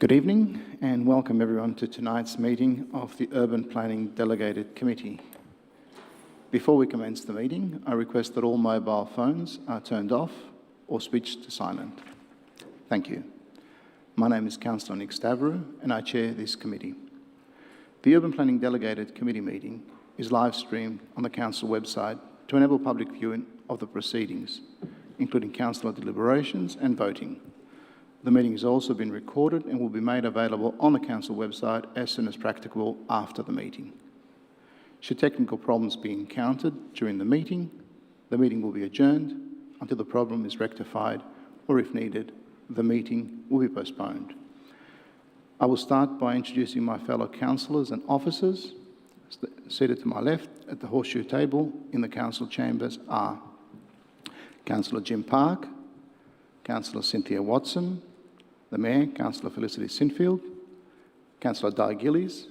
Good evening and welcome everyone to tonight's meeting of the Urban Planning Delegated Committee. Before we commence the meeting, I request that all mobile phones are turned off or switched to silent. Thank you. My name is Councillor Nick Stavru and I chair this committee. The Urban Planning Delegated Committee meeting is live streamed on the Council website to enable public viewing of the proceedings, including councillor deliberations and voting. The meeting has also been recorded and will be made available on the Council website as soon as practicable after the meeting. Should technical problems be encountered during the meeting will be adjourned until the problem is rectified, or if needed, the meeting will be postponed. I will start by introducing my fellow councillors and officers. Seated to my left at the horseshoe table in the Council chambers are Councillor Jim Park, Councillor Cynthia Watson, the Mayor, Councillor Felicity Sinfield, Councillor Di Gillies,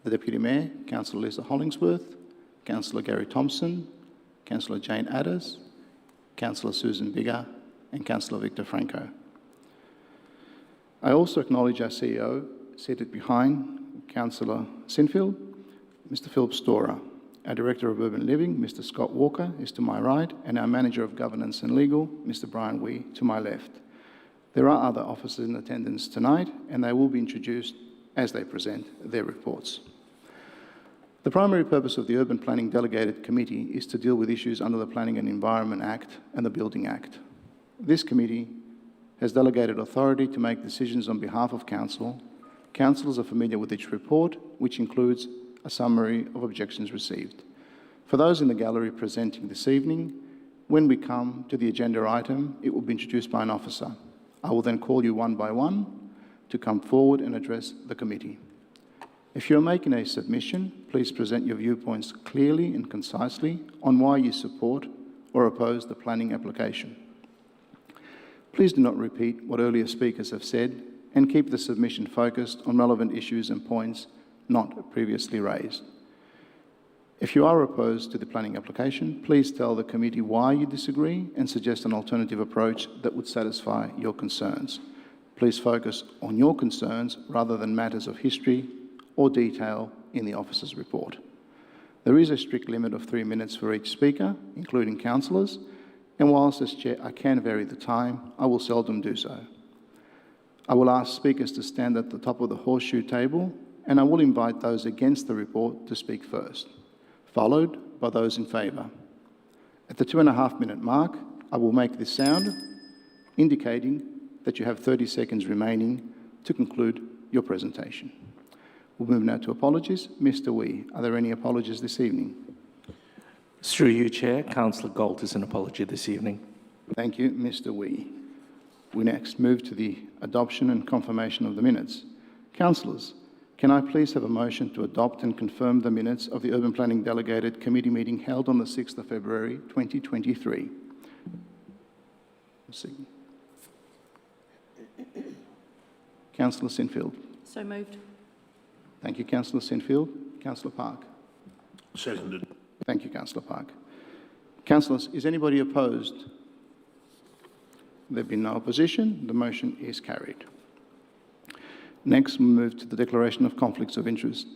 the Deputy Mayor, Councillor Lisa Hollingsworth, Councillor Gary Thompson, Councillor Jane Adders, Councillor Susan Bigger, and Councillor Victor Franco. I also acknowledge our CEO, seated behind Councillor Sinfield, Mr. Philip Storer. Our Director of Urban Living, Mr. Scott Walker, is to my right, and our Manager of Governance and Legal, Mr. Brian Wee, to my left. There are other officers in attendance tonight, and they will be introduced as they present their reports. The primary purpose of the Urban Planning Delegated Committee is to deal with issues under the Planning and Environment Act and the Building Act. This committee has delegated authority to make decisions on behalf of Council. Councillors are familiar with each report, which includes a summary of objections received. For those in the gallery presenting this evening, when we come to the agenda item, it will be introduced by an officer. I will then call you one by one to come forward and address the committee. If you're making a submission, please present your viewpoints clearly and concisely on why you support or oppose the planning application. Please do not repeat what earlier speakers have said and keep the submission focused on relevant issues and points not previously raised. If you are opposed to the planning application, please tell the committee why you disagree and suggest an alternative approach that would satisfy your concerns. Please focus on your concerns rather than matters of history or detail in the officer's report. There is a strict limit of 3 minutes for each speaker, including councillors, and whilst as chair I can vary the time, I will seldom do so. I will ask speakers to stand at the top of the horseshoe table, and I will invite those against the report to speak first, followed by those in favour. At the 2.5-minute mark, I will make this sound, indicating that you have 30 seconds remaining to conclude your presentation. We'll move now to apologies. Mr. Wee, are there any apologies this evening? Through you, Chair, Councillor Galt is an apology this evening. Thank you, Mr. Wee. We next move to the adoption and confirmation of the minutes. Councillors, can I please have a motion to adopt and confirm the minutes of the Urban Planning Delegated Committee meeting held on the 6th of February 2023? Councillor Sinfield. So moved. Thank you, Councillor Sinfield. Councillor Park. Seconded. Thank you, Councillor Park. Councillors, is anybody opposed? There being no opposition, the motion is carried. Next, we move to the declaration of conflicts of interest.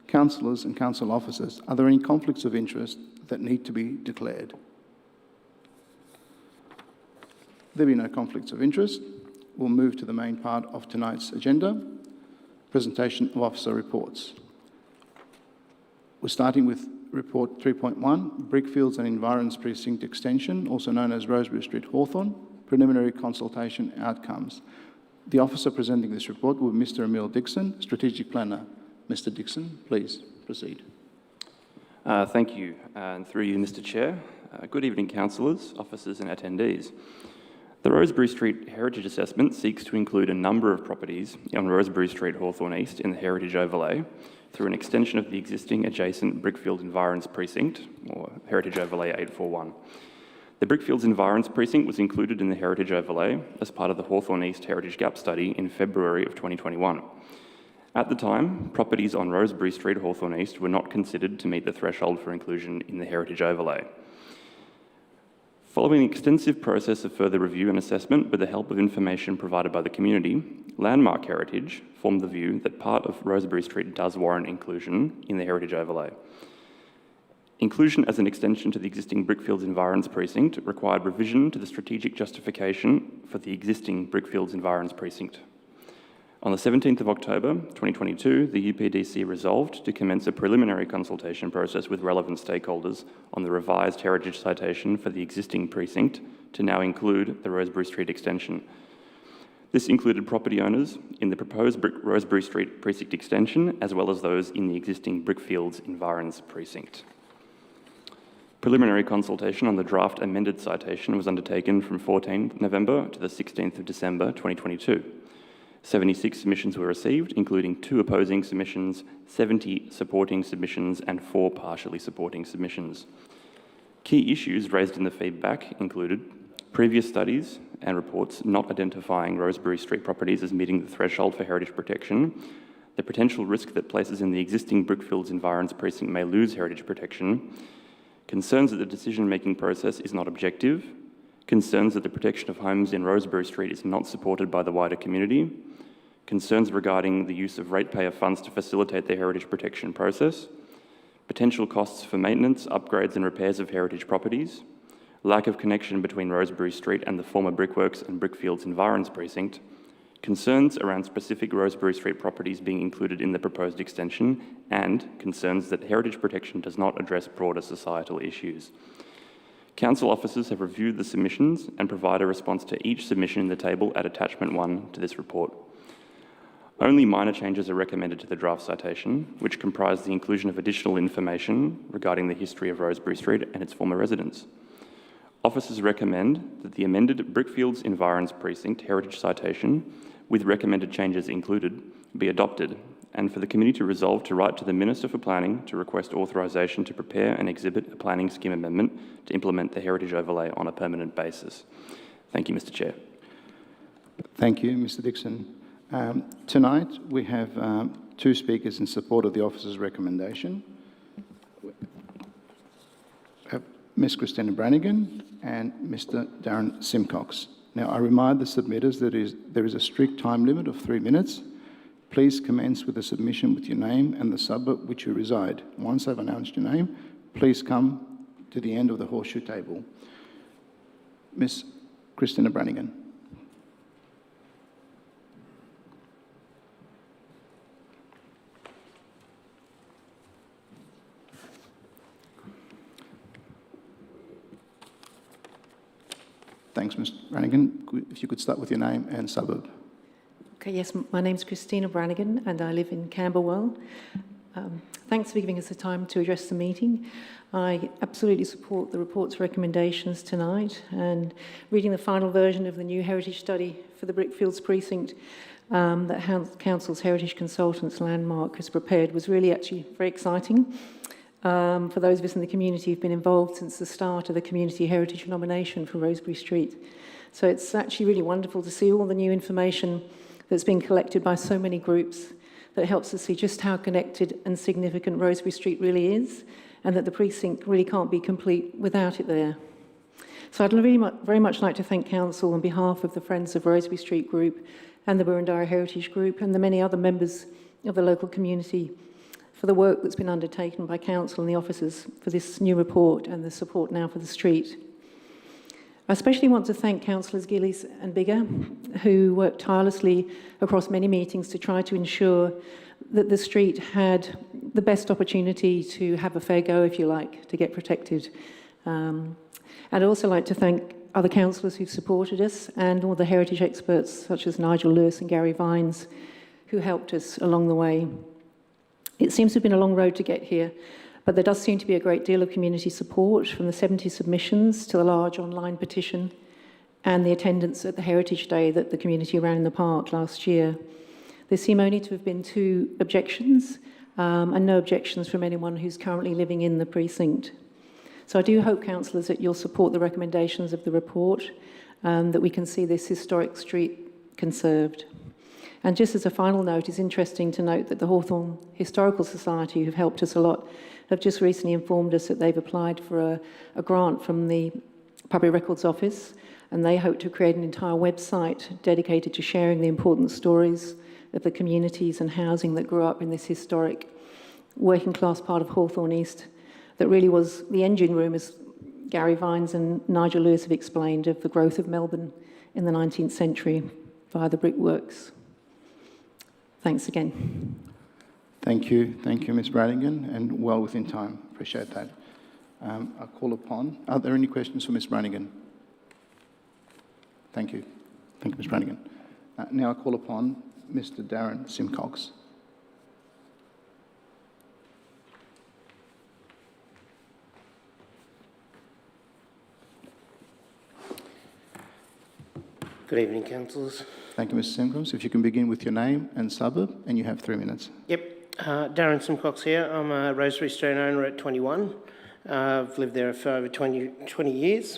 Councillors and council officers, are there any conflicts of interest that need to be declared? There be no conflicts of interest. We'll move to the main part of tonight's agenda, presentation of officer reports. We're starting with report 3.1, Brickfields and Environs Precinct Extension, also known as Rosebery Street, Hawthorn, preliminary consultation outcomes. The officer presenting this report will be Mr. Emil Dixon, Strategic Planner. Mr. Dixon, please proceed. Thank you, and through you, Mr. Chair. Good evening, councillors, officers and attendees. The Rosebery Street Heritage Assessment seeks to include a number of properties on Rosebery Street, Hawthorn East in the Heritage Overlay through an extension of the existing adjacent Brickfields Environs Precinct, or Heritage Overlay 841. The Brickfields Environs Precinct was included in the Heritage Overlay as part of the Hawthorn East Heritage Gap Study in February of 2021. At the time, properties on Rosebery Street, Hawthorn East were not considered to meet the threshold for inclusion in the Heritage Overlay. Following an extensive process of further review and assessment with the help of information provided by the community, Landmark Heritage formed the view that part of Rosebery Street does warrant inclusion in the heritage overlay. Inclusion as an extension to the existing Brickfields Environs precinct required revision to the strategic justification for the existing Brickfields Environs precinct. On the 17th of October 2022, the UPDC resolved to commence a preliminary consultation process with relevant stakeholders on the revised heritage citation for the existing precinct to now include the Rosebery Street extension. This included property owners in the proposed Rosebery Street precinct extension, as well as those in the existing Brickfields Environs precinct. Preliminary consultation on the draft amended citation was undertaken from 14th November to the 16th of December 2022. 76 submissions were received, including 2 opposing submissions, 70 supporting submissions, and 4 partially supporting submissions. Key issues raised in the feedback included previous studies and reports not identifying Rosebery Street properties as meeting the threshold for heritage protection, the potential risk that places in the existing Brickfields Environs precinct may lose heritage protection, concerns that the decision-making process is not objective, concerns that the protection of homes in Rosebery Street is not supported by the wider community, concerns regarding the use of ratepayer funds to facilitate the heritage protection process, potential costs for maintenance, upgrades and repairs of heritage properties, lack of connection between Rosebery Street and the former Brickworks and Brickfields Environs precinct, concerns around specific Rosebery Street properties being included in the proposed extension, and concerns that heritage protection does not address broader societal issues. Council officers have reviewed the submissions and provide a response to each submission in the table at attachment 1 to this report. Only minor changes are recommended to the draft citation, which comprise the inclusion of additional information regarding the history of Rosebery Street and its former residents. Officers recommend that the amended Brickfields Environs Precinct heritage citation, with recommended changes included, be adopted, and for the committee to resolve to write to the Minister for Planning to request authorisation to prepare and exhibit a planning scheme amendment to implement the heritage overlay on a permanent basis. Thank you, Mr. Chair. Thank you, Mr. Dixon. Tonight, we have 2 speakers in support of the officer's recommendation. Ms. Christina Brannigan and Mr. Darren Simcox. Now, I remind the submitters that there is a strict time limit of 3 minutes. Please commence with the submission with your name and the suburb which you reside. Once I've announced your name, please come to the end of the horseshoe table. Ms. Christina Brannigan. Thanks, Ms. Brannigan. If you could start with your name and suburb. Okay, yes, my name's Christina Brannigan and I live in Camberwell. Thanks for giving us the time to address the meeting. I absolutely support the report's recommendations tonight, and reading the final version of the new heritage study for the Brickfields precinct that Council's Heritage Consultants Landmark has prepared was really actually very exciting. For those of us in the community who've been involved since the start of the community heritage nomination for Rosebery Street. So it's actually really wonderful to see all the new information that's been collected by so many groups that helps us see just how connected and significant Rosebery Street really is, and that the precinct really can't be complete without it there. So I'd very much like to thank Council on behalf of the Friends of Rosebery Street group and the Burundara Heritage Group and the many other members of the local community for the work that's been undertaken by Council and the officers for this new report and the support now for the street. I especially want to thank Councillors Gillies and Bigger, who worked tirelessly across many meetings to try to ensure that the street had the best opportunity to have a fair go, if you like, to get protected. I'd also like to thank other councillors who've supported us and all the heritage experts such as Nigel Lewis and Gary Vines, who helped us along the way. It seems to have been a long road to get here, but there does seem to be a great deal of community support, from the 70 submissions to the large online petition and the attendance at the Heritage Day that the community ran in the park last year. There seem only to have been 2 objections, and no objections from anyone who's currently living in the precinct. So I do hope, councillors, that you'll support the recommendations of the report, that we can see this historic street conserved. And just as a final note, it's interesting to note that the Hawthorn Historical Society, who've helped us a lot, have just recently informed us that they've applied for a grant from the Public Records Office, and they hope to create an entire website dedicated to sharing the important stories of the communities and housing that grew up in this historic working class part of Hawthorn East that really was the engine room, as Gary Vines and Nigel Lewis have explained, of the growth of Melbourne in the 19th century via the brickworks. Thanks again. Thank you, Ms. Brannigan, and well within time. Appreciate that. I call upon, are there any questions for Ms. Brannigan? Thank you, Ms. Brannigan. Now I call upon Mr. Darren Simcox. Good evening, councillors. Thank you, Mr. Simcox. If you can begin with your name and suburb, and you have 3 minutes. Yep, Darren Simcox here. I'm a Rosebery Street owner at 21. I've lived there for over 20 years.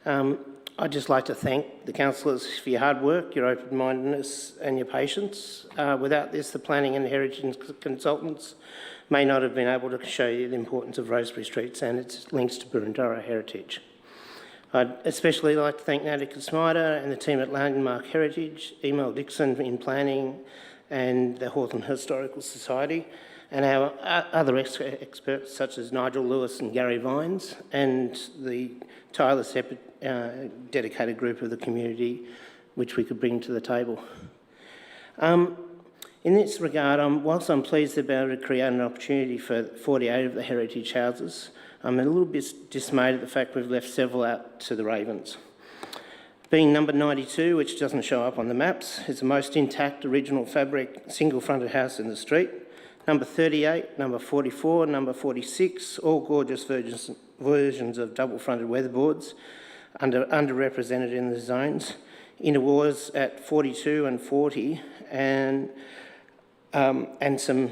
I'd just like to thank the councillors for your hard work, your open-mindedness and your patience. Without this, the planning and heritage consultants may not have been able to show you the importance of Rosebery Street and its links to Burundara heritage. I'd especially like to thank Natica Smider and the team at Landmark Heritage, Emil Dixon in planning and the Hawthorn Historical Society, and our other experts such as Nigel Lewis and Gary Vines, and the tireless dedicated group of the community which we could bring to the table. In this regard, whilst I'm pleased to be able to create an opportunity for 48 of the heritage houses, I'm a little bit dismayed at the fact we've left several out to the Ravens. Being number 92, which doesn't show up on the maps, is the most intact original fabric single-fronted house in the street. Number 38, number 44, number 46, all gorgeous versions of double-fronted weatherboards, underrepresented in the zones. Inner Wars at 42 and 40, and some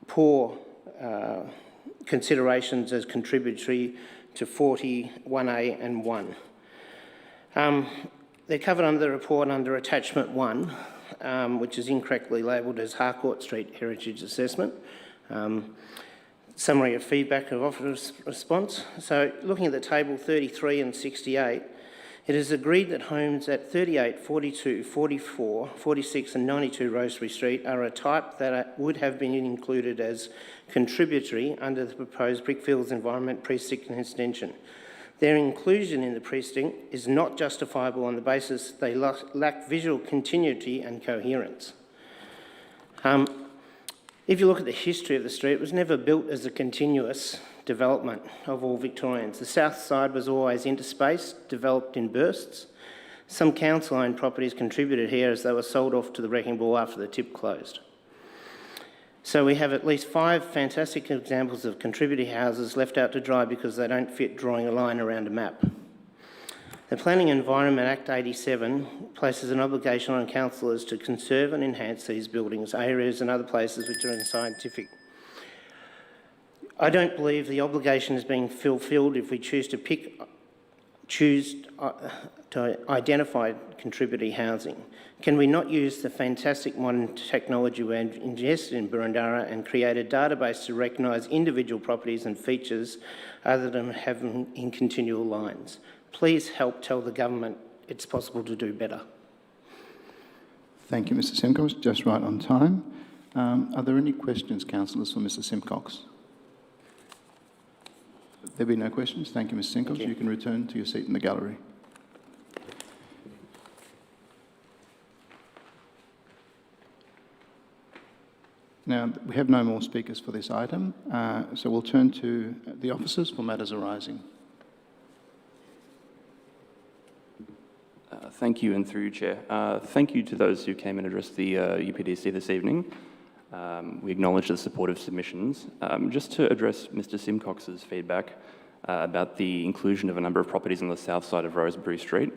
poor considerations as contributory to 40, 1A and 1. They're covered under the report under Attachment 1, which is incorrectly labelled as Harcourt Street Heritage Assessment. Summary of feedback of officer response. So looking at the table 33 and 68, it is agreed that homes at 38, 42, 44, 46 and 92 Rosebery Street are a type that would have been included as contributory under the proposed Brickfields Environment Precinct extension. Their inclusion in the precinct is not justifiable on the basis they lack visual continuity and coherence. If you look at the history of the street, it was never built as a continuous development of all Victorians. The south side was always interspaced, developed in bursts. Some council-owned properties contributed here as they were sold off to the wrecking ball after the tip closed. So we have at least 5 fantastic examples of contributing houses left out to dry because they don't fit drawing a line around a map. The Planning and Environment Act 87 places an obligation on councillors to conserve and enhance these buildings, areas and other places which are unscientific. I don't believe the obligation is being fulfilled if we choose to identify contributory housing. Can we not use the fantastic modern technology we've ingested in Burundara and create a database to recognise individual properties and features other than having in continual lines? Please help tell the government it's possible to do better. Thank you, Mr. Simcox. Just right on time. Are there any questions, councillors, for Mr. Simcox? There be no questions. Thank you, Mr. Simcox. You can return to your seat in the gallery. Now, we have no more speakers for this item, so we'll turn to the officers for matters arising. Thank you, and through you, Chair. Thank you to those who came and addressed the UPDC this evening. We acknowledge the supportive submissions. Just to address Mr. Simcox's feedback about the inclusion of a number of properties on the south side of Rosebery Street,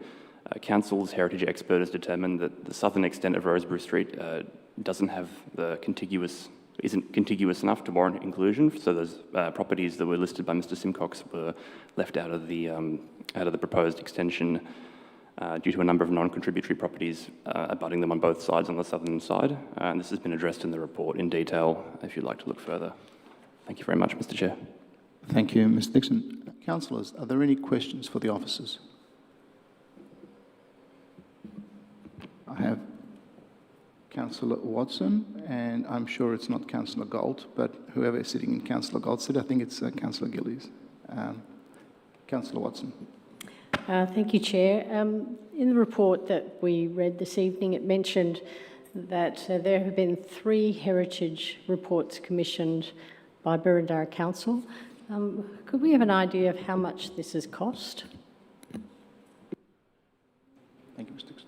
Council's heritage expert has determined that the southern extent of Rosebery Street doesn't have isn't contiguous enough to warrant inclusion. So those properties that were listed by Mr. Simcox were left out of the proposed extension due to a number of non-contributory properties abutting them on both sides on the southern side. And this has been addressed in the report in detail if you'd like to look further. Thank you very much, Mr. Chair. Thank you, Ms. Dixon. Councillors, are there any questions for the officers? I have Councillor Watson, and I'm sure it's not Councillor Galt, but whoever is sitting in Councillor Galt's seat, I think it's Councillor Gillies. Councillor Watson. Thank you, Chair. In the report that we read this evening, it mentioned that there have been 3 heritage reports commissioned by Birrendara Council. Could we have an idea of how much this has cost? Thank you, Mr. Dixon.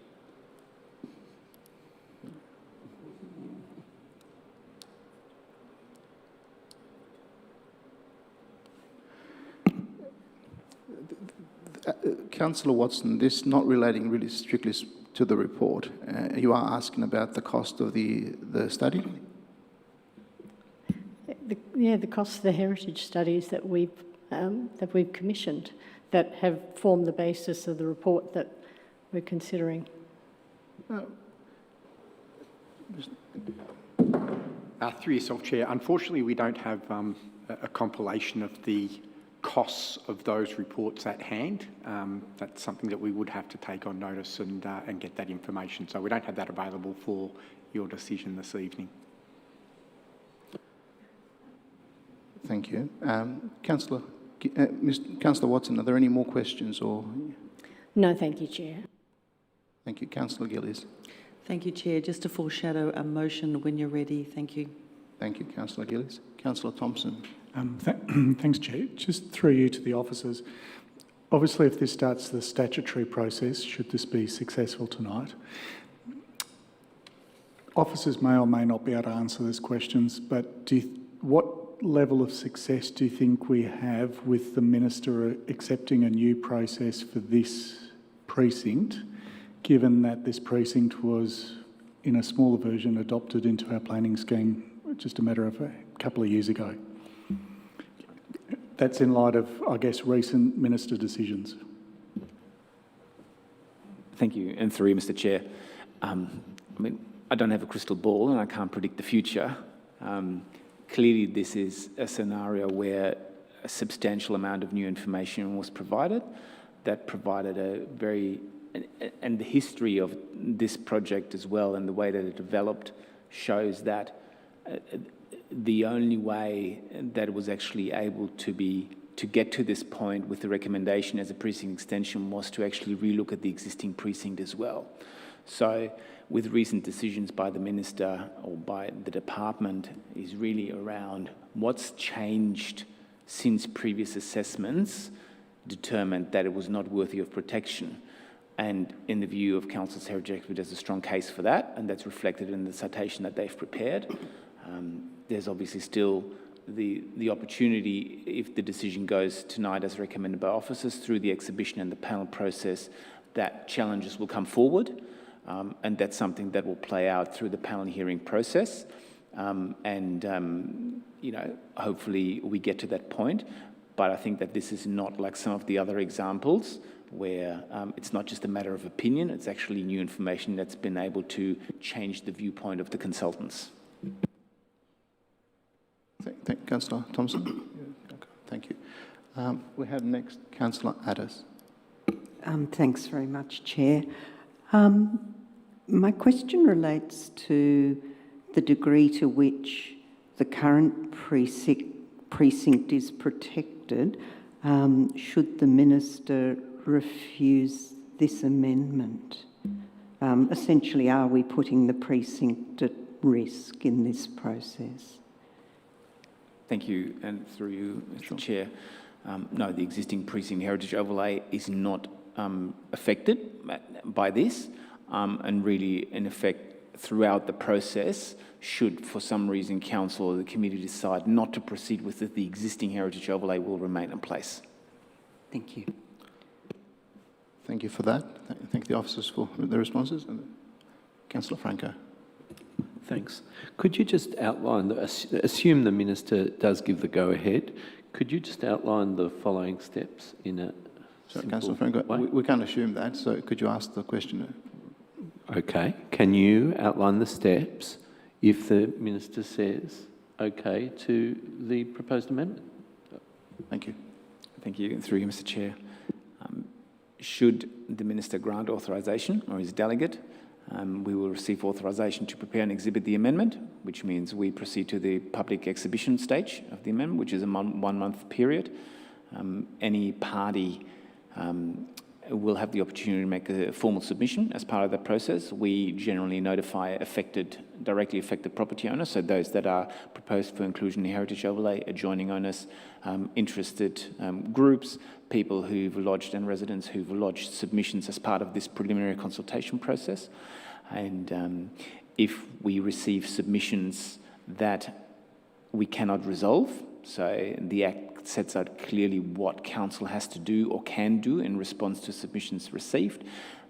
Councillor Watson, this not relating really strictly to the report. You are asking about the cost of the study? The cost of the heritage studies that we've commissioned that have formed the basis of the report that we're considering. Through yourself, Chair. Unfortunately, we don't have a compilation of the costs of those reports at hand. That's something that we would have to take on notice and get that information. So we don't have that available for your decision this evening. Thank you. Councillor Watson, are there any more questions or? No, thank you, Chair. Thank you. Councillor Gillies. Thank you, Chair. Just to foreshadow a motion when you're ready. Thank you. Thank you, Councillor Gillies. Councillor Thompson. Thanks, Chair. Just through you to the officers. Obviously, if this starts the statutory process, should this be successful tonight, officers may or may not be able to answer these questions, but what level of success do you think we have with the Minister accepting a new process for this precinct, given that this precinct was, in a smaller version, adopted into our planning scheme just a matter of a couple of years ago? That's in light of, I guess, recent Minister decisions. Thank you, and through you, Mr. Chair. I don't have a crystal ball and I can't predict the future. Clearly, this is a scenario where a substantial amount of new information was provided that provided and the history of this project as well and the way that it developed shows that the only way that it was actually able to get to this point with the recommendation as a precinct extension was to actually relook at the existing precinct as well. So with recent decisions by the Minister or by the department is really around what's changed since previous assessments determined that it was not worthy of protection. And in the view of Council's Heritage Expert, there's a strong case for that, and that's reflected in the citation that they've prepared. There's obviously still the opportunity, if the decision goes tonight as recommended by officers through the exhibition and the panel process, that challenges will come forward, and that's something that will play out through the panel hearing process. Hopefully we get to that point. But I think that this is not like some of the other examples where it's not just a matter of opinion, it's actually new information that's been able to change the viewpoint of the consultants. Councillor Thompson. Thank you. We have next Councillor Addis. Thanks very much, Chair. My question relates to the degree to which the current precinct is protected should the Minister refuse this amendment. Essentially, are we putting the precinct at risk in this process? Thank you, and through you, Mr. Chair. No, the existing precinct heritage overlay is not affected by this, and really, in effect, throughout the process, should for some reason Council or the committee decide not to proceed with it, the existing heritage overlay will remain in place. Thank you. Thank you for that. Thank the officers for their responses. Councillor Franco. Thanks. Could you just outline, assume the Minister does give the go-ahead, could you just outline the following steps in a Sorry, Councillor Franco, we can't assume that, so could you ask the questioner? Okay. Can you outline the steps if the Minister says okay to the proposed amendment? Thank you. Thank you. Through you, Mr. Chair. Should the Minister grant authorisation or his delegate, we will receive authorisation to prepare and exhibit the amendment, which means we proceed to the public exhibition stage of the amendment, which is a 1 month period. Any party will have the opportunity to make a formal submission as part of that process. We generally notify directly affected property owners, so those that are proposed for inclusion in the heritage overlay, adjoining owners, interested groups, people who've lodged and residents who've lodged submissions as part of this preliminary consultation process. And if we receive submissions that we cannot resolve, so the Act sets out clearly what Council has to do or can do in response to submissions received.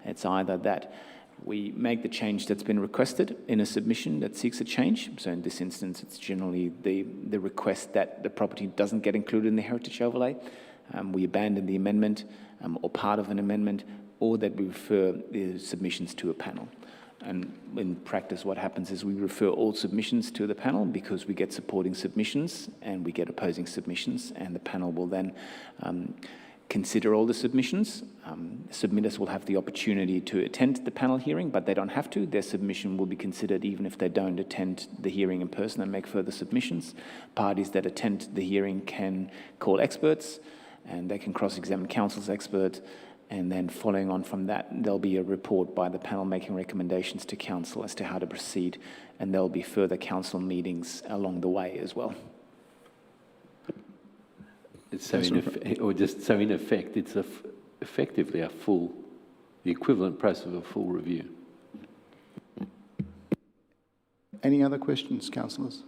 It's either that we make the change that's been requested in a submission that seeks a change. So in this instance, it's generally the request that the property doesn't get included in the heritage overlay. We abandon the amendment or part of an amendment, or that we refer the submissions to a panel. And in practice, what happens is we refer all submissions to the panel because we get supporting submissions and we get opposing submissions, and the panel will then consider all the submissions. Submitters will have the opportunity to attend the panel hearing, but they don't have to. Their submission will be considered even if they don't attend the hearing in person and make further submissions. Parties that attend the hearing can call experts and they can cross-examine council's expert. And then following on from that, there'll be a report by the panel making recommendations to council as to how to proceed, and there'll be further council meetings along the way as well. So in effect, it's effectively the equivalent process of a full review. Any other questions, councillors?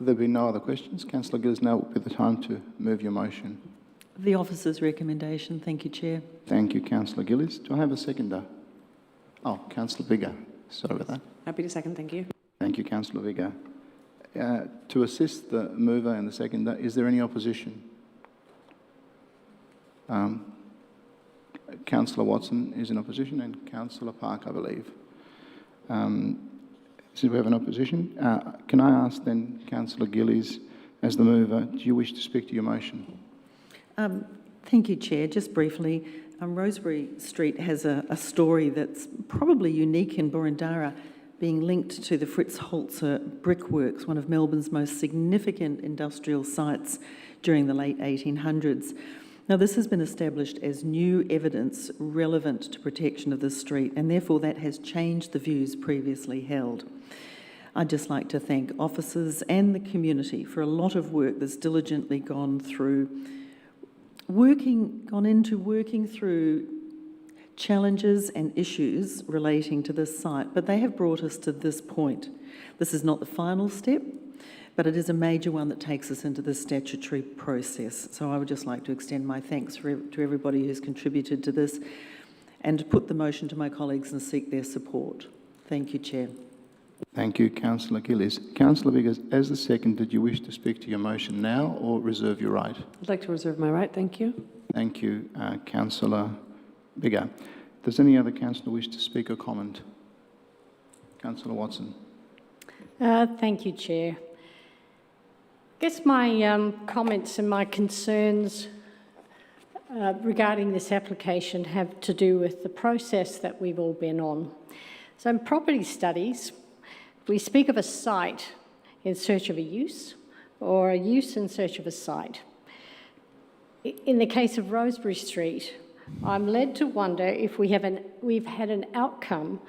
There be no other questions. Councillor Gillis, now would be the time to move your motion. The officer's recommendation. Thank you, Chair. Thank you, Councillor Gillis. Do I have a seconder? Oh, Councillor Bigger. Sorry about that. Happy to second, thank you. Thank you, Councillor Bigger. To assist the mover and the seconder, is there any opposition? Councillor Watson is in opposition, and Councillor Park, I believe. So we have an opposition. Can I ask then, Councillor Gillies, as the mover, do you wish to speak to your motion? Thank you, Chair. Just briefly, Rosebery Street has a story that's probably unique in Boroondara, being linked to the Fritz Holzer brickworks, one of Melbourne's most significant industrial sites during the late 1800s. Now, this has been established as new evidence relevant to protection of the street, and therefore that has changed the views previously held. I'd just like to thank officers and the community for a lot of work that's diligently gone into working through challenges and issues relating to this site, but they have brought us to this point. This is not the final step, but it is a major one that takes us into the statutory process. So I would just like to extend my thanks to everybody who's contributed to this and to put the motion to my colleagues and seek their support. Thank you, Chair. Thank you, Councillor Gillies. Councillor Biggers, as the second, did you wish to speak to your motion now or reserve your right? I'd like to reserve my right, thank you. Thank you, Councillor Bigger. Does any other councillor wish to speak or comment? Councillor Watson. Thank you, Chair. I guess my comments and my concerns regarding this application have to do with the process that we've all been on. So in property studies, we speak of a site in search of a use or a use in search of a site. In the case of Rosebery Street, I'm led to wonder if we've had an outcome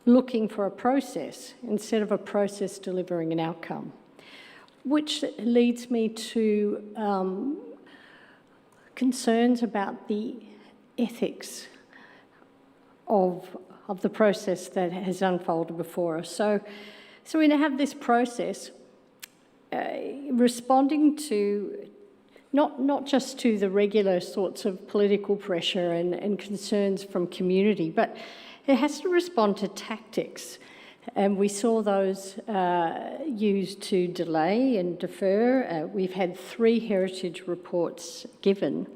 looking for a process instead of a process delivering an outcome, which leads me to concerns about the ethics of the process that has unfolded before us. So we have this process responding to not just to the regular sorts of political pressure and concerns from community, but it has to respond to tactics. And we saw those used to delay and defer. We've had 3 heritage reports given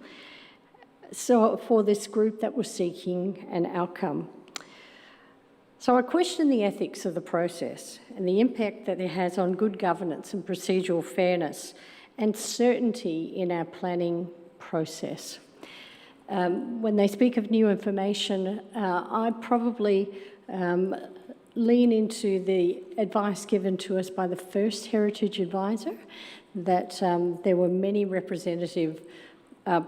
for this group that was seeking an outcome. So I question the ethics of the process and the impact that it has on good governance and procedural fairness and certainty in our planning process. When they speak of new information, I probably lean into the advice given to us by the first Heritage Advisor, that there were many representative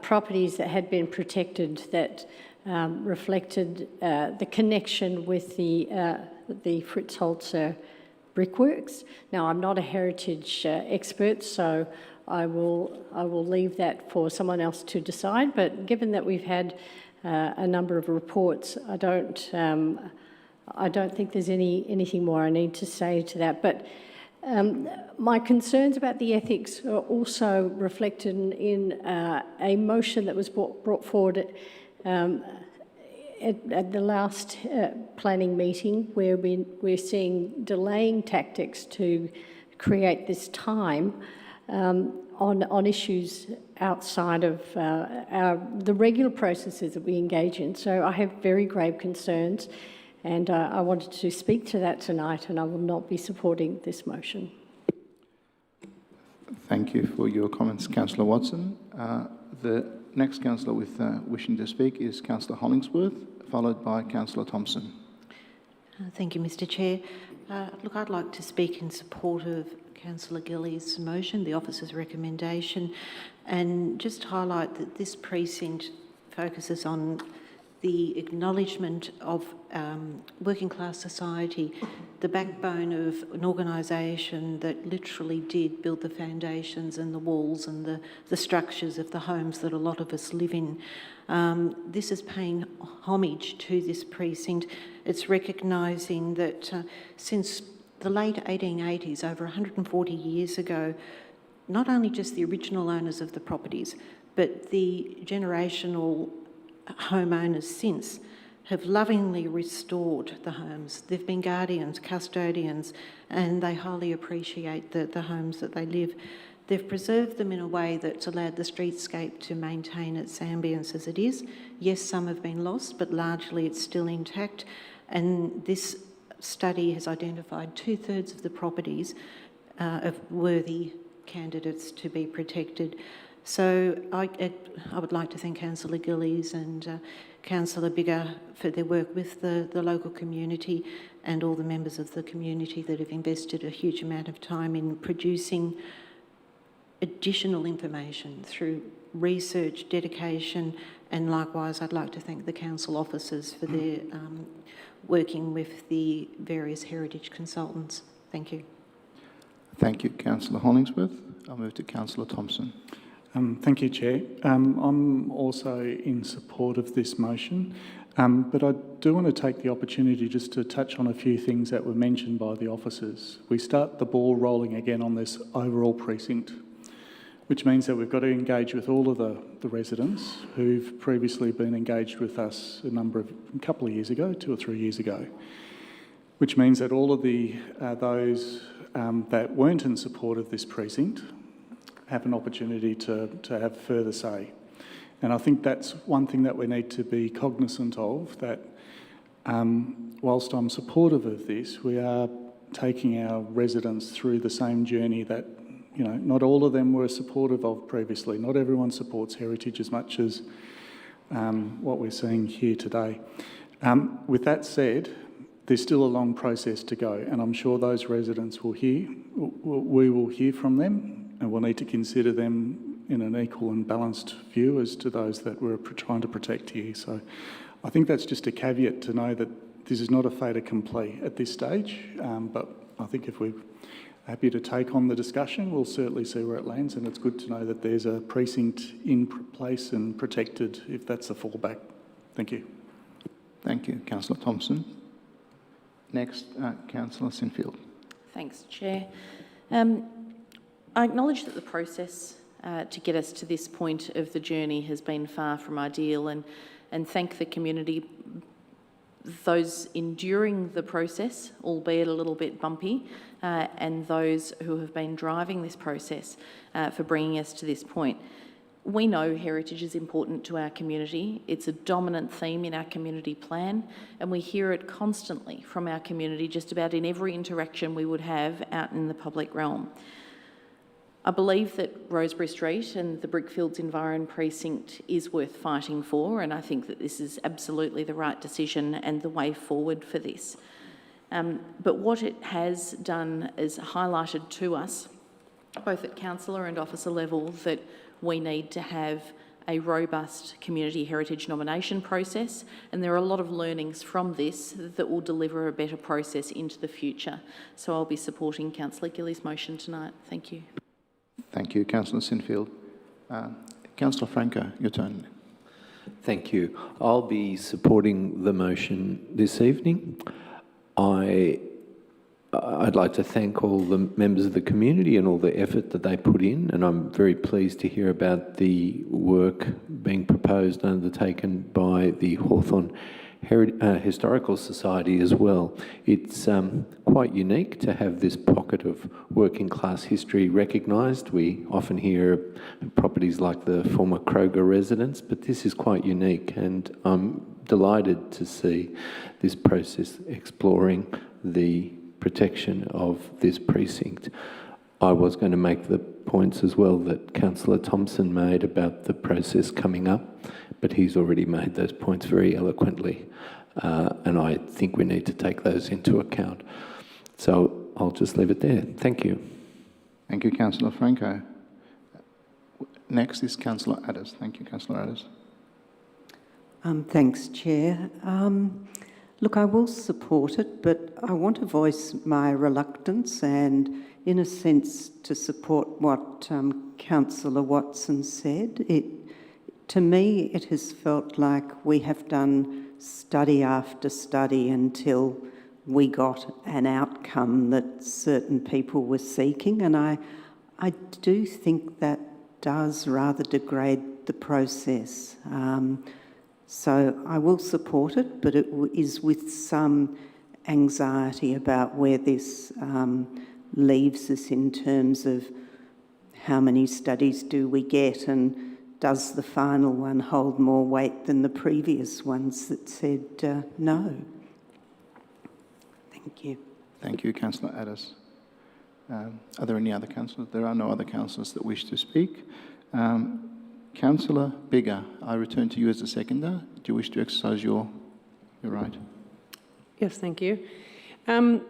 properties that had been protected that reflected the connection with the Fritz Holzer brickworks. Now, I'm not a heritage expert, so I will leave that for someone else to decide. But given that we've had a number of reports, I don't think there's anything more I need to say to that. But my concerns about the ethics are also reflected in a motion that was brought forward at the last planning meeting, where we're seeing delaying tactics to create this time on issues outside of the regular processes that we engage in. So I have very grave concerns, and I wanted to speak to that tonight, and I will not be supporting this motion. Thank you for your comments, Councillor Watson. The next councillor with wishing to speak is Councillor Hollingsworth, followed by Councillor Thompson. Thank you, Mr. Chair. Look, I'd like to speak in support of Councillor Gillies' motion, the officer's recommendation, and just highlight that this precinct focuses on the acknowledgement of working class society, the backbone of an organisation that literally did build the foundations and the walls and the structures of the homes that a lot of us live in. This is paying homage to this precinct. It's recognising that since the late 1880s, over 140 years ago, not only just the original owners of the properties, but the generational homeowners since have lovingly restored the homes. They've been guardians, custodians, and they highly appreciate the homes that they live. They've preserved them in a way that's allowed the streetscape to maintain its ambience as it is. Yes, some have been lost, but largely it's still intact. And this study has identified 2/3 of the properties of worthy candidates to be protected. So I would like to thank Councillor Gillies and Councillor Biggar for their work with the local community and all the members of the community that have invested a huge amount of time in producing additional information through research, dedication, and likewise I'd like to thank the council officers for their working with the various heritage consultants. Thank you. Thank you, Councillor Hollingsworth. I'll move to Councillor Thompson. Thank you, Chair. I'm also in support of this motion, but I do want to take the opportunity just to touch on a few things that were mentioned by the officers. We start the ball rolling again on this overall precinct, which means that we've got to engage with all of the residents who've previously been engaged with us a couple of years ago, 2 or 3 years ago, which means that all of those that weren't in support of this precinct have an opportunity to have further say. And I think that's one thing that we need to be cognisant of, that whilst I'm supportive of this, we are taking our residents through the same journey that, you know, not all of them were supportive of previously. Not everyone supports heritage as much as what we're seeing here today. With that said, there's still a long process to go, and I'm sure those residents will we will hear from them, and we'll need to consider them in an equal and balanced view as to those that we're trying to protect here. So I think that's just a caveat to know that this is not a fait accompli at this stage, but I think if we're happy to take on the discussion, we'll certainly see where it lands, and it's good to know that there's a precinct in place and protected if that's the fallback. Thank you. Thank you, Councillor Thompson. Next, Councillor Sinfield. Thanks, Chair. I acknowledge that the process to get us to this point of the journey has been far from ideal, and thank the community, those enduring the process, albeit a little bit bumpy, and those who have been driving this process for bringing us to this point. We know heritage is important to our community. It's a dominant theme in our community plan, and we hear it constantly from our community just about in every interaction we would have out in the public realm. I believe that Rosebery Street and the Brickfields Environ Precinct is worth fighting for, and I think that this is absolutely the right decision and the way forward for this. But what it has done is highlighted to us, both at councillor and officer level, that we need to have a robust community heritage nomination process, and there are a lot of learnings from this that will deliver a better process into the future. So I'll be supporting Councillor Gillies' motion tonight. Thank you. Thank you, Councillor Sinfield. Councillor Franco, your turn. Thank you. I'll be supporting the motion this evening. I'd like to thank all the members of the community and all the effort that they put in, and I'm very pleased to hear about the work being proposed and undertaken by the Hawthorn Historical Society as well. It's quite unique to have this pocket of working class history recognised. We often hear properties like the former Kroger residence, but this is quite unique, and I'm delighted to see this process exploring the protection of this precinct. I was going to make the points as well that Councillor Thompson made about the process coming up, but he's already made those points very eloquently, and I think we need to take those into account. So I'll just leave it there. Thank you. Thank you, Councillor Franco. Next is Councillor Addis. Thank you, Councillor Addis. Thanks, Chair. Look, I will support it, but I want to voice my reluctance and, in a sense, to support what Councillor Watson said. To me, it has felt like we have done study after study until we got an outcome that certain people were seeking, and I do think that does rather degrade the process. So I will support it, but it is with some anxiety about where this leaves us in terms of how many studies do we get, and does the final one hold more weight than the previous ones that said no? Thank you. Thank you, Councillor Addis. Are there any other councillors? There are no other councillors that wish to speak. Councillor Bigger, I return to you as a seconder. Do you wish to exercise your right? Yes, thank you. I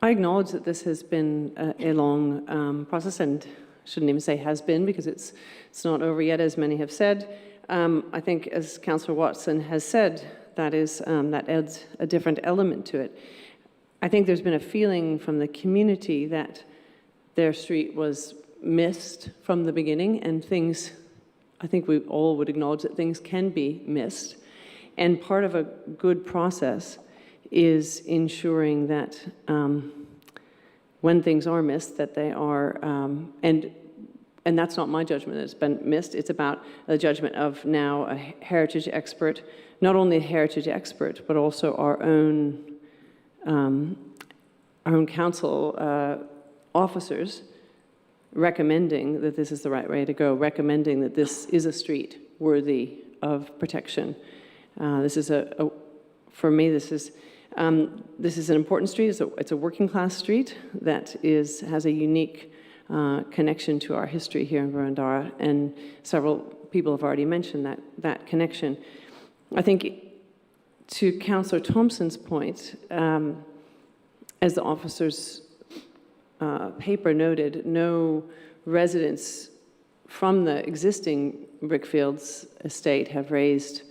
acknowledge that this has been a long process, and shouldn't even say has been, because it's not over yet, as many have said. I think, as Councillor Watson has said, that adds a different element to it. I think there's been a feeling from the community that their street was missed from the beginning, and things, I think we all would acknowledge that things can be missed. And part of a good process is ensuring that when things are missed, that they are, and that's not my judgment that it's been missed, it's about the judgment of now a heritage expert, not only a heritage expert, but also our own council officers recommending that this is the right way to go, recommending that this is a street worthy of protection. This is for me, this is an important street. It's a working class street that has a unique connection to our history here in Boroondara, and several people have already mentioned that connection. I think, to Councillor Thompson's point, as the officer's paper noted, no residents from the existing Brickfields estate have raised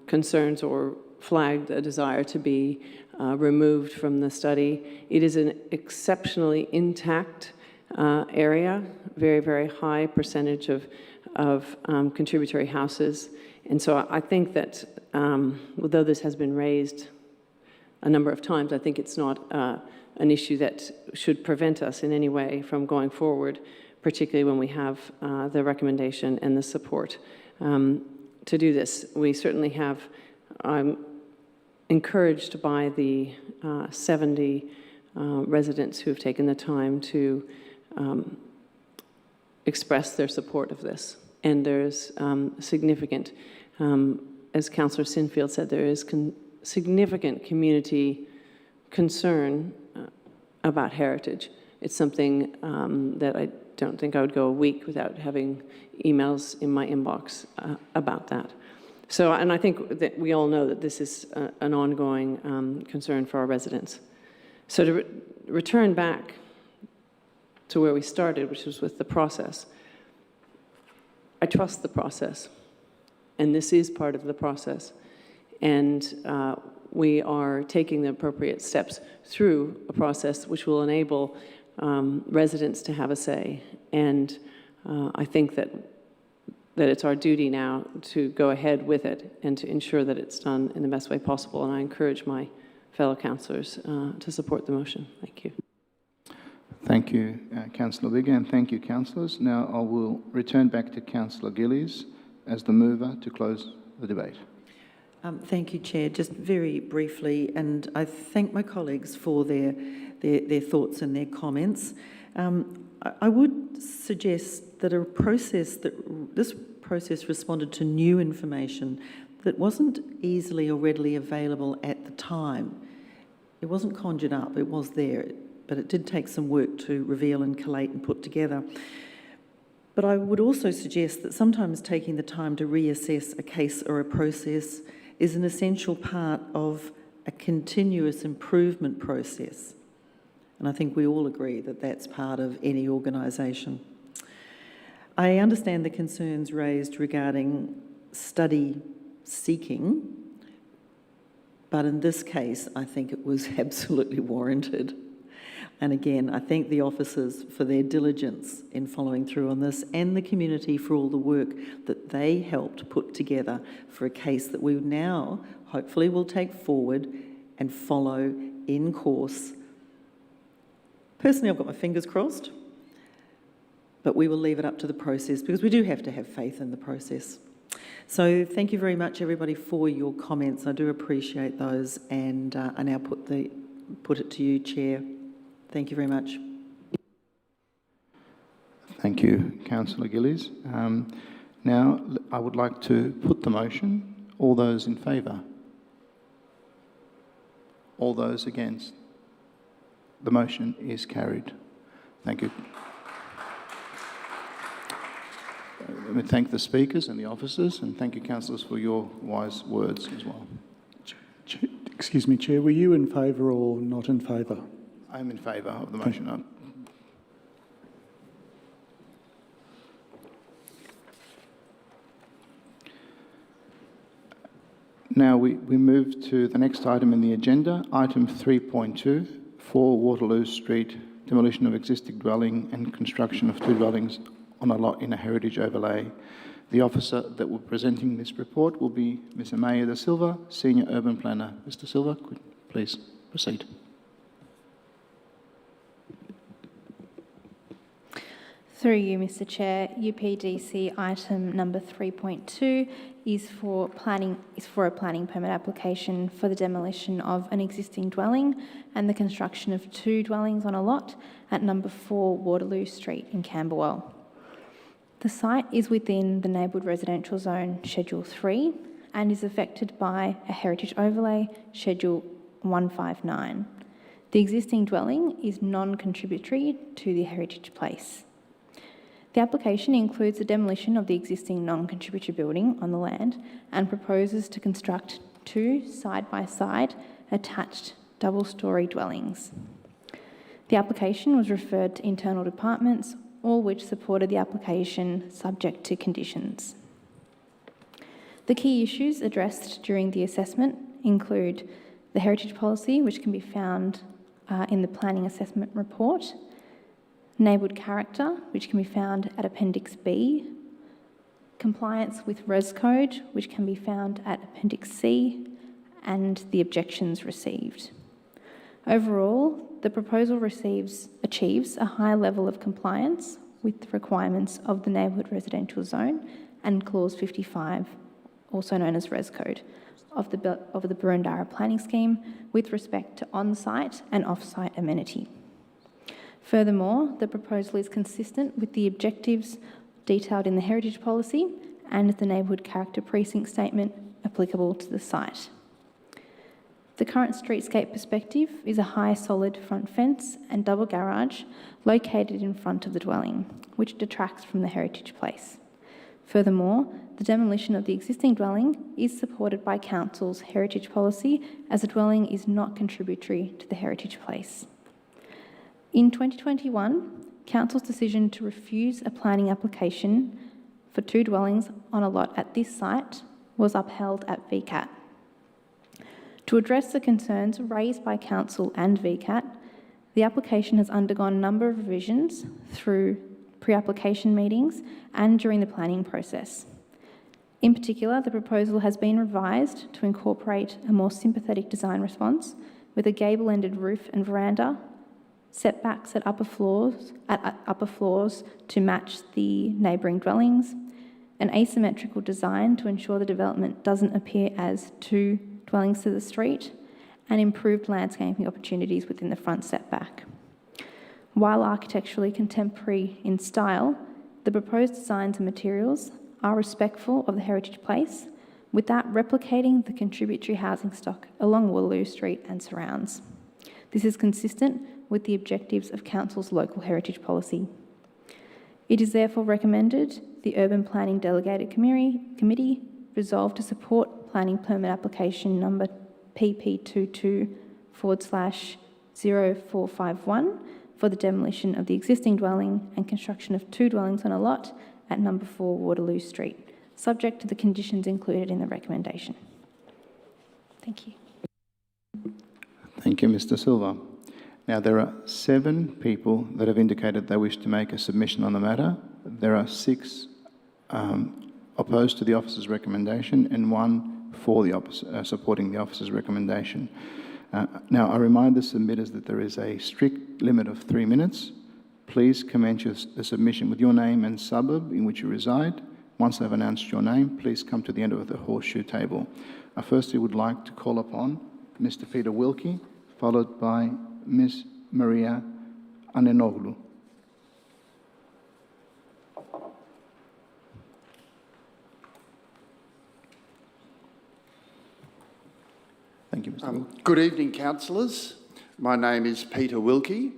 concerns or flagged a desire to be removed from the study. It is an exceptionally intact area, very, very high percentage of contributory houses. And so I think that although this has been raised a number of times, I think it's not an issue that should prevent us in any way from going forward, particularly when we have the recommendation and the support to do this. We certainly have, I'm encouraged by the 70 residents who have taken the time to express their support of this. And there's significant, as Councillor Sinfield said, there is significant community concern about heritage. It's something that I don't think I would go a week without having emails in my inbox about that. So, and I think that we all know that this is an ongoing concern for our residents. So to return back to where we started, which was with the process, I trust the process, and this is part of the process. And we are taking the appropriate steps through a process which will enable residents to have a say. And I think that it's our duty now to go ahead with it and to ensure that it's done in the best way possible. And I encourage my fellow councillors to support the motion. Thank you. Thank you, Councillor Bigger, and thank you, councillors. Now I will return back to Councillor Gillies as the mover to close the debate. Thank you, Chair. Just very briefly, and I thank my colleagues for their thoughts and their comments. I would suggest that this process responded to new information that wasn't easily or readily available at the time. It wasn't conjured up, it was there, but it did take some work to reveal and collate and put together. But I would also suggest that sometimes taking the time to reassess a case or a process is an essential part of a continuous improvement process. And I think we all agree that that's part of any organisation. I understand the concerns raised regarding study seeking, but in this case, I think it was absolutely warranted. And again, I thank the officers for their diligence in following through on this, and the community for all the work that they helped put together for a case that we now hopefully will take forward and follow in course. Personally, I've got my fingers crossed, but we will leave it up to the process because we do have to have faith in the process. So thank you very much, everybody, for your comments. I do appreciate those, and I now put it to you, Chair. Thank you very much. Thank you, Councillor Gillies. Now, I would like to put the motion. All those in favour? All those against? The motion is carried. Thank you. Let me thank the speakers and the officers, and thank you, councillors, for your wise words as well. Excuse me, Chair, were you in favour or not in favour? I'm in favour of the motion. Now we move to the next item in the agenda, item 3.2, 4 Waterloo Street, demolition of existing dwelling and construction of 2 dwellings on a lot in a heritage overlay. The officer that will be presenting this report will be Ms. Amaya da Silva, Senior Urban Planner. Mr. Silva, could you please proceed. Through you, Mr. Chair, UPDC item number 3.2 is for a planning permit application for the demolition of an existing dwelling and the construction of 2 dwellings on a lot at number 4 Waterloo Street in Camberwell. The site is within the Neighbourhood Residential Zone Schedule 3 and is affected by a heritage overlay Schedule 159. The existing dwelling is non-contributory to the heritage place. The application includes the demolition of the existing non-contributory building on the land and proposes to construct 2 side-by-side attached double-storey dwellings. The application was referred to internal departments, all which supported the application subject to conditions. The key issues addressed during the assessment include the heritage policy, which can be found in the planning assessment report, neighbourhood character, which can be found at Appendix B, compliance with Res Code, which can be found at Appendix C, and the objections received. Overall, the proposal achieves a high level of compliance with the requirements of the Neighbourhood Residential Zone and Clause 55, also known as Res Code, of the Burundara Planning Scheme with respect to on-site and off-site amenity. Furthermore, the proposal is consistent with the objectives detailed in the Heritage Policy and the Neighbourhood Character Precinct Statement applicable to the site. The current streetscape perspective is a high solid front fence and double garage located in front of the dwelling, which detracts from the heritage place. Furthermore, the demolition of the existing dwelling is supported by Council's heritage policy as the dwelling is not contributory to the heritage place. In 2021, Council's decision to refuse a planning application for 2 dwellings on a lot at this site was upheld at VCAT. To address the concerns raised by Council and VCAT, the application has undergone a number of revisions through pre-application meetings and during the planning process. In particular, the proposal has been revised to incorporate a more sympathetic design response with a gable-ended roof and veranda, setbacks at upper floors to match the neighbouring dwellings, an asymmetrical design to ensure the development doesn't appear as 2 dwellings to the street, and improved landscaping opportunities within the front setback. While architecturally contemporary in style, the proposed designs and materials are respectful of the heritage place without replicating the contributory housing stock along Waterloo Street and surrounds. This is consistent with the objectives of Council's local heritage policy. It is therefore recommended the Urban Planning Delegated Committee resolve to support planning permit application number PP22/0451 for the demolition of the existing dwelling and construction of 2 dwellings on a lot at number 4 Waterloo Street, subject to the conditions included in the recommendation. Thank you. Thank you, Mr. Silva. Now, there are 7 people that have indicated they wish to make a submission on the matter. There are 6 opposed to the officer's recommendation and 1 for the supporting the officer's recommendation. Now, I remind the submitters that there is a strict limit of 3 minutes. Please commence the submission with your name and suburb in which you reside. Once I've announced your name, please come to the end of the horseshoe table. I firstly would like to call upon Mr. Peter Wilkie, followed by Ms. Maria Anenoglu. Thank you, Mr. Wilkie. Good evening, councillors. My name is Peter Wilkie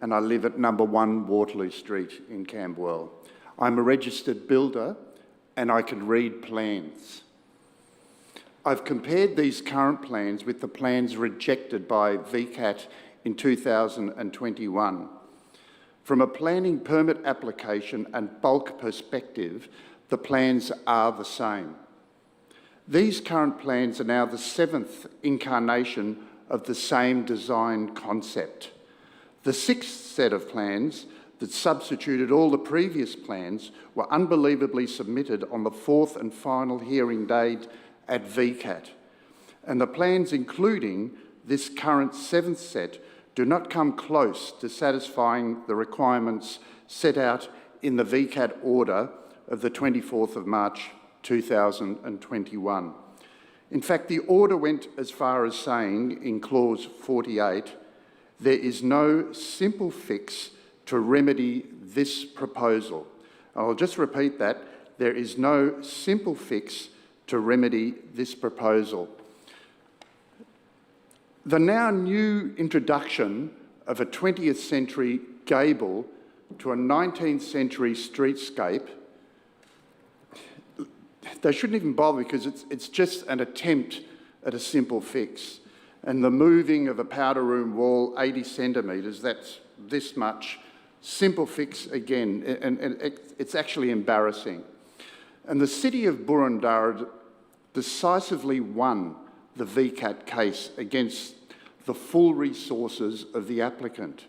and I live at number 1 Waterloo Street in Camberwell. I'm a registered builder and I can read plans. I've compared these current plans with the plans rejected by VCAT in 2021. From a planning permit application and bulk perspective, the plans are the same. These current plans are now the 7th incarnation of the same design concept. The 6th set of plans that substituted all the previous plans were unbelievably submitted on the 4th and final hearing date at VCAT. And the plans, including this current 7th set, do not come close to satisfying the requirements set out in the VCAT order of the 24th of March 2021. In fact, the order went as far as saying in clause 48, there is no simple fix to remedy this proposal. I'll just repeat that. There is no simple fix to remedy this proposal. The now new introduction of a 20th century gable to a 19th century streetscape, they shouldn't even bother because it's just an attempt at a simple fix. And the moving of a powder room wall 80 centimetres, that's this much, simple fix again, and it's actually embarrassing. And the city of Boroondara decisively won the VCAT case against the full resources of the applicant.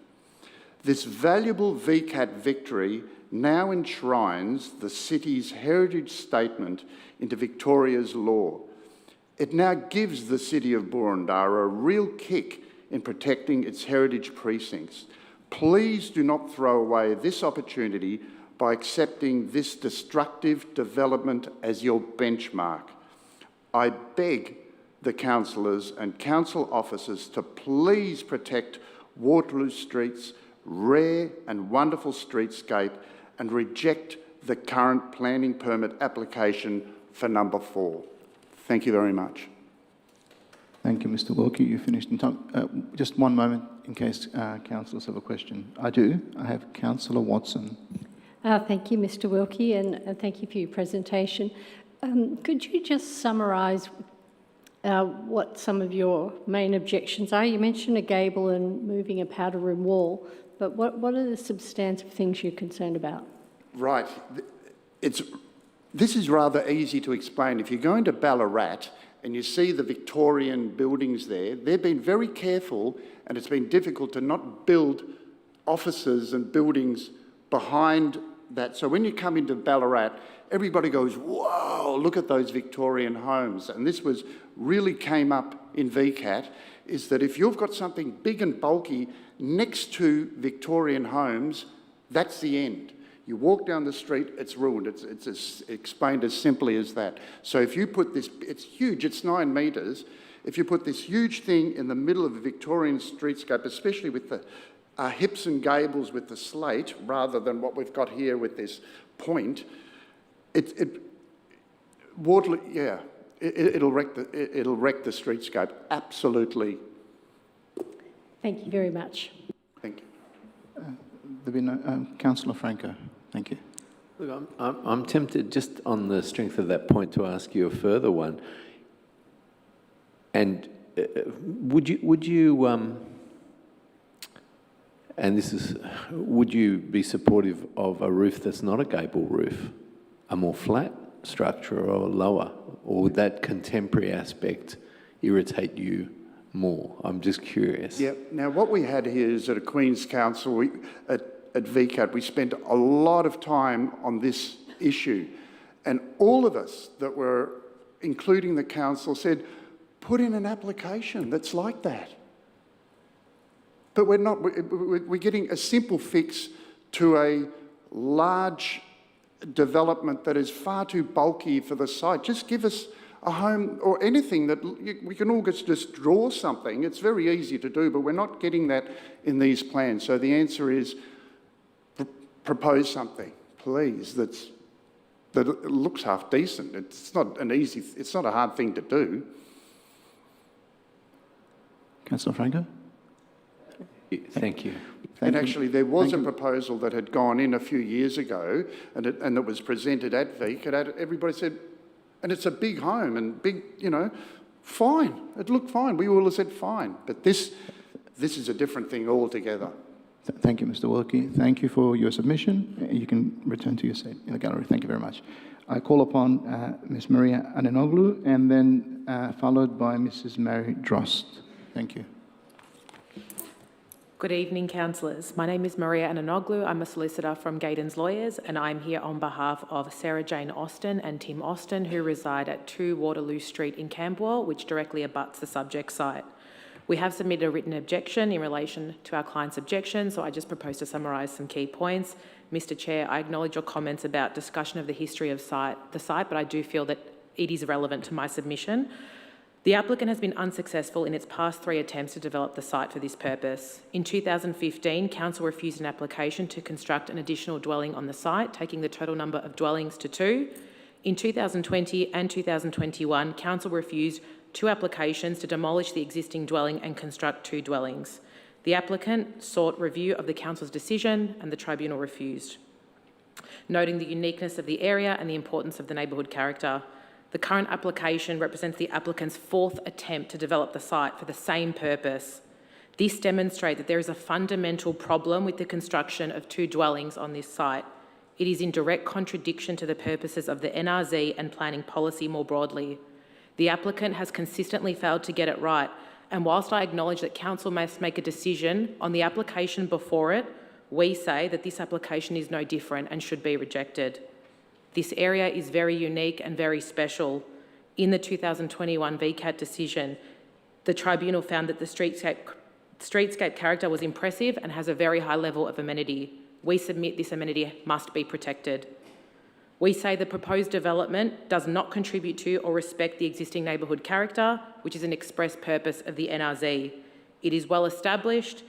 This valuable VCAT victory now enshrines the city's heritage statement into Victoria's law. It now gives the city of Boroondara a real kick in protecting its heritage precincts. Please do not throw away this opportunity by accepting this destructive development as your benchmark. I beg the councillors and council officers to please protect Waterloo Street's rare and wonderful streetscape and reject the current planning permit application for number 4. Thank you very much. Thank you, Mr. Wilkie. You finished in time. Just one moment in case councillors have a question. I do. I have Councillor Watson. Thank you, Mr. Wilkie, and thank you for your presentation. Could you just summarise what some of your main objections are? You mentioned a gable and moving a powder room wall, but what are the substantive things you're concerned about? Right. This is rather easy to explain. If you're going to Ballarat and you see the Victorian buildings there, they've been very careful, and it's been difficult to not build offices and buildings behind that. So when you come into Ballarat, everybody goes, whoa, look at those Victorian homes. And this really came up in VCAT, is that if you've got something big and bulky next to Victorian homes, that's the end. You walk down the street, it's ruined. It's explained as simply as that. So if you put this, it's huge, it's 9 metres. If you put this huge thing in the middle of a Victorian streetscape, especially with the hips and gables with the slate, rather than what we've got here with this point, Waterloo, yeah, it'll wreck the streetscape, absolutely. Thank you very much. Thank you. Councillor Franco, thank you. Look, I'm tempted, just on the strength of that point, to ask you a further one. And would you be supportive of a roof that's not a gable roof, a more flat structure or lower, or would that contemporary aspect irritate you more? I'm just curious. Yeah, now what we had here is at a Queen's Council, at VCAT, we spent a lot of time on this issue, and all of us that were, including the council, said, put in an application that's like that. But we're not, we're getting a simple fix to a large development that is far too bulky for the site. Just give us a home or anything that we can all just draw something. It's very easy to do, but we're not getting that in these plans. So the answer is propose something, please, that looks half decent. It's not a hard thing to do. Councillor Franco? Thank you. And actually, there was a proposal that had gone in a few years ago, and it was presented at VCAT. Everybody said, and it's a big home and big, fine. It looked fine. We all said fine. But this is a different thing altogether. Thank you, Mr. Wilkie. Thank you for your submission. You can return to your seat in the gallery. Thank you very much. I call upon Ms. Maria Ananoglu and then followed by Mrs. Mary Drost. Thank you. Good evening, councillors. My name is Maria Ananoglu. I'm a solicitor from Gaydon's Lawyers, and I'm here on behalf of Sarah Jane Austin and Tim Austin, who reside at 2 Waterloo Street in Camberwell, which directly abuts the subject site. We have submitted a written objection in relation to our client's objection, so I just propose to summarise some key points. Mr. Chair, I acknowledge your comments about discussion of the history of the site, but I do feel that it is relevant to my submission. The applicant has been unsuccessful in its past 3 attempts to develop the site for this purpose. In 2015, Council refused an application to construct an additional dwelling on the site, taking the total number of dwellings to 2. In 2020 and 2021, Council refused 2 applications to demolish the existing dwelling and construct 2 dwellings. The applicant sought review of the Council's decision and the Tribunal refused. Noting the uniqueness of the area and the importance of the neighbourhood character, the current application represents the applicant's 4th attempt to develop the site for the same purpose. This demonstrates that there is a fundamental problem with the construction of 2 dwellings on this site. It is in direct contradiction to the purposes of the NRZ and planning policy more broadly. The applicant has consistently failed to get it right, and whilst I acknowledge that Council must make a decision on the application before it, we say that this application is no different and should be rejected. This area is very unique and very special. In the 2021 VCAT decision, the Tribunal found that the streetscape character was impressive and has a very high level of amenity. We submit this amenity must be protected. We say the proposed development does not contribute to or respect the existing neighbourhood character, which is an express purpose of the NRZ. It is well established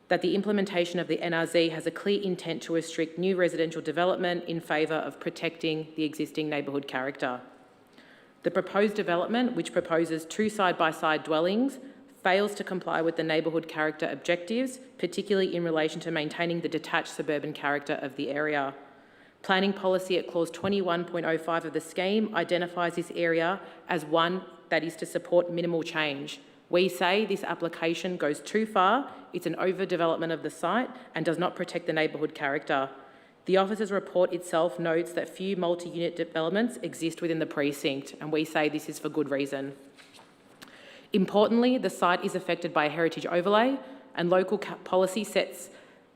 that the implementation of the NRZ has a clear intent to restrict new residential development in favour of protecting the existing neighbourhood character. The proposed development, which proposes 2 side-by-side dwellings, fails to comply with the neighbourhood character objectives, particularly in relation to maintaining the detached suburban character of the area. Planning policy at clause 21.05 of the scheme identifies this area as one that is to support minimal change. We say this application goes too far, it's an overdevelopment of the site and does not protect the neighbourhood character. The officer's report itself notes that few multi-unit developments exist within the precinct, and we say this is for good reason. Importantly, the site is affected by a heritage overlay, and local policy sets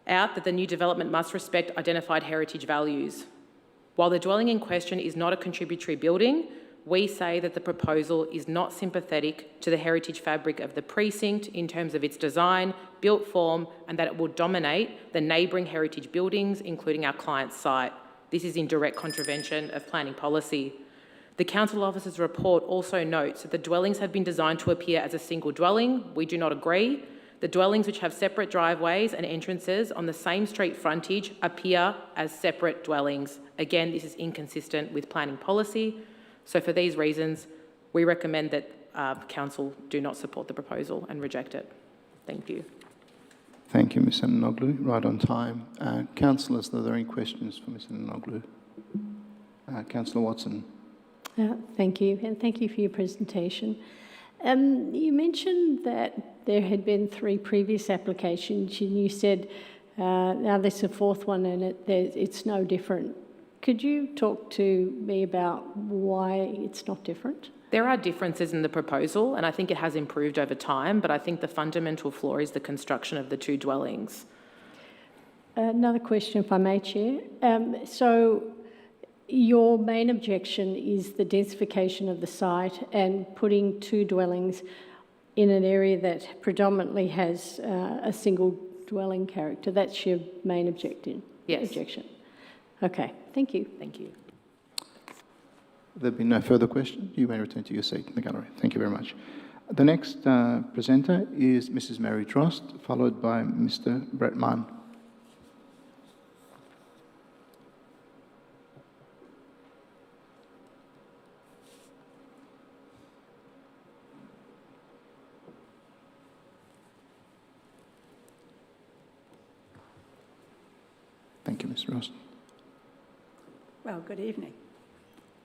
out that the new development must respect identified heritage values. While the dwelling in question is not a contributory building, we say that the proposal is not sympathetic to the heritage fabric of the precinct in terms of its design, built form, and that it will dominate the neighbouring heritage buildings, including our client's site. This is in direct contravention of planning policy. The council officer's report also notes that the dwellings have been designed to appear as a single dwelling. We do not agree. The dwellings which have separate driveways and entrances on the same street frontage appear as separate dwellings. Again, this is inconsistent with planning policy. So for these reasons, we recommend that council do not support the proposal and reject it. Thank you. Thank you, Ms Ananoglu. Right on time. Councillors, are there any questions for Ms Ananoglu? Councillor Watson. Thank you, and thank you for your presentation. You mentioned that there had been 3 previous applications, and you said now there's a 4th one and it's no different. Could you talk to me about why it's not different? There are differences in the proposal, and I think it has improved over time, but I think the fundamental flaw is the construction of the 2 dwellings. Another question, if I may, Chair. So your main objection is the densification of the site and putting 2 dwellings in an area that predominantly has a single dwelling character. That's your main objection? Yes. Objection. Okay, thank you. Thank you. There have been no further questions. You may return to your seat in the gallery. Thank you very much. The next presenter is Mrs. Mary Drost, followed by Mr. Brett Mann. Thank you, Ms. Drost. Well, good evening.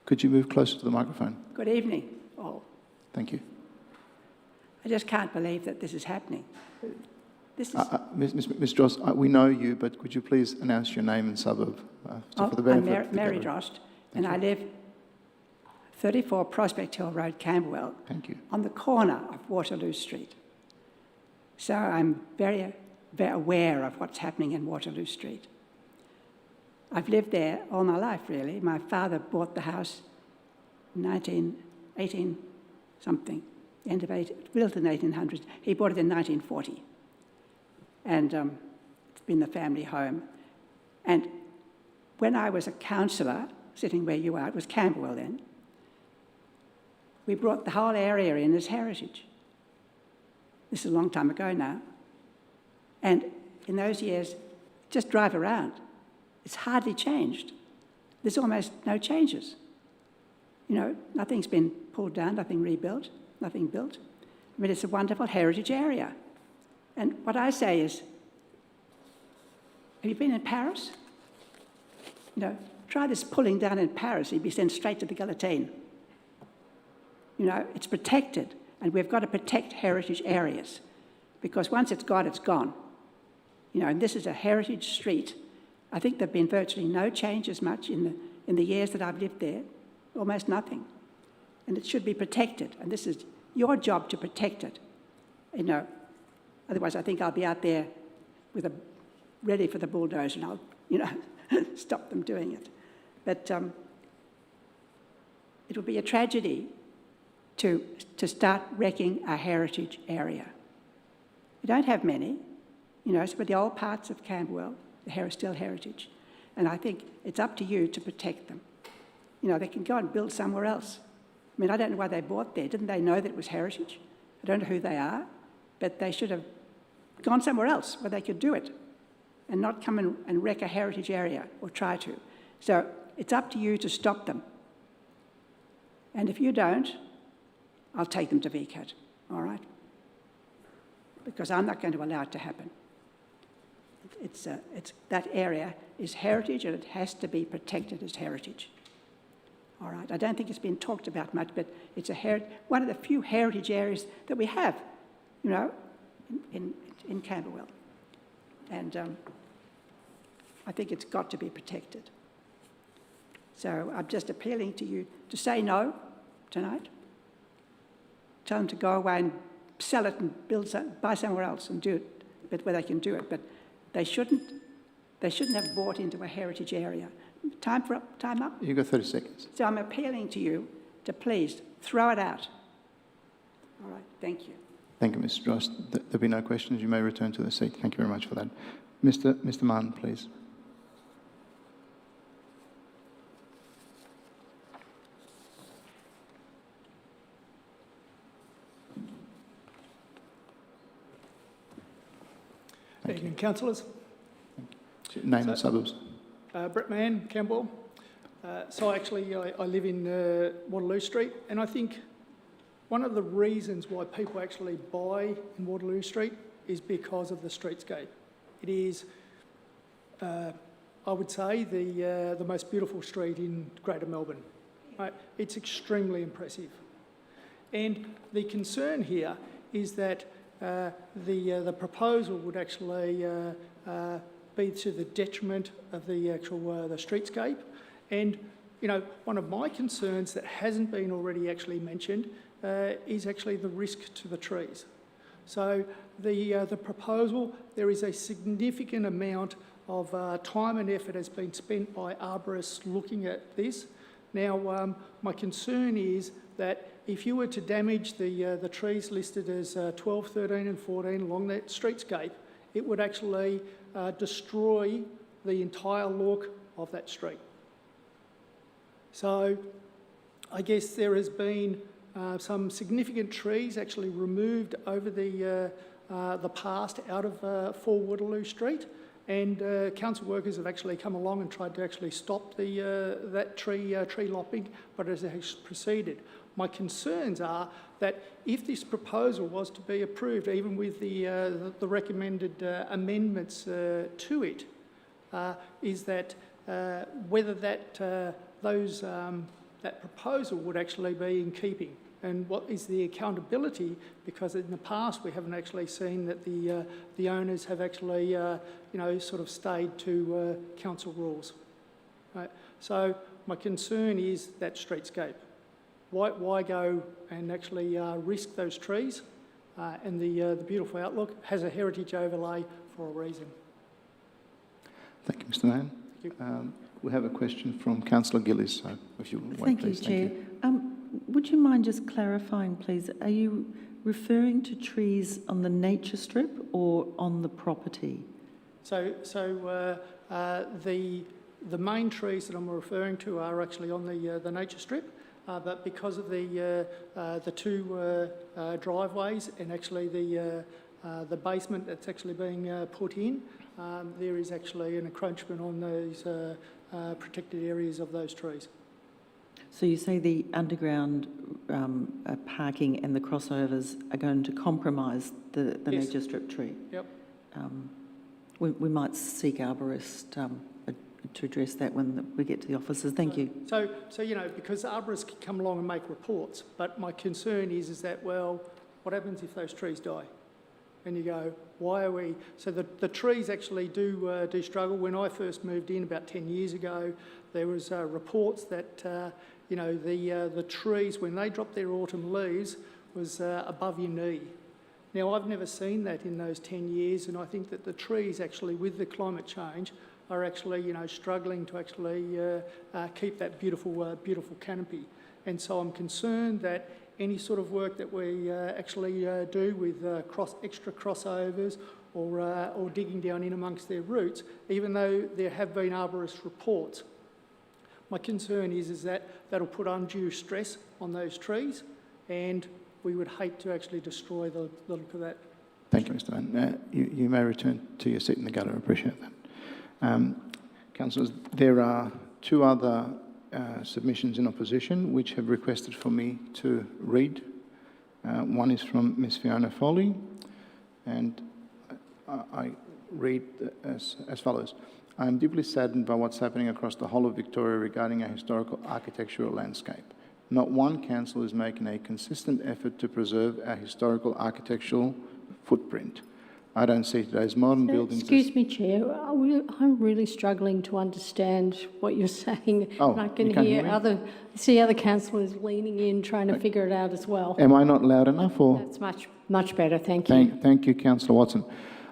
Could you move closer to the microphone? Good evening, all. Thank you. I just can't believe that this is happening. This is... Ms. Drost, we know you, but could you please announce your name and suburb for the benefit of the Mary gallery? Drost, and I live 34 Prospect Hill Road, Camberwell. Thank you. On the corner of Waterloo Street. So I'm very, very aware of what's happening in Waterloo Street. I've lived there all my life, really. My father bought the house in 1918 something, built in 1800s. He bought it in 1940. And it's been the family home. And when I was a councillor, sitting where you are, it was Camberwell then, we brought the whole area in as heritage. This is a long time ago now. And in those years, just drive around. It's hardly changed. There's almost no changes. You know, nothing's been pulled down, nothing rebuilt, nothing built. I mean, it's a wonderful heritage area. And what I say is, have you been in Paris? You know, try this pulling down in Paris, you'd be sent straight to the guillotine. You know, it's protected, and we've got to protect heritage areas, because once it's gone, it's gone. You know, and this is a heritage street. I think there have been virtually no changes much in the years that I've lived there, almost nothing. And it should be protected, and this is your job to protect it. You know, otherwise I think I'll be out there ready for the bulldozer, and I'll, you know, stop them doing it. But it would be a tragedy to start wrecking a heritage area. We don't have many, you know, but the old parts of Camberwell, the still heritage. And I think it's up to you to protect them. You know, they can go and build somewhere else. I mean, I don't know why they bought there. Didn't they know that it was heritage? I don't know who they are, but they should have gone somewhere else where they could do it and not come and wreck a heritage area or try to. So it's up to you to stop them. And if you don't, I'll take them to VCAT, all right? Because I'm not going to allow it to happen. That area is heritage and it has to be protected as heritage. All right, I don't think it's been talked about much, but it's one of the few heritage areas that we have, you know, in Camberwell. And I think it's got to be protected. So I'm just appealing to you to say no tonight. Tell them to go away and sell it and buy somewhere else and do it, but where they can do it. But they shouldn't have bought into a heritage area. Time up? You've got 30 seconds. So I'm appealing to you to please throw it out. All right, thank you. Thank you, Mr. Joyce. There'll be no questions. You may return to the seat. Thank you very much for that. Mr. Martin, please. Good evening, councillors. Name and suburbs. Brett Mann, Campbell. I live in Waterloo Street, and I think one of the reasons why people actually buy in Waterloo Street is because of the streetscape. It is, I would say, the most beautiful street in Greater Melbourne. Right? It's extremely impressive. And the concern here is that the proposal would actually be to the detriment of the actual the streetscape. And you know, one of my concerns that hasn't been already actually mentioned is actually the risk to the trees. So the proposal, there is a significant amount of time and effort has been spent by arborists looking at this. Now, my concern is that if you were to damage the trees listed as 12, 13 and 14 along that streetscape, it would actually destroy the entire look of that street. So I guess there has been some significant trees actually removed over the past out of 4 Waterloo Street, and council workers have actually come along and tried to actually stop that tree lopping, but it has proceeded. My concerns are that if this proposal was to be approved, even with the recommended amendments to it, is that whether that proposal would actually be in keeping, and what is the accountability? Because in the past we haven't actually seen that the owners have actually, sort of stayed to council rules. Right? So my concern is that streetscape. Why go and actually risk those trees? And the beautiful outlook has a heritage overlay for a reason. Thank you, Mr. Mann. Thank you. We have a question from Councillor Gillies, so if you will wait, Thank you, please. Chair. Thank you. Would you mind just clarifying, please? Are you referring to trees on the nature strip or on the property? So the main trees that I'm referring to are actually on the nature strip, but because of the 2 driveways and actually the basement that's actually being put in, there is actually an encroachment on those protected areas of those trees. So you say the underground parking and the crossovers are going to compromise the Yes. nature strip tree? Yep. We might seek arborists to address that when we get to the offices. Thank you. So because arborists can come along and make reports, but my concern is that, well, what happens if those trees die? And you go, why are we... So the trees actually do struggle. When I first moved in about 10 years ago, there was reports that, the trees, when they dropped their autumn leaves, was above your knee. Now, I've never seen that in those 10 years, and I think that the trees actually, with the climate change, are actually, struggling to actually keep that beautiful canopy. And so I'm concerned that any sort of work that we actually do with extra crossovers or digging down in amongst their roots, even though there have been arborist reports, my concern is that that'll put undue stress on those trees, and we would hate to actually destroy the look of that. Thank you, Mr. Mann. You may return to your seat in the gutter. I appreciate that. Councillors, there are 2 other submissions in opposition, which have requested for me to read. One is from Ms. Fiona Foley, and I read as follows. I am deeply saddened by what's happening across the whole of Victoria regarding our historical architectural landscape. Not one council is making a consistent effort to preserve our historical architectural footprint. I don't see today's modern buildings... Excuse me, Chair. I'm really struggling to understand what you're saying. Oh, and I can you can't hear hear me? see other councillors leaning in, trying to figure it out as well. Am I not loud enough? Or? That's much better, thank you. Thank you, Councillor Watson.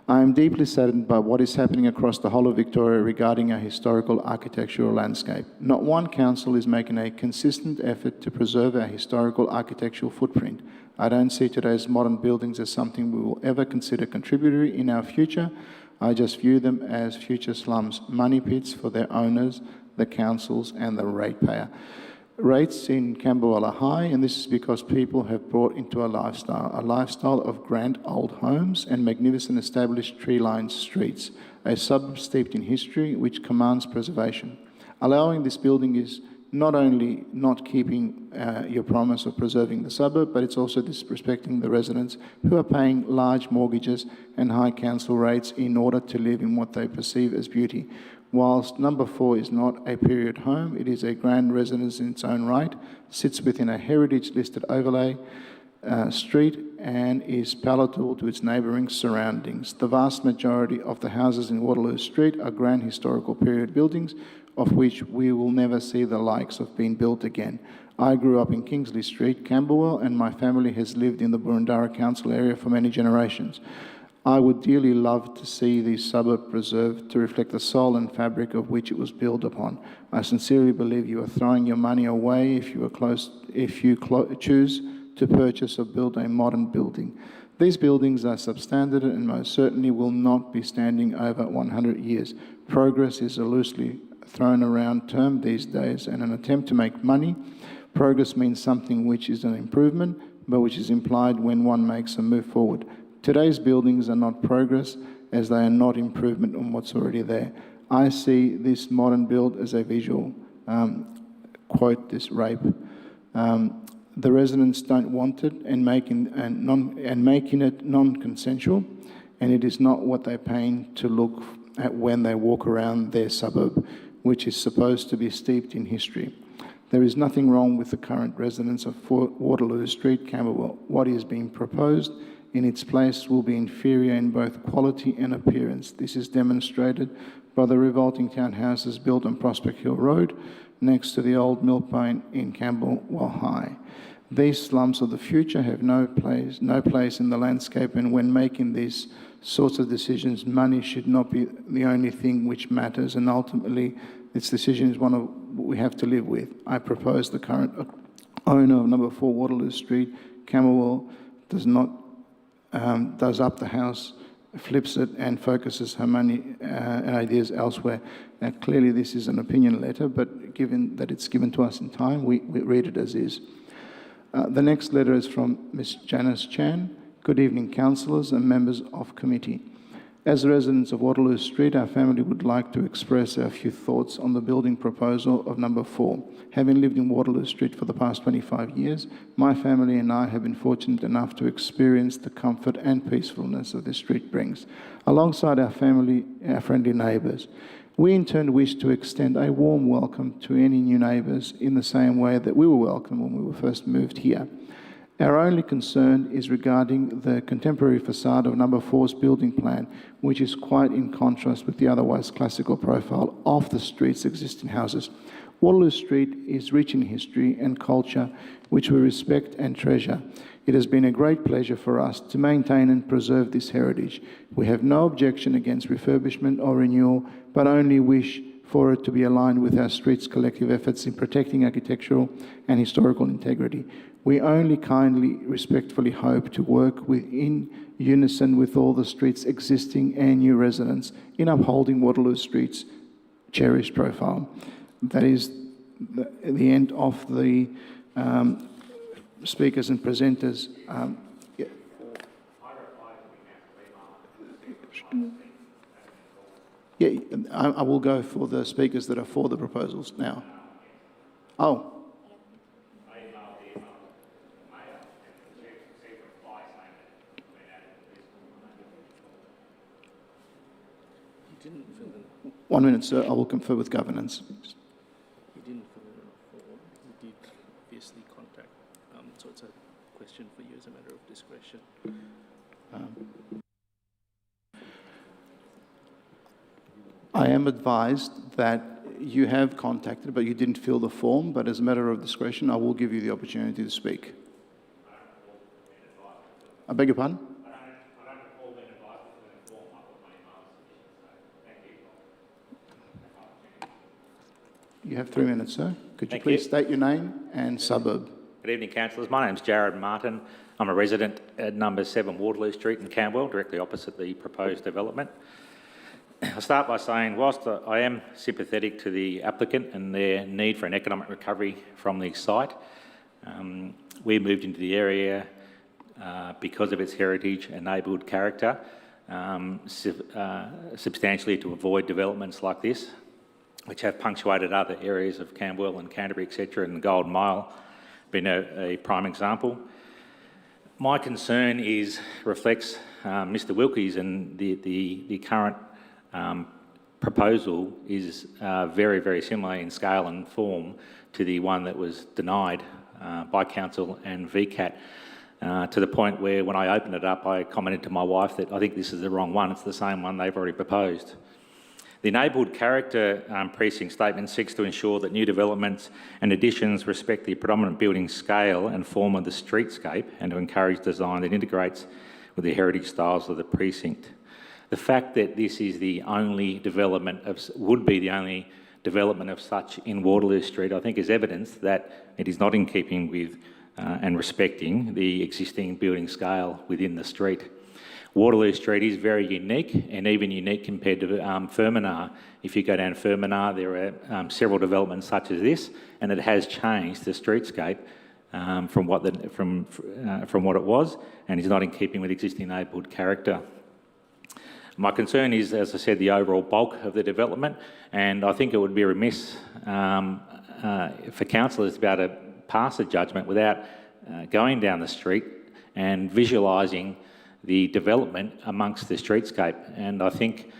I am deeply saddened by what is happening across the whole of Victoria regarding our historical architectural landscape. Not one council is making a consistent effort to preserve our historical architectural footprint. I don't see today's modern buildings as something we will ever consider contributory in our future. I just view them as future slums, money pits for their owners, the councils and the ratepayer. Rates in Camberwell are high, and this is because people have brought into a lifestyle of grand old homes and magnificent established tree-lined streets, a suburb steeped in history which commands preservation. Allowing this building is not only not keeping your promise of preserving the suburb, but it's also disrespecting the residents who are paying large mortgages and high council rates in order to live in what they perceive as beauty. Whilst number 4 is not a period home, it is a grand residence in its own right, sits within a heritage-listed overlay street and is palatable to its neighbouring surroundings. The vast majority of the houses in Waterloo Street are grand historical period buildings, of which we will never see the likes of being built again. I grew up in Kingsley Street, Camberwell, and my family has lived in the Boroondara Council area for many generations. I would dearly love to see the suburb preserved to reflect the soul and fabric of which it was built upon. I sincerely believe you are throwing your money away if you choose to purchase or build a modern building. These buildings are substandard and most certainly will not be standing over 100 years. Progress is a loosely thrown around term these days and an attempt to make money. Progress means something which is an improvement, but which is implied when one makes a move forward. Today's buildings are not progress, as they are not improvement on what's already there. I see this modern build as a visual. Quote this rape. The residents don't want it and making it non-consensual, and it is not what they're paying to look at when they walk around their suburb, which is supposed to be steeped in history. There is nothing wrong with the current residents of Waterloo Street, Camberwell. What is being proposed in its place will be inferior in both quality and appearance. This is demonstrated by the revolting townhouses built on Prospect Hill Road next to the old milk pint in Camberwell High. These slums of the future have no place in the landscape, and when making these sorts of decisions, money should not be the only thing which matters, and ultimately this decision is one of what we have to live with. I propose the current owner of number 4 Waterloo Street, Camberwell, does up the house, flips it and focuses her money and ideas elsewhere. Clearly this is an opinion letter, but given that it's given to us in time, we read it as is. The next letter is from Ms. Janice Chan. Good evening, councillors and members of committee. As residents of Waterloo Street, our family would like to express our few thoughts on the building proposal of number 4. Having lived in Waterloo Street for the past 25 years, my family and I have been fortunate enough to experience the comfort and peacefulness that this street brings, alongside our friendly neighbours. We in turn wish to extend a warm welcome to any new neighbours in the same way that we were welcome when we were first moved here. Our only concern is regarding the contemporary facade of number 4's building plan, which is quite in contrast with the otherwise classical profile of the street's existing houses. Waterloo Street is rich in history and culture, which we respect and treasure. It has been a great pleasure for us to maintain and preserve this heritage. We have no objection against refurbishment or renewal, but only wish for it to be aligned with our street's collective efforts in protecting architectural and historical integrity. We only kindly, respectfully hope to work in unison with all the street's existing and new residents in upholding Waterloo Street's cherished profile. That is the end of the speakers and presenters. I will go for the speakers that are for the proposals now. Oh. One minute, sir. I will confer with governance. He didn't fill in a form. He did obviously contact. So it's a question for you as a matter of discretion. I am advised that you have contacted, but you didn't fill the form. But as a matter of discretion, I will give you the opportunity to speak. I beg your pardon? You have 3 minutes, sir. Could you please state your name and suburb? Good evening, councillors. My name's Jared Martin. I'm a resident at number 7 Waterloo Street in Camberwell, directly opposite the proposed development. I'll start by saying, whilst I am sympathetic to the applicant and their need for an economic recovery from the site, we moved into the area because of its heritage and neighbourhood character, substantially to avoid developments like this, which have punctuated other areas of Camberwell and Canterbury, etc., and the Golden Mile being a prime example. My concern reflects Mr Wilkie's, and the current proposal is very, very similar in scale and form to the one that was denied by Council and VCAT, to the point where when I opened it up, I commented to my wife that I think this is the wrong one. It's the same one they've already proposed. The neighbourhood character precinct statement seeks to ensure that new developments and additions respect the predominant building scale and form of the streetscape, and to encourage design that integrates with the heritage styles of the precinct. The fact that this is the only development would be the only development of such in Waterloo Street, I think is evidence that it is not in keeping with and respecting the existing building scale within the street. Waterloo Street is very unique, and even unique compared to Fermanagh. If you go down Fermanagh, there are several developments such as this, and it has changed the streetscape from what it was, and is not in keeping with existing neighbourhood character. My concern is, as I said, the overall bulk of the development, and I think it would be remiss for councillors to be able to pass a judgment without going down the street and visualising the development amongst the streetscape. And I think,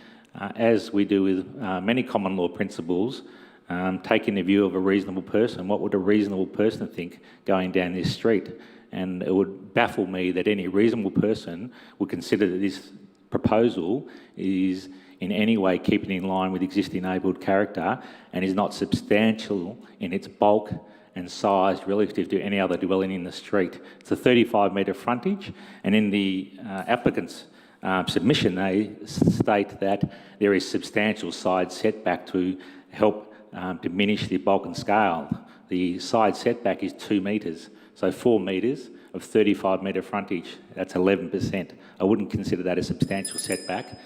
as we do with many common law principles, taking the view of a reasonable person, what would a reasonable person think going down this street? And it would baffle me that any reasonable person would consider that this proposal is in any way keeping in line with existing neighbourhood character and is not substantial in its bulk and size relative to any other dwelling in the street. It's a 35-metre frontage, and in the applicant's submission they state that there is substantial side setback to help diminish the bulk and scale. The side setback is 2 metres, so 4 metres of 35-metre frontage, that's 11%. I wouldn't consider that a substantial setback,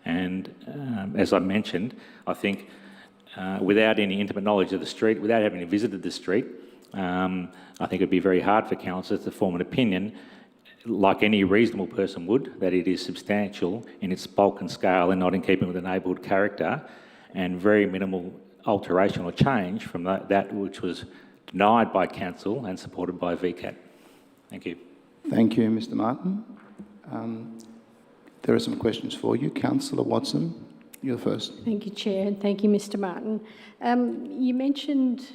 and as I mentioned, I think without any intimate knowledge of the street, without having visited the street, I think it would be very hard for councillors to form an opinion, like any reasonable person would, that it is substantial in its bulk and scale and not in keeping with the neighbourhood character, and very minimal alteration or change from that which was denied by council and supported by VCAT. Thank you. Thank you, Mr Martin. There are some questions for you. Councillor Watson, you're first. Thank you, Chair, and thank you, Mr Martin. You mentioned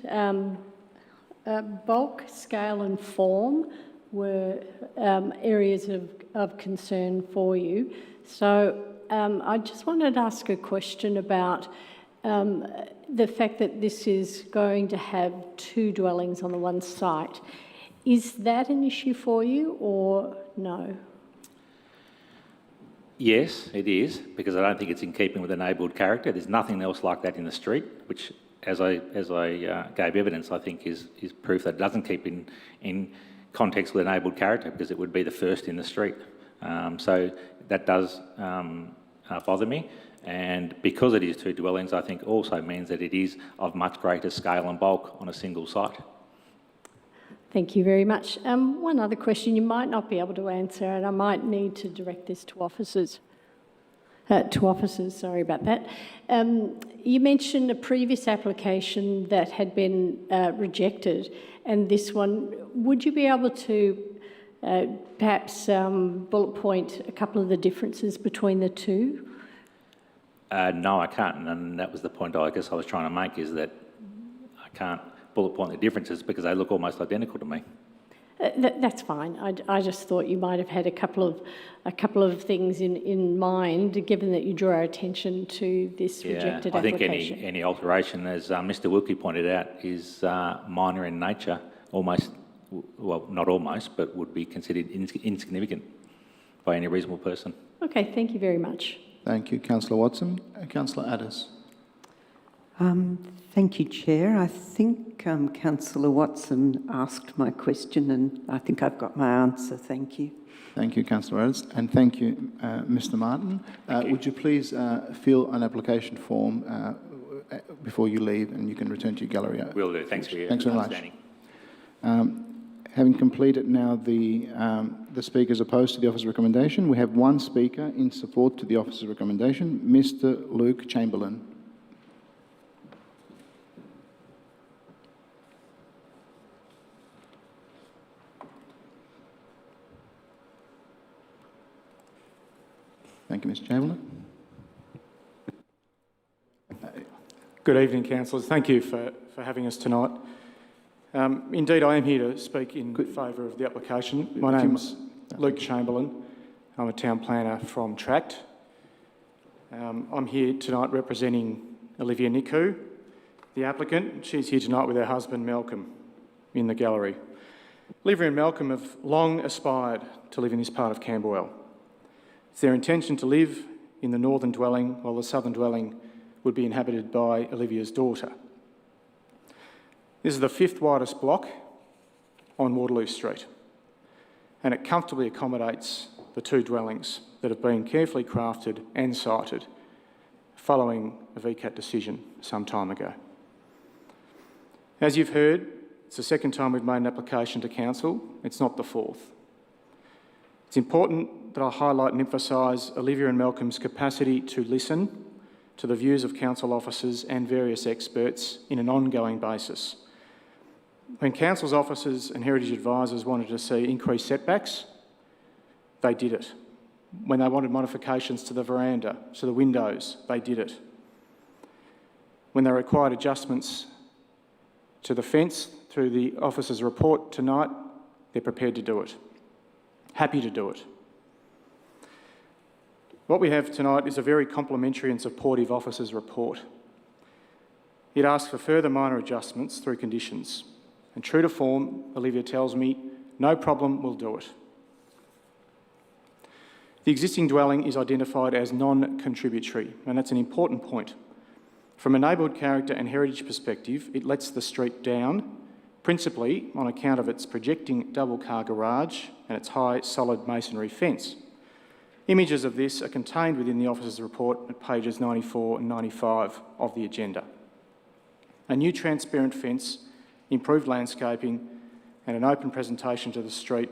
bulk, scale and form were areas of concern for you. So I just wanted to ask a question about the fact that this is going to have 2 dwellings on the one site. Is that an issue for you or no? Yes, it is, because I don't think it's in keeping with the neighbourhood character. There's nothing else like that in the street, which, as I gave evidence, I think is proof that it doesn't keep in context with the neighbourhood character, because it would be the first in the street. So that does bother me, and because it is 2 dwellings, I think also means that it is of much greater scale and bulk on a single site. Thank you very much. One other question you might not be able to answer, and I might need to direct this to officers. to officers, sorry about that. You mentioned a previous application that had been rejected, and this one. Would you be able to perhaps bullet point a couple of the differences between the two? No, I can't, and that was the point I guess I was trying to make, is that I can't bullet point the differences because they look almost identical to me. That's fine. I just thought you might have had a couple of things in mind, given that you draw our attention to this rejected application. I think any alteration, as Mr. Wilkie pointed out, is minor in nature, almost, well, not almost, but would be considered insignificant by any reasonable person. Okay, thank you very much. Thank you, Councillor Watson. Councillor Addis. Thank you, Chair. I think Councillor Watson asked my question and I think I've got my answer. Thank you. Thank you, Councillor Addis, and thank you, Mr. Martin. Would you please fill an application form before you leave, and you can return to your gallery. Will do. Thanks for your understanding. Having completed now the speakers opposed to the officer's recommendation, we have one speaker in support to the officer's recommendation, Mr. Luke Chamberlain. Thank you, Mr. Chamberlain. Good evening, councillors. Thank you for having us tonight. Indeed, I am here to speak in favour of the application. My name's Luke Chamberlain. I'm a town planner from Tract. I'm here tonight representing Olivia Niku, the applicant. She's here tonight with her husband, Malcolm, in the gallery. Olivia and Malcolm have long aspired to live in this part of Camberwell. It's their intention to live in the northern dwelling, while the southern dwelling would be inhabited by Olivia's daughter. This is the fifth widest block on Waterloo Street, and it comfortably accommodates the two dwellings that have been carefully crafted and sited following a VCAT decision some time ago. As you've heard, it's the second time we've made an application to council. It's not the fourth. It's important that I highlight and emphasise Olivia and Malcolm's capacity to listen to the views of council officers and various experts in an ongoing basis. When council's officers and heritage advisors wanted to see increased setbacks, they did it. When they wanted modifications to the veranda, to the windows, they did it. When they required adjustments to the fence through the officer's report tonight, they're prepared to do it. Happy to do it. What we have tonight is a very complimentary and supportive officer's report. It asks for further minor adjustments through conditions. And true to form, Olivia tells me, no problem, we'll do it. The existing dwelling is identified as non-contributory, and that's an important point. From a neighbourhood character and heritage perspective, it lets the street down, principally on account of its projecting double-car garage and its high, solid masonry fence. Images of this are contained within the officer's report at pages 94 and 95 of the agenda. A new transparent fence, improved landscaping and an open presentation to the street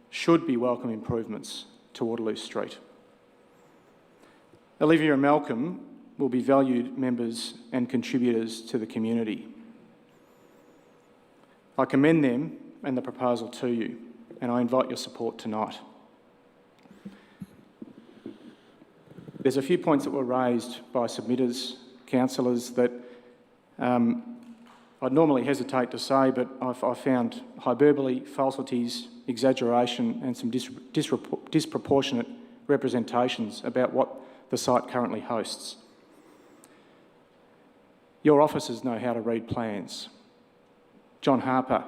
should be welcome improvements to Waterloo Street. Olivia and Malcolm will be valued members and contributors to the community. I commend them and the proposal to you, and I invite your support tonight. There's a few points that were raised by submitters, councillors, that I'd normally hesitate to say, but I found hyperbole, falsities, exaggeration and some disproportionate representations about what the site currently hosts. Your officers know how to read plans. John Harper,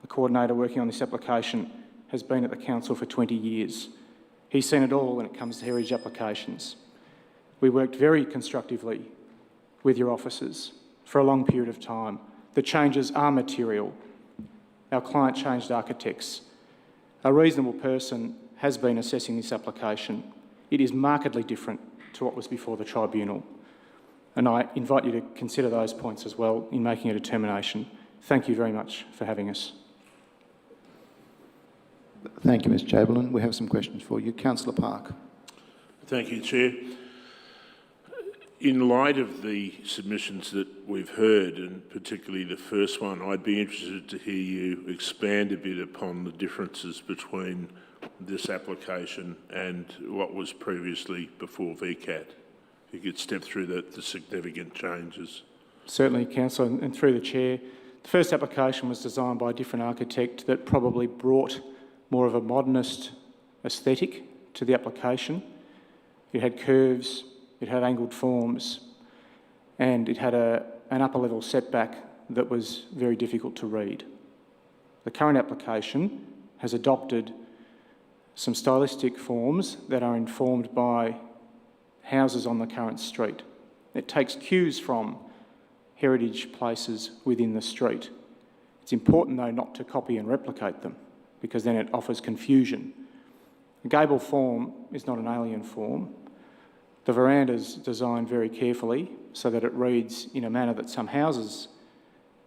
the coordinator working on this application, has been at the council for 20 years. He's seen it all when it comes to heritage applications. We worked very constructively with your officers for a long period of time. The changes are material. Our client changed architects. A reasonable person has been assessing this application. It is markedly different to what was before the tribunal. And I invite you to consider those points as well in making a determination. Thank you very much for having us. Thank you, Mr. Chamberlain. We have some questions for you. Councillor Park. Thank you, Chair. In light of the submissions that we've heard, and particularly the first one, I'd be interested to hear you expand a bit upon the differences between this application and what was previously before VCAT. If you could step through the significant changes. Certainly, Councillor, and through the Chair. The first application was designed by a different architect that probably brought more of a modernist aesthetic to the application. It had curves, it had angled forms, and it had an upper level setback that was very difficult to read. The current application has adopted some stylistic forms that are informed by houses on the current street. It takes cues from heritage places within the street. It's important, though, not to copy and replicate them, because then it offers confusion. A gable form is not an alien form. The veranda's designed very carefully so that it reads in a manner that some houses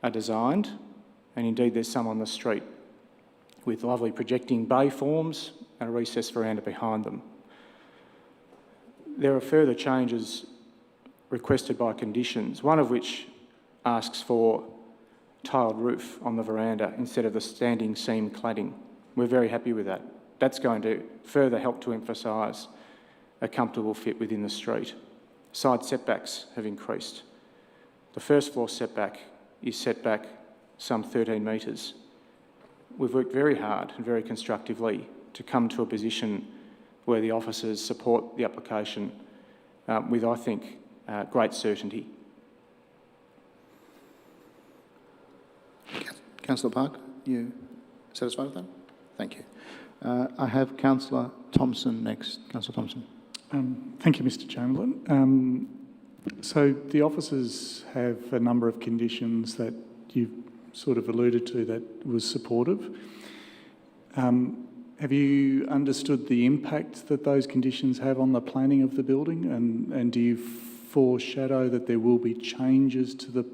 are designed, and indeed there's some on the street, with lovely projecting bay forms and a recessed veranda behind them. There are further changes requested by conditions, one of which asks for tiled roof on the veranda instead of the standing seam cladding. We're very happy with that. That's going to further help to emphasise a comfortable fit within the street. Side setbacks have increased. The first floor setback is set back some 13 metres. We've worked very hard and very constructively to come to a position where the officers support the application with, I think, great certainty. Councillor Park, you satisfied with that? Thank you. I have Councillor Thompson next. Councillor Thompson. Thank you, Mr. Chamberlain. So the officers have a number of conditions that you've sort of alluded to that was supportive. Have you understood the impact that those conditions have on the planning of the building, and do you foreshadow that there will be changes to the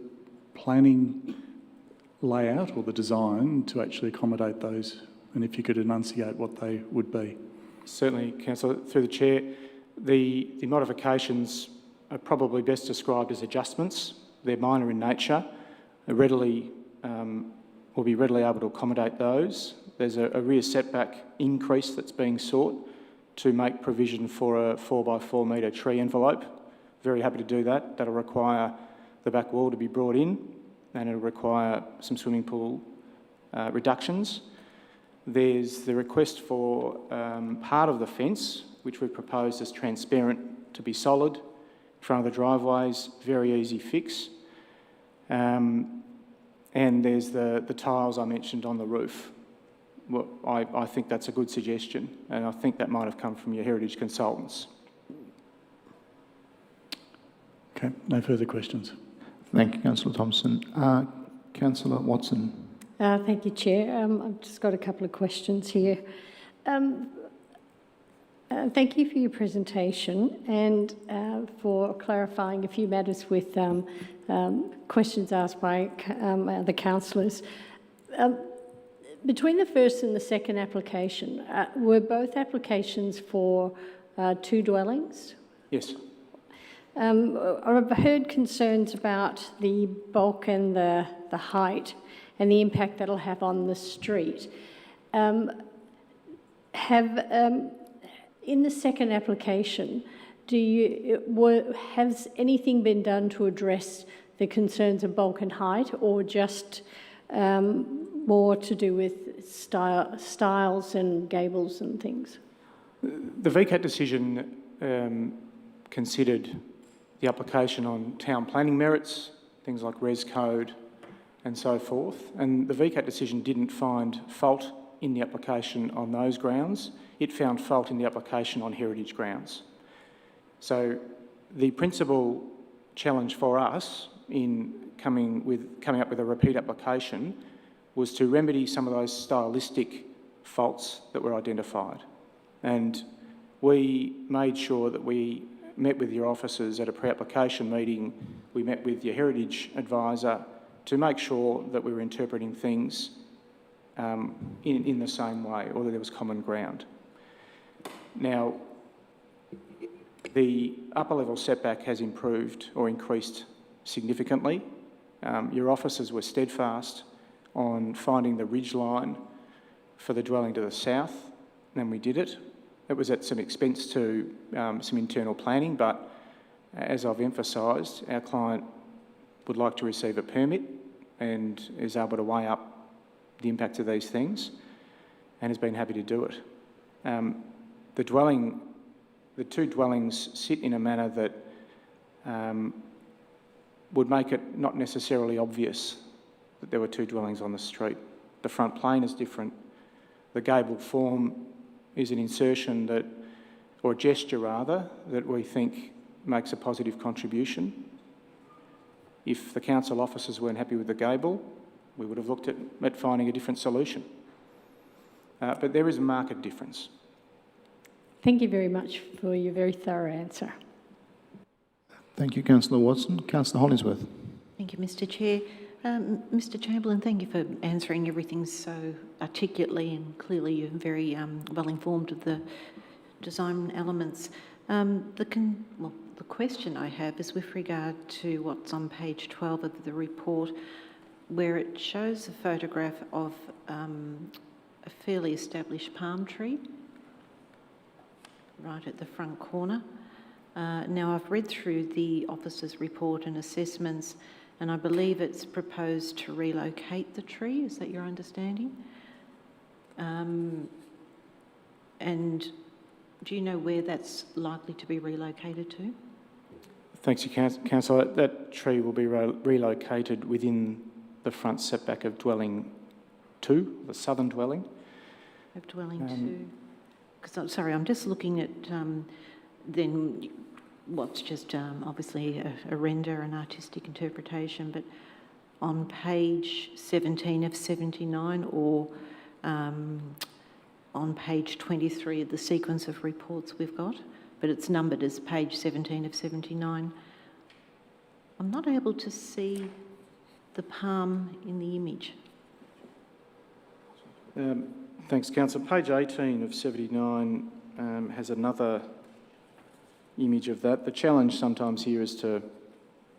planning layout or the design to actually accommodate those? And if you could enunciate what they would be. Certainly, Councillor. Through the Chair, the modifications are probably best described as adjustments. They're minor in nature. We'll be readily able to accommodate those. There's a rear setback increase that's being sought to make provision for a 4x4 metre tree envelope. Very happy to do that. That'll require the back wall to be brought in, and it'll require some swimming pool reductions. There's the request for part of the fence, which we've proposed as transparent to be solid in front of the driveways, very easy fix. And there's the tiles I mentioned on the roof. Well, I think that's a good suggestion, and I think that might have come from your heritage consultants. Okay, no further questions. Thank you, Councillor Thompson. Councillor Watson. Thank you, Chair. I've just got a couple of questions here. Thank you for your presentation and for clarifying a few matters with questions asked by the councillors. Between the first and the second application, were both applications for 2 dwellings? Yes. I've heard concerns about the bulk and the height and the impact that'll have on the street. In the second application, has anything been done to address the concerns of bulk and height, or just more to do with styles and gables and things? The VCAT decision considered the application on town planning merits, things like res code and so forth, and the VCAT decision didn't find fault in the application on those grounds. It found fault in the application on heritage grounds. So the principal challenge for us in coming up with a repeat application was to remedy some of those stylistic faults that were identified. And we made sure that we met with your officers at a pre-application meeting. We met with your heritage advisor to make sure that we were interpreting things in the same way, or that there was common ground. Now, The upper level setback has improved or increased significantly. Your officers were steadfast on finding the ridge line for the dwelling to the south, and we did it. It was at some expense to some internal planning, but as I've emphasised, our client would like to receive a permit and is able to weigh up the impact of these things and has been happy to do it. The two dwellings sit in a manner that would make it not necessarily obvious that there were two dwellings on the street. The front plane is different. The gable form is an insertion that, or a gesture rather, that we think makes a positive contribution. If the council officers weren't happy with the gable, we would have looked at finding a different solution. But there is a marked difference. Thank you very much for your very thorough answer. Thank you, Councillor Watson. Councillor Hollingsworth. Thank you, Mr Chair. Mr Chamberlain, thank you for answering everything so articulately and clearly. You're very well informed of the design elements. The question I have is with regard to what's on page 12 of the report, where it shows a photograph of a fairly established palm tree right at the front corner. Now, I've read through the officer's report and assessments, and I believe it's proposed to relocate the tree. Is that your understanding? And do you know where that's likely to be relocated to? Thanks, Councillor. That tree will be relocated within the front setback of dwelling 2, the southern dwelling. Of dwelling 2? Because I'm sorry, I'm just looking at then what's just obviously a render, an artistic interpretation, but on page 17 of 79 or on page 23 of the sequence of reports we've got, but it's numbered as page 17 of 79. I'm not able to see the palm in the image. Thanks, Councillor. Page 18 of 79 has another image of that. The challenge sometimes here is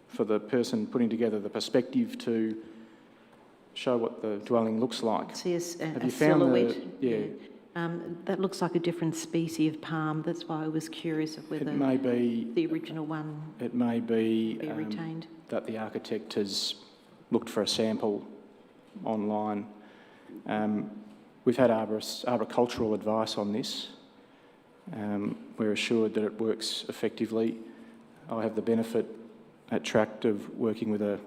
for the person putting together the perspective to show what the dwelling looks like. See Have a you found silhouette. yeah. That looks like a different species of palm. That's why I was curious of whether It may be the original one It may be retained. that the architect has looked for a sample online. We've had arboricultural advice on this. We're assured that it works effectively. I have the benefit at Tract of working with a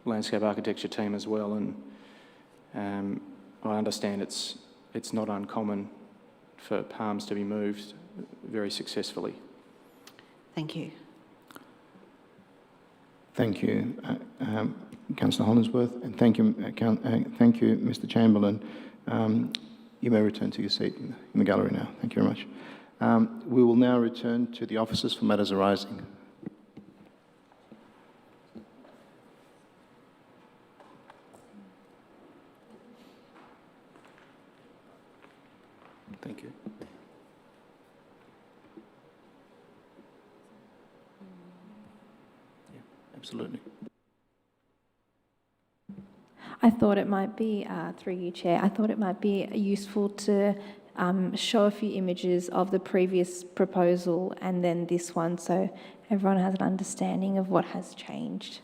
landscape architecture team as well, and I understand it's not uncommon for palms to be moved very successfully. Thank you. Thank you, Councillor Hollingsworth, and thank you, Mr Chamberlain. You may return to your seat in the gallery now. Thank you very much. We will now return to the officers for matters arising. Thank you. Yeah, absolutely. I thought it might be, through you, Chair, I thought it might be useful to show a few images of the previous proposal and then this one, so everyone has an understanding of what has changed.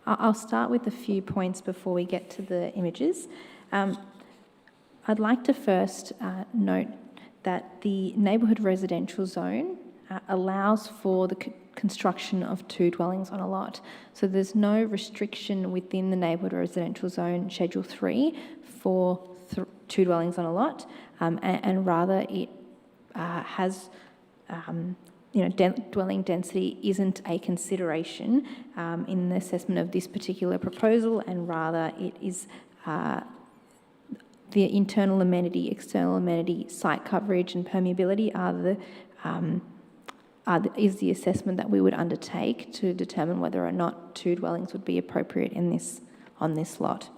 I'll start with a few points before we get to the images. I'd like to first note that the neighbourhood residential zone allows for construction of 2 dwellings on a lot. So there's no restriction within the neighbourhood residential zone Schedule 3 for 2 dwellings on a lot, and rather it has, dwelling density isn't a consideration in the assessment of this particular proposal, and rather it is the internal amenity, external amenity, site coverage and permeability is the assessment that we would undertake to determine whether or not 2 dwellings would be appropriate on this lot.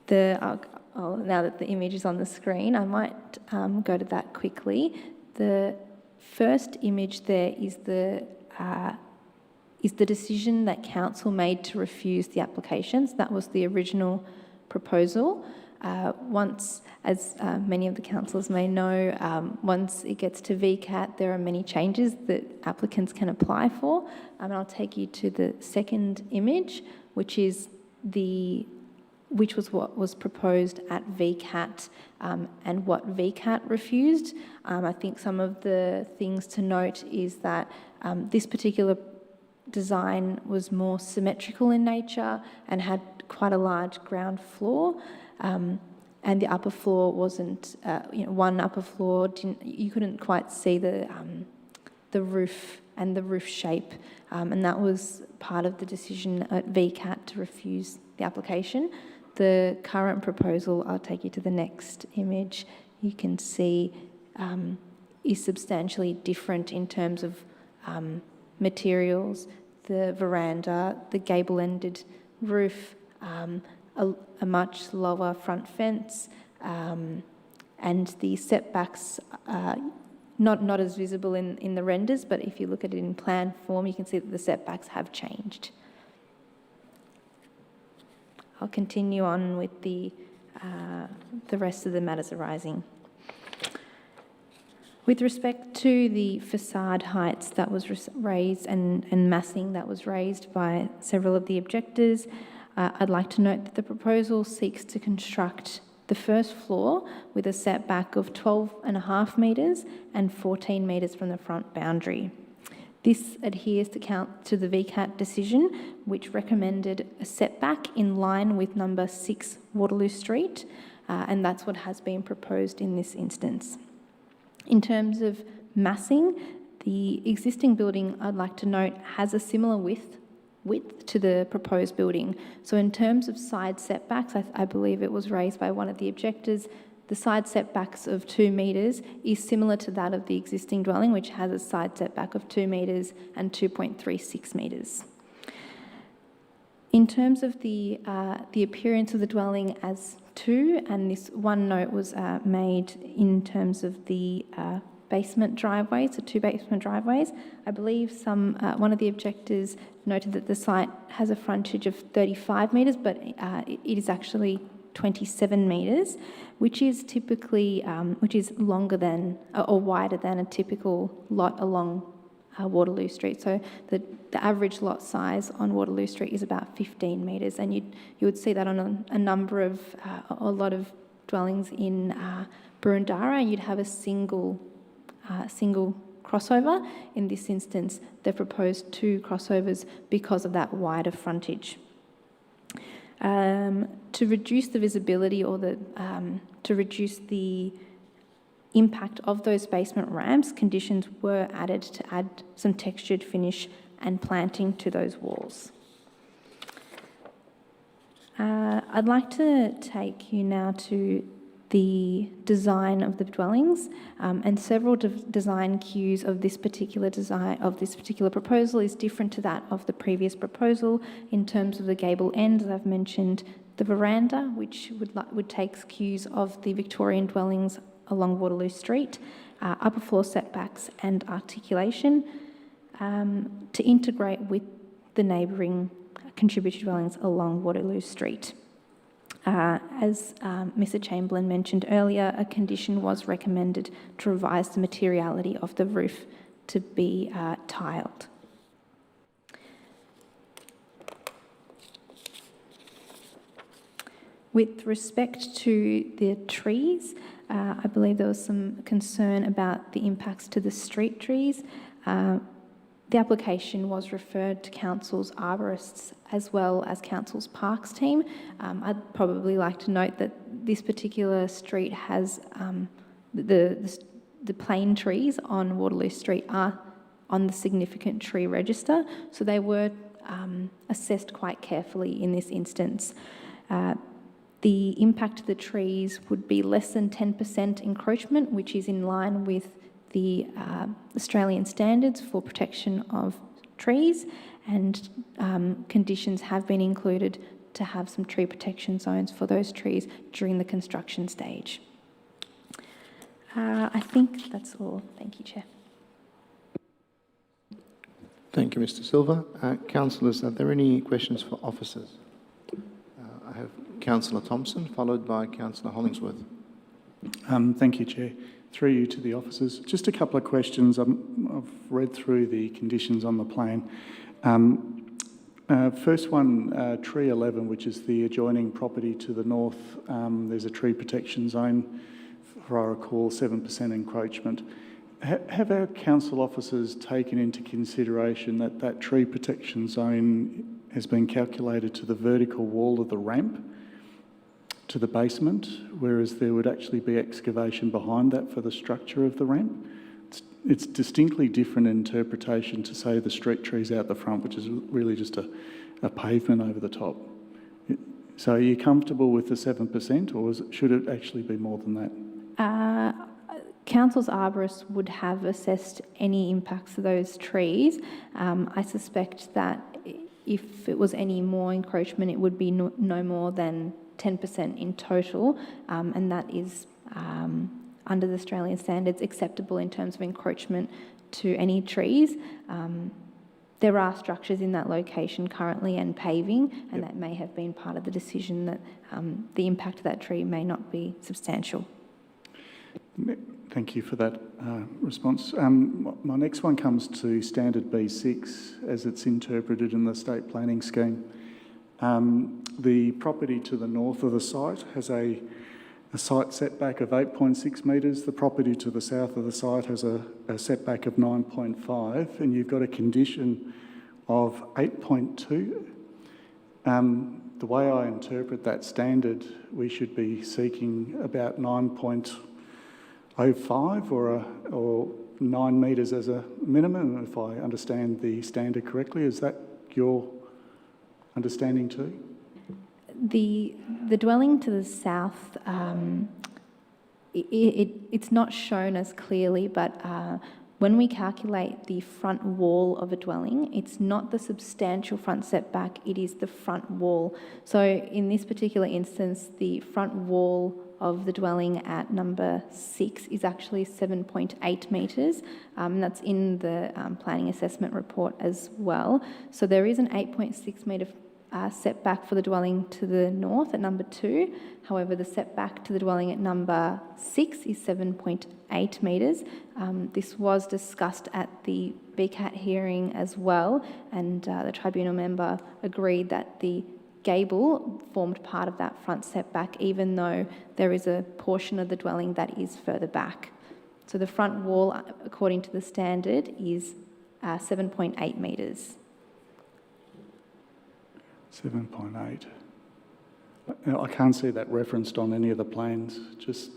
Now that the image is on the screen, I might go to that quickly. The first image there is the decision that council made to refuse the applications. That was the original proposal. Once, as many of the councillors may know, once it gets to VCAT, there are many changes that applicants can apply for. And I'll take you to the second image, which was what was proposed at VCAT and what VCAT refused. I think some of the things to note is that this particular design was more symmetrical in nature and had quite a large ground floor, and the upper floor wasn't, one upper floor, you couldn't quite see the roof and the roof shape, and that was part of the decision at VCAT to refuse the application. The current proposal, I'll take you to the next image, you can see is substantially different in terms of materials, the veranda, the gable-ended roof, a much lower front fence, and the setbacks not as visible in the renders, but if you look at it in plan form, you can see that the setbacks have changed. I'll continue on with the rest of the matters arising. With respect to the facade heights that was raised and massing that was raised by several of the objectors, I'd like to note that the proposal seeks to construct the first floor with a setback of 12.5 metres and 14 metres from the front boundary. This adheres to the VCAT decision, which recommended a setback in line with number 6 Waterloo Street, and that's what has been proposed in this instance. In terms of massing, the existing building, I'd like to note, has a similar width to the proposed building. So in terms of side setbacks, I believe it was raised by one of the objectors, the side setbacks of 2 metres is similar to that of the existing dwelling, which has a side setback of 2 metres and 2.36 metres. In terms of the appearance of the dwelling as 2, and this one note was made in terms of the basement driveways, so 2 basement driveways. I believe one of the objectors noted that the site has a frontage of 35 metres, but it is actually 27 metres, which is typically longer than or wider than a typical lot along Waterloo Street. So the average lot size on Waterloo Street is about 15 metres, and you would see that on a lot of dwellings in Burundara. You'd have a single crossover. In this instance, they've proposed 2 crossovers because of that wider frontage. To reduce the visibility or to reduce the impact of those basement ramps, conditions were added to add some textured finish and planting to those walls. I'd like to take you now to the design of the dwellings, and several design cues of this particular proposal is different to that of the previous proposal in terms of the gable end, as I've mentioned, the veranda, which would take cues of the Victorian dwellings along Waterloo Street, upper floor setbacks and articulation, to integrate with the neighbouring contributory dwellings along Waterloo Street. As Mr Chamberlain mentioned earlier, a condition was recommended to revise the materiality of the roof to be tiled. With respect to the trees, I believe there was some concern about the impacts to the street trees. The application was referred to Council's arborists as well as Council's parks team. I'd probably like to note that this particular street has the plane trees on Waterloo Street are on the significant tree register, so they were assessed quite carefully in this instance. The impact of the trees would be less than 10% encroachment, which is in line with the Australian standards for protection of trees, and conditions have been included to have some tree protection zones for those trees during the construction stage. I think that's all. Thank you, Chair. Thank you, Mr. Silva. Councillors, are there any questions for officers? I have Councillor Thompson, followed by Councillor Hollingsworth. Thank you, Chair. Through you to the officers. Just a couple of questions. I've read through the conditions on the plan. First one, tree 11, which is the adjoining property to the north. There's a tree protection zone for, I recall, 7% encroachment. Have our council officers taken into consideration that that tree protection zone has been calculated to the vertical wall of the ramp to the basement, whereas there would actually be excavation behind that for the structure of the ramp? It's distinctly different interpretation to say the street trees out the front, which is really just a pavement over the top. So are you comfortable with the 7%, or should it actually be more than that? Council's arborists would have assessed any impacts of those trees. I suspect that if it was any more encroachment, it would be no more than 10% in total, and that is under the Australian standards acceptable in terms of encroachment to any trees. There are structures in that location currently and paving, and that may have been part of the decision that the impact of that tree may not be substantial. Thank you for that response. My next one comes to Standard B6 as it's interpreted in the state planning scheme. The property to the north of the site has a site setback of 8.6 metres. The property to the south of the site has a setback of 9.5, and you've got a condition of 8.2. The way I interpret that standard, we should be seeking about 9.05 or 9 metres as a minimum, if I understand the standard correctly. Is that your understanding too? The dwelling to the south, it's not shown as clearly, but when we calculate the front wall of a dwelling, it's not the substantial front setback, it is the front wall. So in this particular instance, the front wall of the dwelling at number 6 is actually 7.8 metres. That's in the planning assessment report as well. So there is an 8.6 metre setback for the dwelling to the north at number 2. However, the setback to the dwelling at number 6 is 7.8 metres. This was discussed at the VCAT hearing as well, and the tribunal member agreed that the gable formed part of that front setback, even though there is a portion of the dwelling that is further back. So the front wall, according to the standard, is 7.8 metres. 7.8. I can't see that referenced on any of the plans. Just,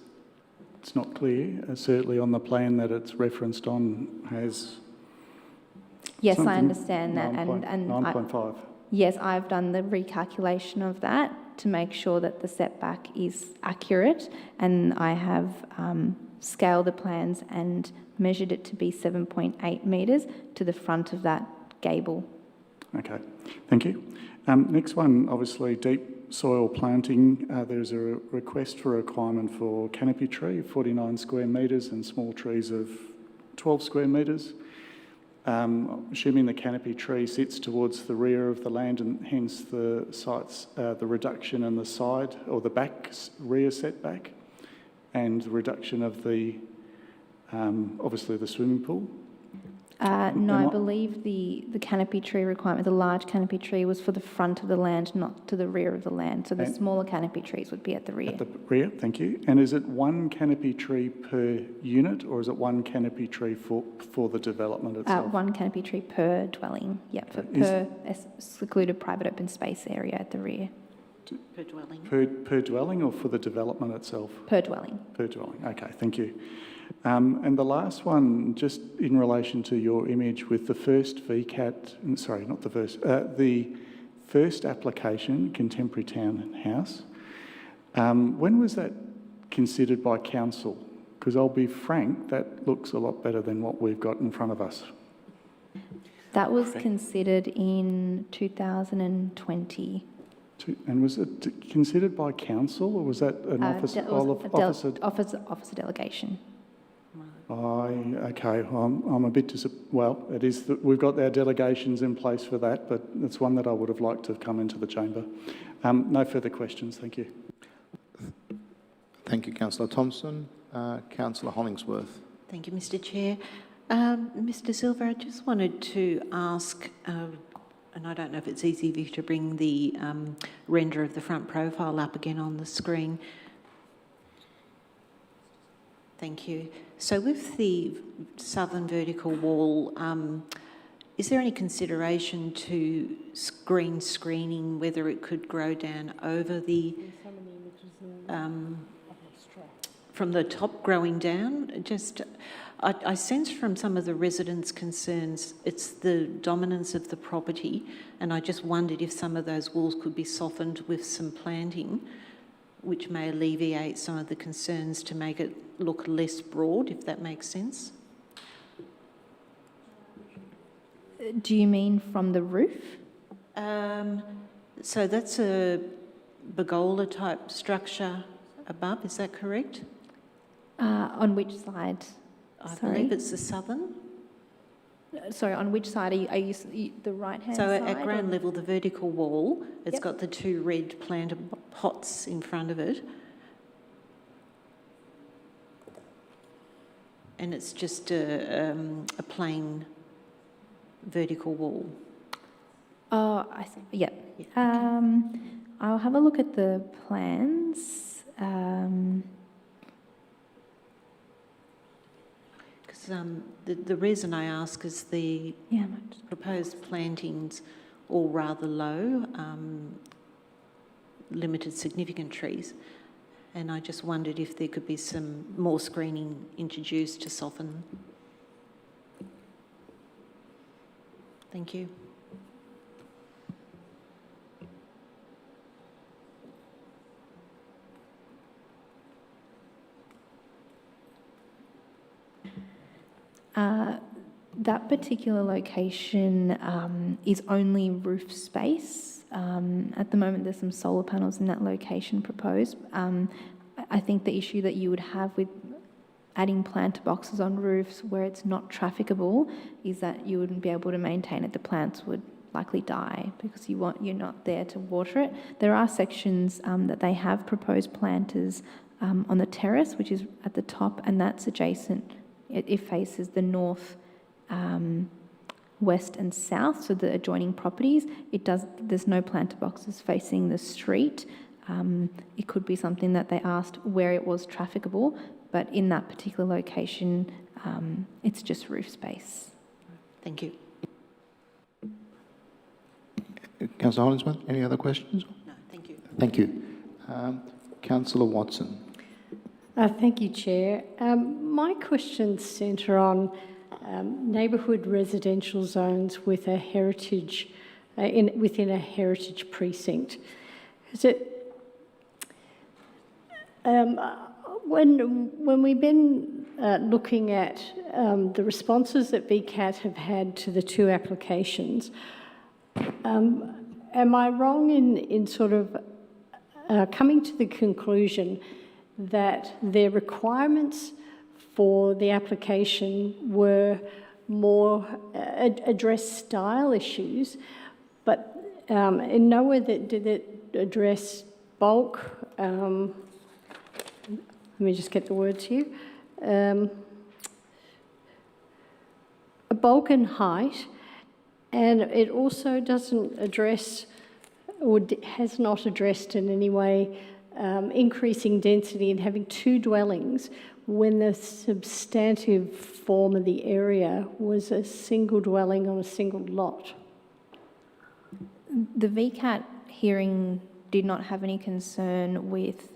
it's not clear. Certainly on the plan that it's referenced on has. Yes, I understand that, 9.5. Yes, I've done the recalculation of that to make sure that the setback is accurate, and I have scaled the plans and measured it to be 7.8 metres to the front of that gable. Okay, thank you. Next one, obviously deep soil planting. There's a request for a requirement for canopy tree, 49 square metres, and small trees of 12 square metres. Assuming the canopy tree sits towards the rear of the land, and hence the site's the reduction in the side or the back rear setback, and the reduction of the obviously the swimming pool. No, I Am I- believe the canopy tree requirement, the large canopy tree, was for the front of the land, not to the rear of the land. So the And- smaller canopy trees would be at the rear. At the rear, thank you. And is it one canopy tree per unit, or is it one canopy tree for the development itself? One canopy tree per dwelling, yeah, Is- per secluded private open space area at the rear. Per dwelling. Per dwelling, or for the development itself? Per dwelling. Per dwelling, okay, thank you. And the last one, just in relation to your image with the first VCAT, sorry, not the first application, Contemporary Townhouse, when was that considered by council? Because I'll be frank, that looks a lot better than what we've got in front of us. That was considered in 2020. And was it considered by council, or was that an officer delegation? Okay, I'm a bit well, it is that we've got our delegations in place for that, but it's one that I would have liked to have come into the chamber. No further questions, thank you. Thank you, Councillor Thompson. Councillor Hollingsworth. Thank you, Mr. Chair. Mr. Silver, I just wanted to ask, and I don't know if it's easy for you to bring the render of the front profile up again on the screen. Thank you. So with the southern vertical wall, is there any consideration to screening, whether it could grow down over the, from the top growing down? Just, I sense from some of the residents' concerns, it's the dominance of the property, and I just wondered if some of those walls could be softened with some planting, which may alleviate some of the concerns to make it look less broad, if that makes sense. Do you mean from the roof? So that's a pergola type structure above, is that correct? On which side? I believe it's the southern. Sorry, on which side are you the right-hand So side? at ground level, the vertical wall, it's Yep. got the two red planter pots in front of it. And it's just a plain vertical wall. Oh, I see. Yeah. I'll have a look at the plans. The reason I ask is the Yeah, proposed plantings all rather low, limited significant trees, and I just wondered if there could be some more screening introduced to soften. Thank you. That particular location is only roof space. At the moment, there's some solar panels in that location proposed. I think the issue that you would have with adding planter boxes on roofs where it's not trafficable is that you wouldn't be able to maintain it. The plants would likely die because you're not there to water it. There are sections that they have proposed planters on the terrace, which is at the top, and that's adjacent. It faces the north, west and south, so the adjoining properties. There's no planter boxes facing the street. It could be something that they asked where it was trafficable, but in that particular location, it's just roof space. Thank you. Councillor Hollingsworth, any other questions? No, thank you. Thank you. Councillor Watson. Thank you, Chair. My questions centre on neighbourhood residential zones with a heritage within a heritage precinct. Is it when we've been looking at the responses that VCAT have had to the two applications, am I wrong in sort of coming to the conclusion that their requirements for the application were more address style issues, but in nowhere did it address bulk? Let me just get the words here. bulk and height, and it also doesn't address, or has not addressed in any way, increasing density and having two dwellings when the substantive form of the area was a single dwelling on a single lot. The VCAT hearing did not have any concern with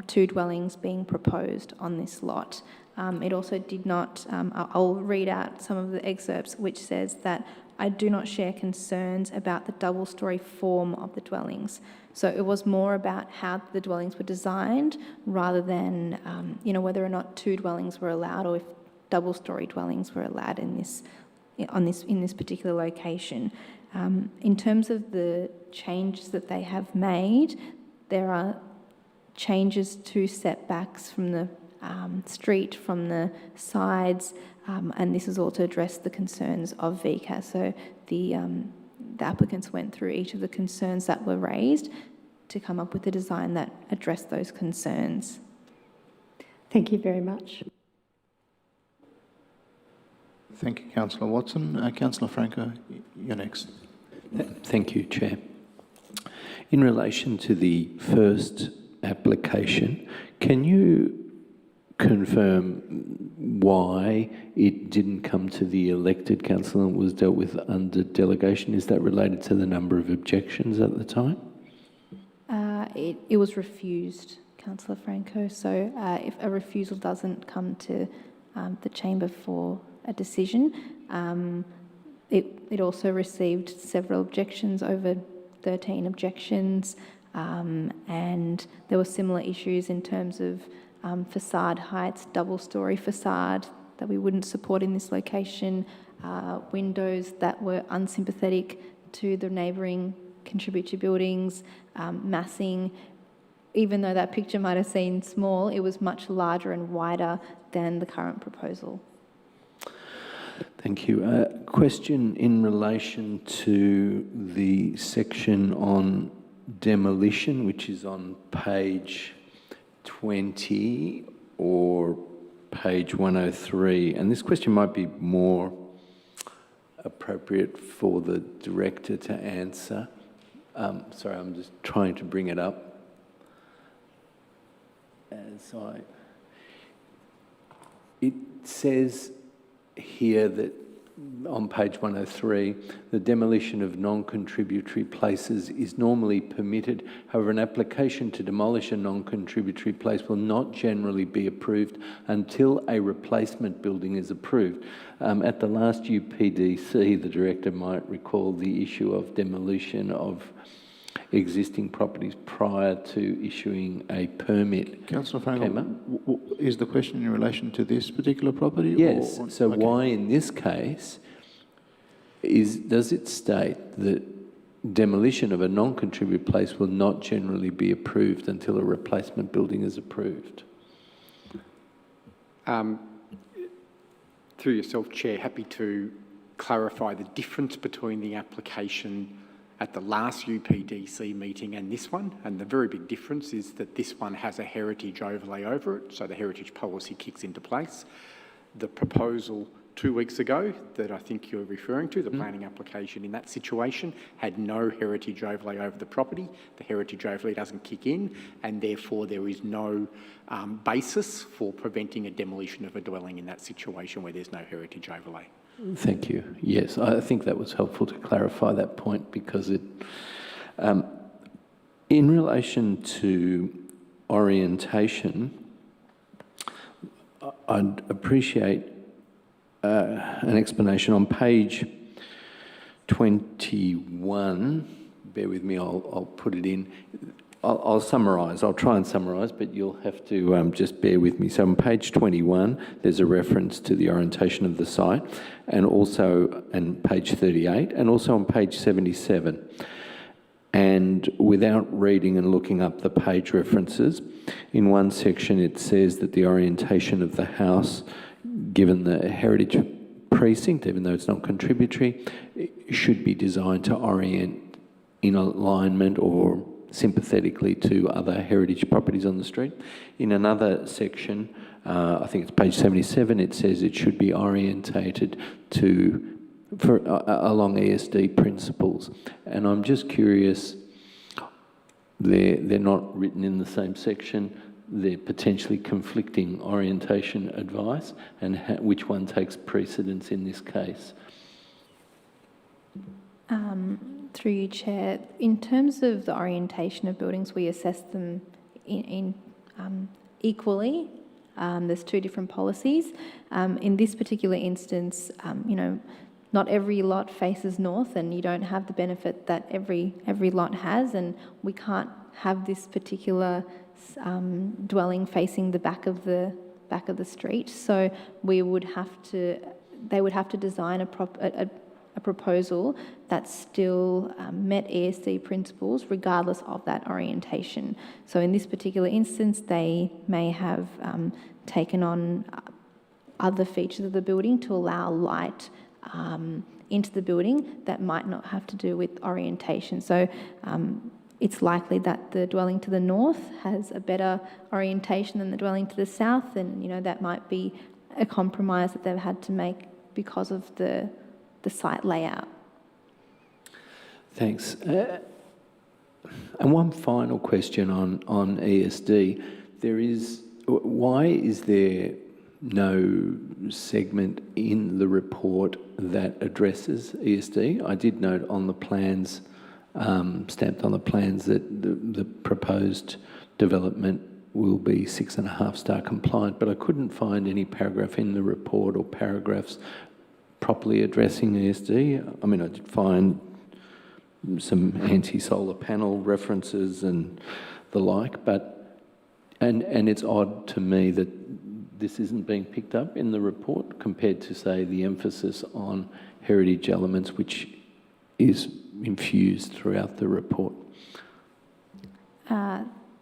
two dwellings being proposed on this lot. It also did not, I'll read out some of the excerpts, which says that I do not share concerns about the double-storey form of the dwellings. So it was more about how the dwellings were designed rather than, whether or not two dwellings were allowed or if double-storey dwellings were allowed in this particular location. In terms of the changes that they have made, there are changes to setbacks from the street, from the sides, and this is all to address the concerns of VCAT. So the applicants went through each of the concerns that were raised to come up with a design that addressed those concerns. Thank you very much. Thank you, Councillor Watson. Councillor Franco, you're next. Thank you, Chair. In relation to the first application, can you confirm why it didn't come to the elected council and was dealt with under delegation? Is that related to the number of objections at the time? It was refused, Councillor Franco. So if a refusal doesn't come to the chamber for a decision, it also received several objections, over 13 objections, and there were similar issues in terms of facade heights, double-storey facade that we wouldn't support in this location, windows that were unsympathetic to the neighbouring contributory buildings, massing. Even though that picture might have seemed small, it was much larger and wider than the current proposal. Thank you. Question in relation to the section on demolition, which is on page 20 or page 103. And this question might be more appropriate for the director to answer. Sorry, I'm just trying to bring it up. It says here that on page 103, the demolition of non-contributory places is normally permitted. However, an application to demolish a non-contributory place will not generally be approved until a replacement building is approved. At the last UPDC, the director might recall the issue of demolition of existing properties prior to issuing a permit. Councillor Frankel, is the question in relation to this particular property? Yes. Or, so okay. Why in this case does it state that demolition of a non-contributory place will not generally be approved until a replacement building is approved? Through yourself, Chair, happy to clarify the difference between the application at the last UPDC meeting and this one, and the very big difference is that this one has a heritage overlay over it, so the heritage policy kicks into place. The proposal 2 weeks ago that I think you're referring to, the planning application in that situation, had no heritage overlay over the property. The heritage overlay doesn't kick in, and therefore there is no basis for preventing a demolition of a dwelling in that situation where there's no heritage overlay. Thank you. Yes, I think that was helpful to clarify that point because it, in relation to orientation, I'd appreciate an explanation on page 21. Bear with me, I'll put it in. I'll summarise. I'll try and summarise, but you'll have to just bear with me. So on page 21, there's a reference to the orientation of the site, and also on page 38, and also on page 77. And without reading and looking up the page references, in one section it says that the orientation of the house, given the heritage precinct, even though it's not contributory, should be designed to orient in alignment or sympathetically to other heritage properties on the street. In another section, I think it's page 77, it says it should be orientated along ESD principles. And I'm just curious, they're not written in the same section. They're potentially conflicting orientation advice, and which one takes precedence in this case? Through you, Chair, in terms of the orientation of buildings, we assess them equally. There's two different policies. In this particular instance, not every lot faces north, and you don't have the benefit that every lot has, and we can't have this particular dwelling facing the back of the street. So they would have to design a proposal that still met ESD principles regardless of that orientation. So in this particular instance, they may have taken on other features of the building to allow light into the building that might not have to do with orientation. So it's likely that the dwelling to the north has a better orientation than the dwelling to the south, and that might be a compromise that they've had to make because of the site layout. Thanks. And one final question on ESD. Why is there no segment in the report that addresses ESD? I did note on the plans, stamped on the plans, that the proposed development will be 6.5 star compliant, but I couldn't find any paragraph in the report or paragraphs properly addressing ESD. I mean, I did find some anti-solar panel references and the like, but and it's odd to me that this isn't being picked up in the report compared to, say, the emphasis on heritage elements, which is infused throughout the report.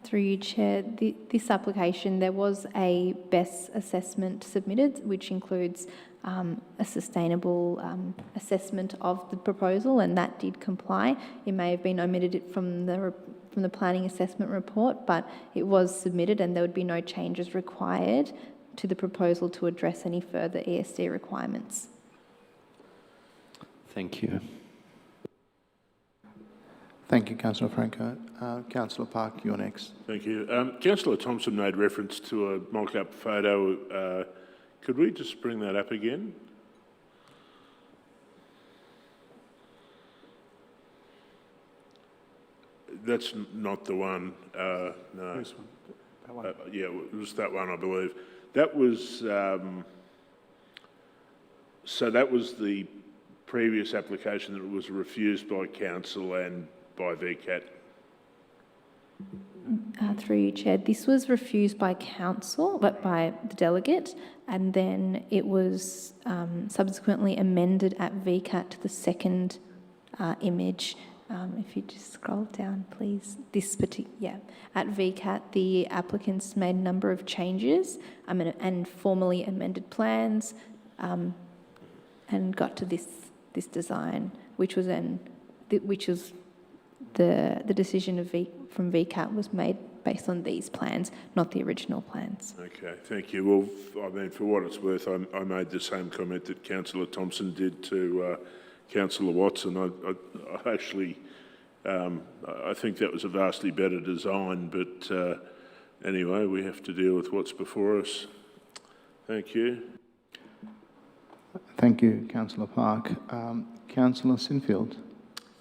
Through you, Chair, this application, there was a BESS assessment submitted, which includes a sustainable assessment of the proposal, and that did comply. It may have been omitted from the planning assessment report, but it was submitted, and there would be no changes required to the proposal to address any further ESD requirements. Thank you. Thank you, Councillor Franco. Councillor Park, you're next. Thank you. Councillor Thompson made reference to a mock-up photo. Could we just bring that up again? That's not the one. No. This one. That one. Yeah, it was that one, I believe. That was so. That was the previous application that was refused by council and by VCAT. Through you, Chair, this was refused by council, but by the delegate, and then it was subsequently amended at VCAT to the second image. If you just scroll down, please. At VCAT, the applicants made a number of changes and formally amended plans, and got to this design, which was the decision from VCAT was made based on these plans, not the original plans. Okay, thank you. Well, I mean, for what it's worth, I made the same comment that Councillor Thompson did to Councillor Watson. I actually, I think that was a vastly better design, but anyway, we have to deal with what's before us. Thank you. Thank you, Councillor Park. Councillor Sinfield.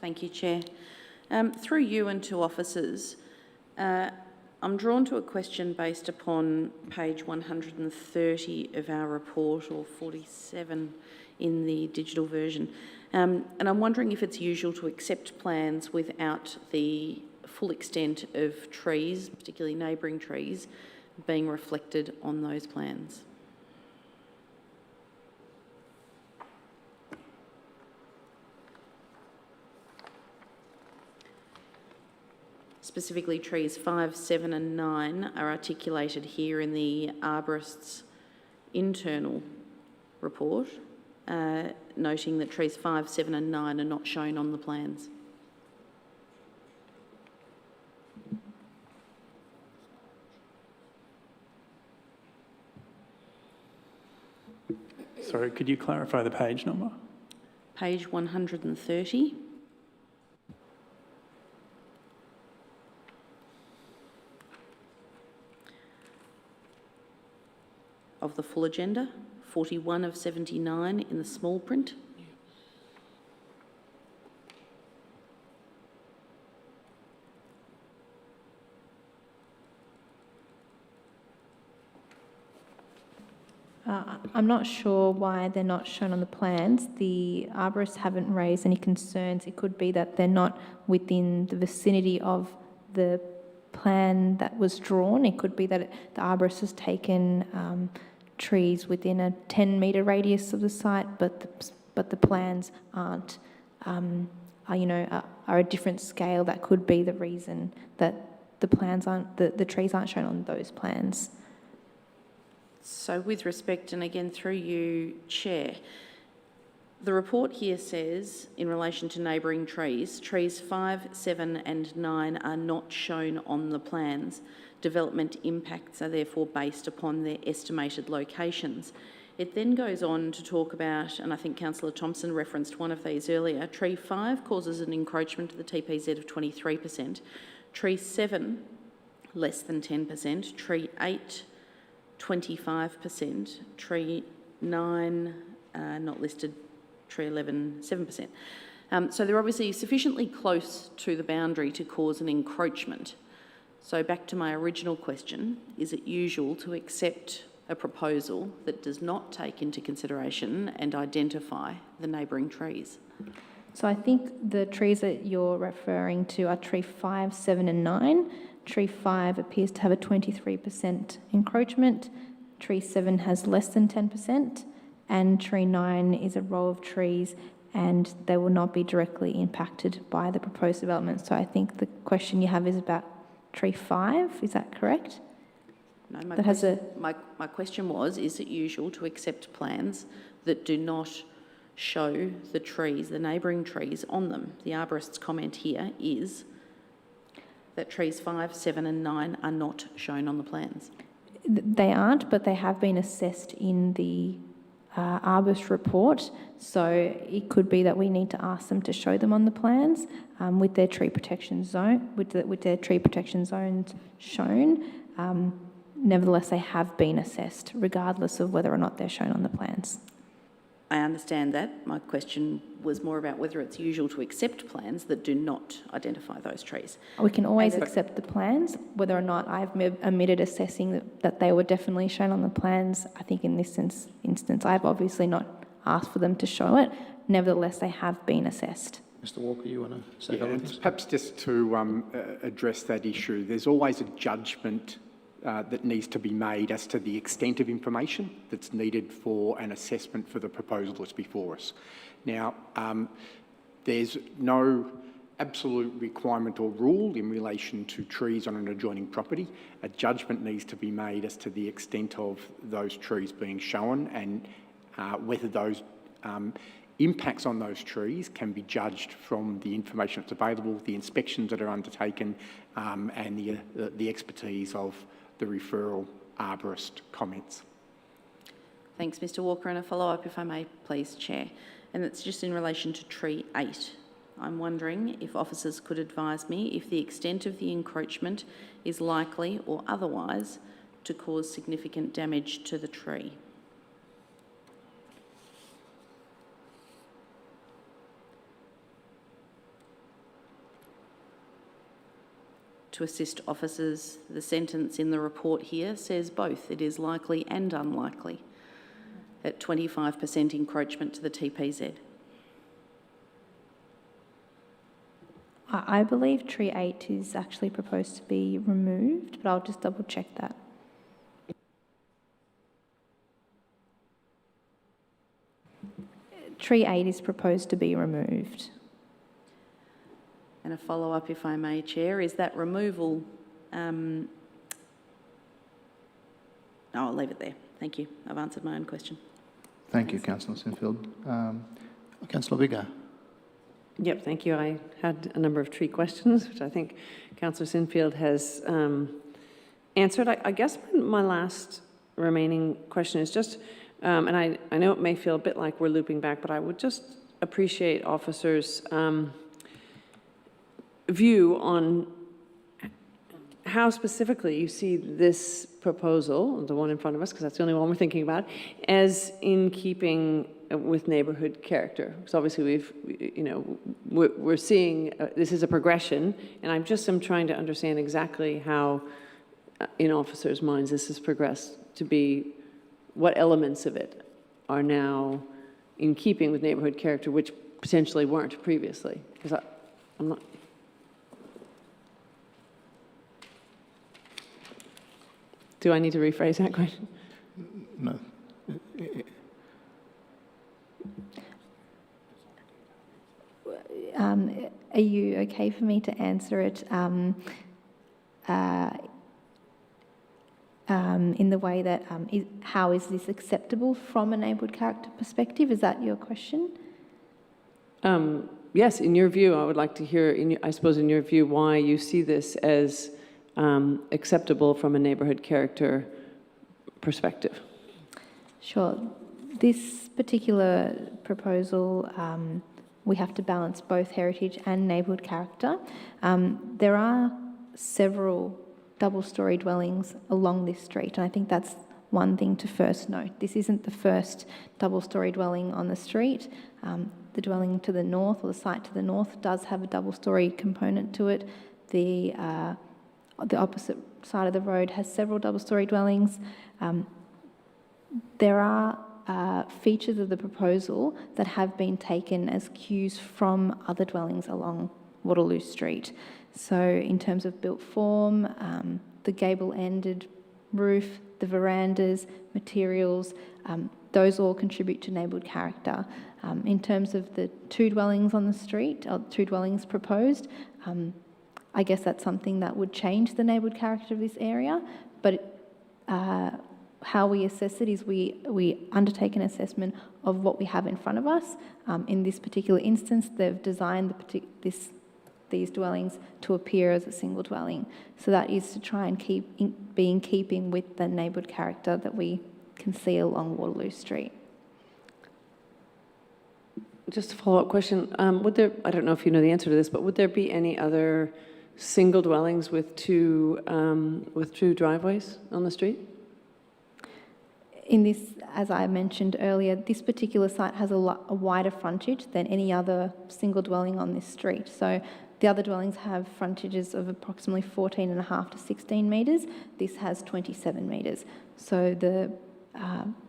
Thank you, Chair. Through you and to officers, I'm drawn to a question based upon page 130 of our report, or 47 in the digital version. And I'm wondering if it's usual to accept plans without the full extent of trees, particularly neighbouring trees, being reflected on those plans. Specifically, trees 5, 7 and 9 are articulated here in the arborist's internal report, noting that trees 5, 7 and 9 are not shown on the plans. Sorry, could you clarify the page number? Page 130. Of the full agenda, 41 of 79 in the small print. I'm not sure why they're not shown on the plans. The arborists haven't raised any concerns. It could be that they're not within the vicinity of the plan that was drawn. It could be that the arborist has taken trees within a 10-metre radius of the site, but the plans aren't, are a different scale. That could be the reason that the plans aren't, the trees aren't shown on those plans. So with respect, and again through you, Chair, the report here says, in relation to neighbouring trees, trees 5, 7 and 9 are not shown on the plans. Development impacts are therefore based upon their estimated locations. It then goes on to talk about, and I think Councillor Thompson referenced one of these earlier, tree 5 causes an encroachment to the TPZ of 23%, tree 7 less than 10%, tree 8 25%, tree 9 not listed, tree 11 7%. So they're obviously sufficiently close to the boundary to cause an encroachment. So back to my original question, is it usual to accept a proposal that does not take into consideration and identify the neighbouring trees? So I think the trees that you're referring to are tree 5, 7 and 9. Tree 5 appears to have a 23% encroachment. Tree 7 has less than 10%. And tree 9 is a row of trees and they will not be directly impacted by the proposed development. So I think the question you have is about tree 5, is that correct? No, my question was, is it usual to accept plans that do not show the trees, the neighbouring trees on them? The arborist's comment here is that trees 5, 7 and 9 are not shown on the plans. They aren't, but they have been assessed in the arborist report. So it could be that we need to ask them to show them on the plans with their tree protection zone, with their tree protection zones shown. Nevertheless, they have been assessed, regardless of whether or not they're shown on the plans. I understand that. My question was more about whether it's usual to accept plans that do not identify those trees. We can always accept the plans. Whether or not I've omitted assessing that they were definitely shown on the plans, I think in this instance, I've obviously not asked for them to show it. Nevertheless, they have been assessed. Mr Walker, you want to say something? Perhaps just to address that issue, there's always a judgment that needs to be made as to the extent of information that's needed for an assessment for the proposal that's before us. Now, there's no absolute requirement or rule in relation to trees on an adjoining property. A judgment needs to be made as to the extent of those trees being shown and whether those impacts on those trees can be judged from the information that's available, the inspections that are undertaken, and the expertise of the referral arborist comments. Thanks, Mr Walker. And a follow-up, if I may, please, Chair. And it's just in relation to tree 8. I'm wondering if officers could advise me if the extent of the encroachment is likely or otherwise to cause significant damage to the tree. To assist officers, the sentence in the report here says both. It is likely and unlikely at 25% encroachment to the TPZ. I believe tree 8 is actually proposed to be removed, but I'll just double check that. Tree 8 is proposed to be removed. And a follow-up, if I may, Chair, is that removal... I'll leave it there. Thank you. I've answered my own question. Thank you, Councillor Sinfield. Councillor Biggar. Yep, thank you. I had a number of tree questions, which I think Councillor Sinfield has answered. I guess my last remaining question is just and I know it may feel a bit like we're looping back, but I would just appreciate officers' view on how specifically you see this proposal, the one in front of us, because that's the only one we're thinking about, as in keeping with neighbourhood character. Because obviously we're seeing this is a progression, and I'm trying to understand exactly how, in officers' minds, this has progressed to be, what elements of it are now in keeping with neighbourhood character, which potentially weren't previously. Because I'm not. Do I need to rephrase that question? No. Are you okay for me to answer it in the way that, how is this acceptable from a neighbourhood character perspective? Is that your question? Yes, in your view, I would like to hear, I suppose in your view, why you see this as acceptable from a neighbourhood character perspective. Sure. This particular proposal, we have to balance both heritage and neighbourhood character. There are several double-storey dwellings along this street, and I think that's one thing to first note. This isn't the first double-storey dwelling on the street. The dwelling to the north, or the site to the north, does have a double-storey component to it. The opposite side of the road has several double-storey dwellings. There are features of the proposal that have been taken as cues from other dwellings along Waterloo Street. So in terms of built form, the gable-ended roof, the verandas, materials, those all contribute to neighbourhood character. In terms of the two dwellings on the street, or two dwellings proposed, I guess that's something that would change the neighbourhood character of this area, but how we assess it is we undertake an assessment of what we have in front of us. In this particular instance, they've designed these dwellings to appear as a single dwelling. So that is to try and be in keeping with the neighbourhood character that we can see along Waterloo Street. Just a follow-up question. Would there, I don't know if you know the answer to this, but would there be any other single dwellings with two driveways on the street? In this, as I mentioned earlier, this particular site has a wider frontage than any other single dwelling on this street. So the other dwellings have frontages of approximately 14.5 to 16 metres. This has 27 metres. So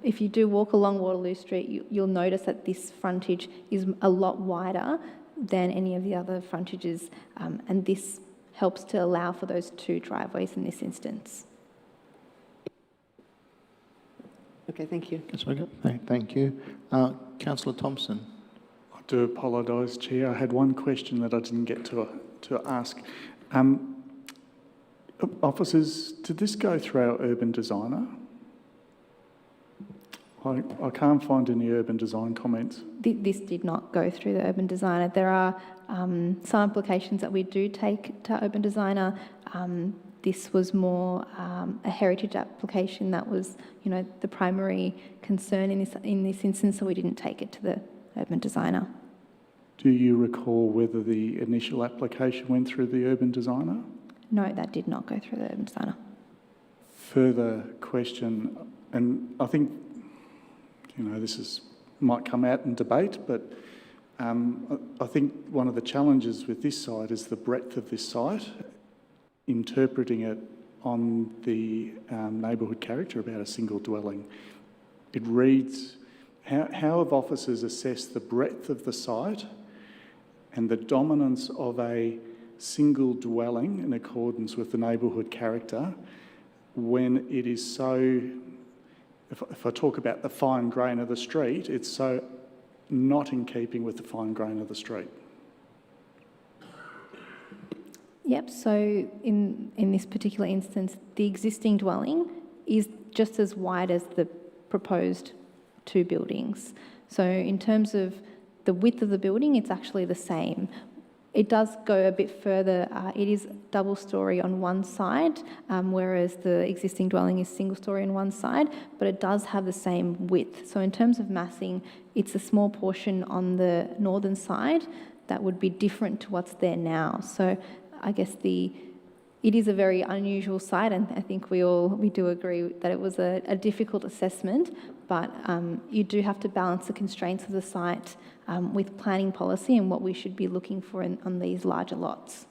if you do walk along Waterloo Street, you'll notice that this frontage is a lot wider than any of the other frontages, and this helps to allow for those two driveways in this instance. Okay, thank you. Thank you. Councillor Thompson. I do apologise, Chair. I had one question that I didn't get to ask. Officers, did this go through our urban designer? I can't find any urban design comments. This did not go through the urban designer. There are some applications that we do take to urban designer. This was more a heritage application that was, the primary concern in this instance, so we didn't take it to the urban designer. Do you recall whether the initial application went through the urban designer? No, that did not go through the urban designer. Further question, and I think, this might come out in debate, but I think one of the challenges with this site is the breadth of this site, interpreting it on the neighbourhood character about a single dwelling. It reads, how have officers assessed the breadth of the site and the dominance of a single dwelling in accordance with the neighbourhood character when it is so, if I talk about the fine grain of the street, it's so not in keeping with the fine grain of the street? Yep, so in this particular instance, the existing dwelling is just as wide as the proposed two buildings. So in terms of the width of the building, it's actually the same. It does go a bit further. It is double storey on one side, whereas the existing dwelling is single storey on one side, but it does have the same width. So in terms of massing, it's a small portion on the northern side that would be different to what's there now. So I guess it is a very unusual site, and I think we do agree that it was a difficult assessment, but you do have to balance the constraints of the site with planning policy and what we should be looking for on these larger lots.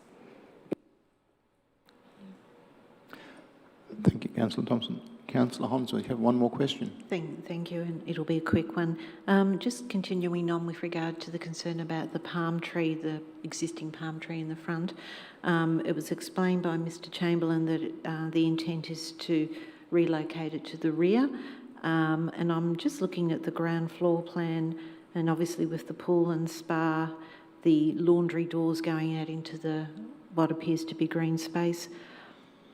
Thank you, Councillor Thompson. Councillor Holmes, we have one more question. Thank you, and it'll be a quick one. Just continuing on with regard to the concern about the palm tree, the existing palm tree in the front. It was explained by Mr Chamberlain that the intent is to relocate it to the rear, and I'm just looking at the ground floor plan, and obviously with the pool and spa, the laundry doors going out into what appears to be green space.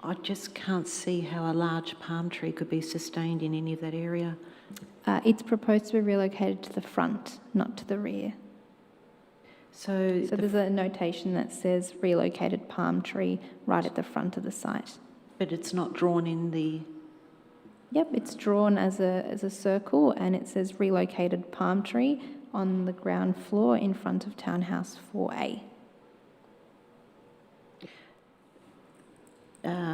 I just can't see how a large palm tree could be sustained in any of that area. It's proposed to be relocated to the front, not to the rear. So there's a notation that says relocated palm tree right at the front of the site. But it's not drawn in the... Yep, it's drawn as a circle, and it says relocated palm tree on the ground floor in front of townhouse 4A.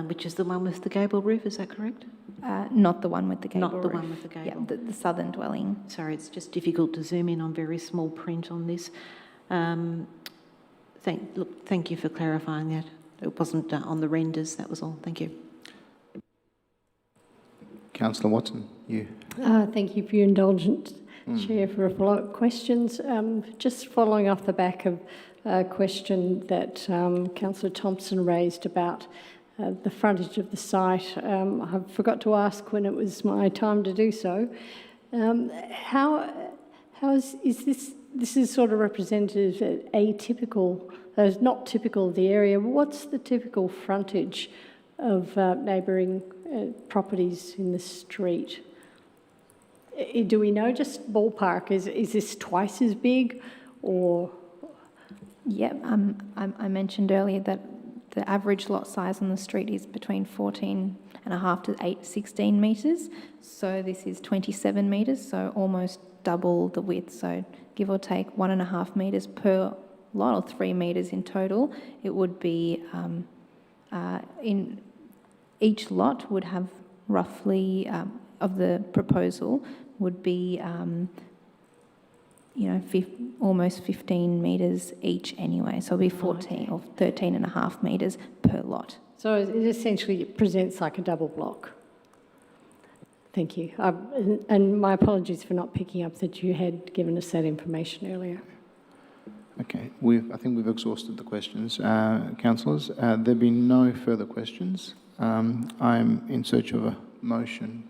Which is the one with the gable roof, is that correct? Not the one with the gable roof. Not the one with the gable. Yeah, the southern dwelling. Sorry, it's just difficult to zoom in on very small print on this. Thank you for clarifying that. It wasn't on the renders, that was all. Thank you. Councillor Watson, you. Thank you for your indulgence, Chair, for a follow-up questions. Just following off the back of a question that Councillor Thompson raised about the frontage of the site. I forgot to ask when it was my time to do so. Is this is sort of representative, atypical, not typical of the area. What's the typical frontage of neighbouring properties in the street? Do we know, just ballpark, is this twice as big or? Yeah, I mentioned earlier that the average lot size on the street is between 14.5 to 16 metres. So this is 27 metres, so almost double the width. So give or take 1.5 metres per lot, or 3 metres in total. It would be in each lot would have roughly of the proposal would be almost 15 metres each anyway. So it'll be 14 or 13.5 metres per lot. So it essentially presents like a double block. Thank you. And my apologies for not picking up that you had given us that information earlier. Okay, I think we've exhausted the questions. Councillors, there being no further questions, I'm in search of a motion.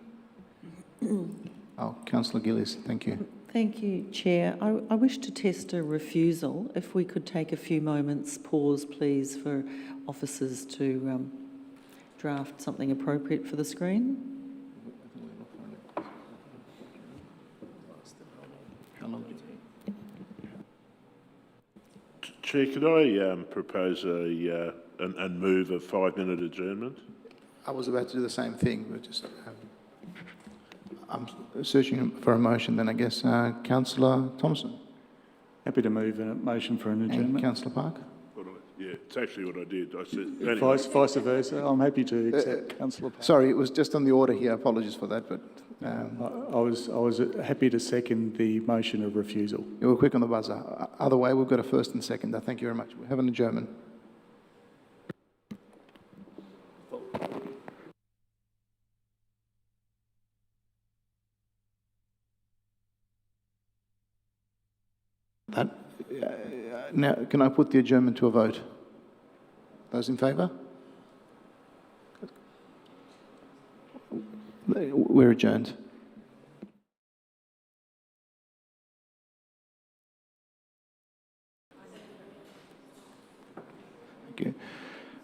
Councillor Gillies, thank you. Thank you, Chair. I wish to test a refusal. If we could take a few moments, pause, please, for officers to draft something appropriate for the screen. Chair, could I propose and move a 5-minute adjournment? I was about to do the same thing, but just I'm searching for a motion. Then I guess Councillor Thompson. Happy to move a motion for an adjournment. Councillor Park. Yeah, it's actually what I did. I said anyway. Vice versa. I'm happy to accept Councillor Park. Sorry, it was just on the order here. Apologies for that, but I was happy to second the motion of refusal. You were quick on the buzzer. Other way, we've got a first and second. Thank you very much. We have an adjournment. Now, can I put the adjournment to a vote? Those in favour? We're adjourned. Thank you.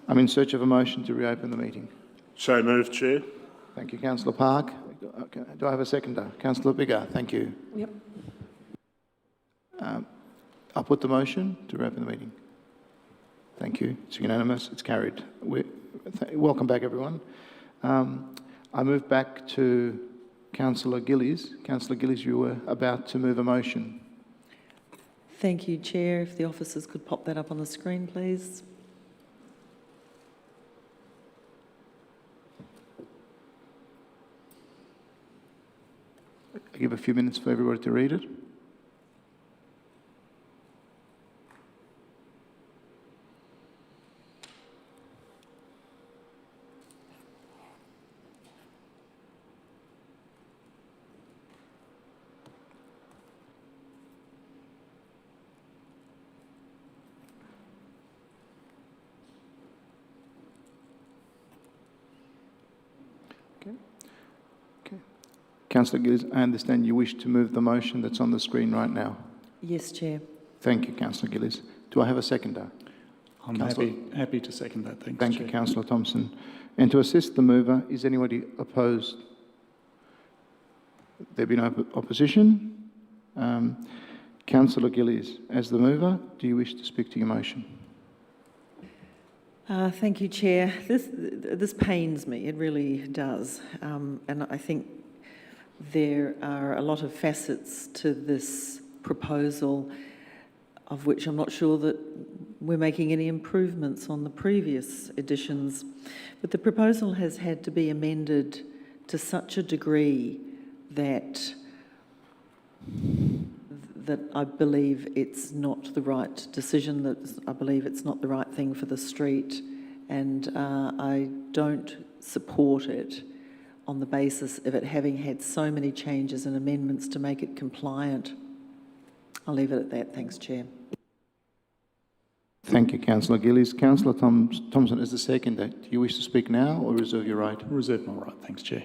I'm in search of a motion to reopen the meeting. So moved, Chair. Thank you, Councillor Park. Do I have a seconder? Councillor Biggar, thank you. Yep. I'll put the motion to reopen the meeting. Thank you. It's unanimous. It's carried. Welcome back, everyone. I move back to Councillor Gillies. Councillor Gillies, you were about to move a motion. Thank you, Chair. If the officers could pop that up on the screen, please. I give a few minutes for everybody to read it. Councillor Gillies, I understand you wish to move the motion that's on the screen right now. Yes, Chair. Thank you, Councillor Gillies. Do I have a seconder? I'm happy to second that. Thanks, Thank Chair. you, Councillor Thompson. And to assist the mover, is anybody opposed? There be no opposition. Councillor Gillies, as the mover, do you wish to speak to your motion? Thank you, Chair. This pains me, it really does. And I think there are a lot of facets to this proposal of which I'm not sure that we're making any improvements on the previous editions. But the proposal has had to be amended to such a degree that I believe it's not the right decision, that I believe it's not the right thing for the street, and I don't support it on the basis of it having had so many changes and amendments to make it compliant. I'll leave it at that. Thanks, Chair. Thank you, Councillor Gillies. Councillor Thompson, as the seconder, do you wish to speak now or reserve your right? Reserve my right. Thanks, Chair.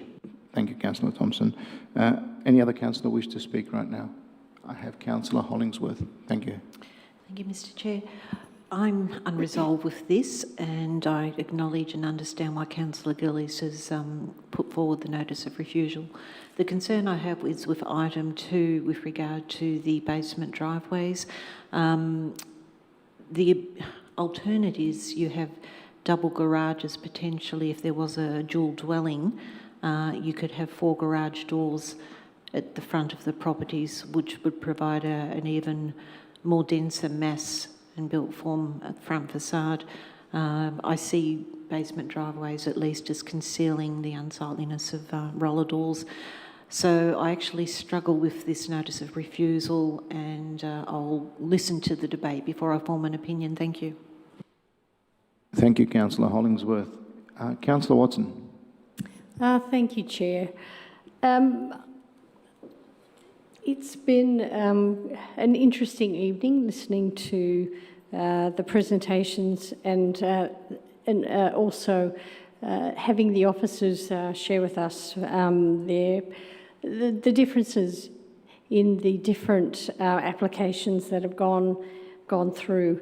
Thank you, Councillor Thompson. Any other councillor wish to speak right now? I have Councillor Hollingsworth. Thank you. Thank you, Mr. Chair. I'm unresolved with this, and I acknowledge and understand why Councillor Gillies has put forward the notice of refusal. The concern I have is with item 2 with regard to the basement driveways. The alternatives, you have double garages potentially. If there was a dual dwelling, you could have 4 garage doors at the front of the properties, which would provide an even more denser mass and built form front facade. I see basement driveways at least as concealing the unsightliness of roller doors. So I actually struggle with this notice of refusal, and I'll listen to the debate before I form an opinion. Thank you. Thank you, Councillor Hollingsworth. Councillor Watson. Thank you, Chair. It's been an interesting evening listening to the presentations and also having the officers share with us the differences in the different applications that have gone through.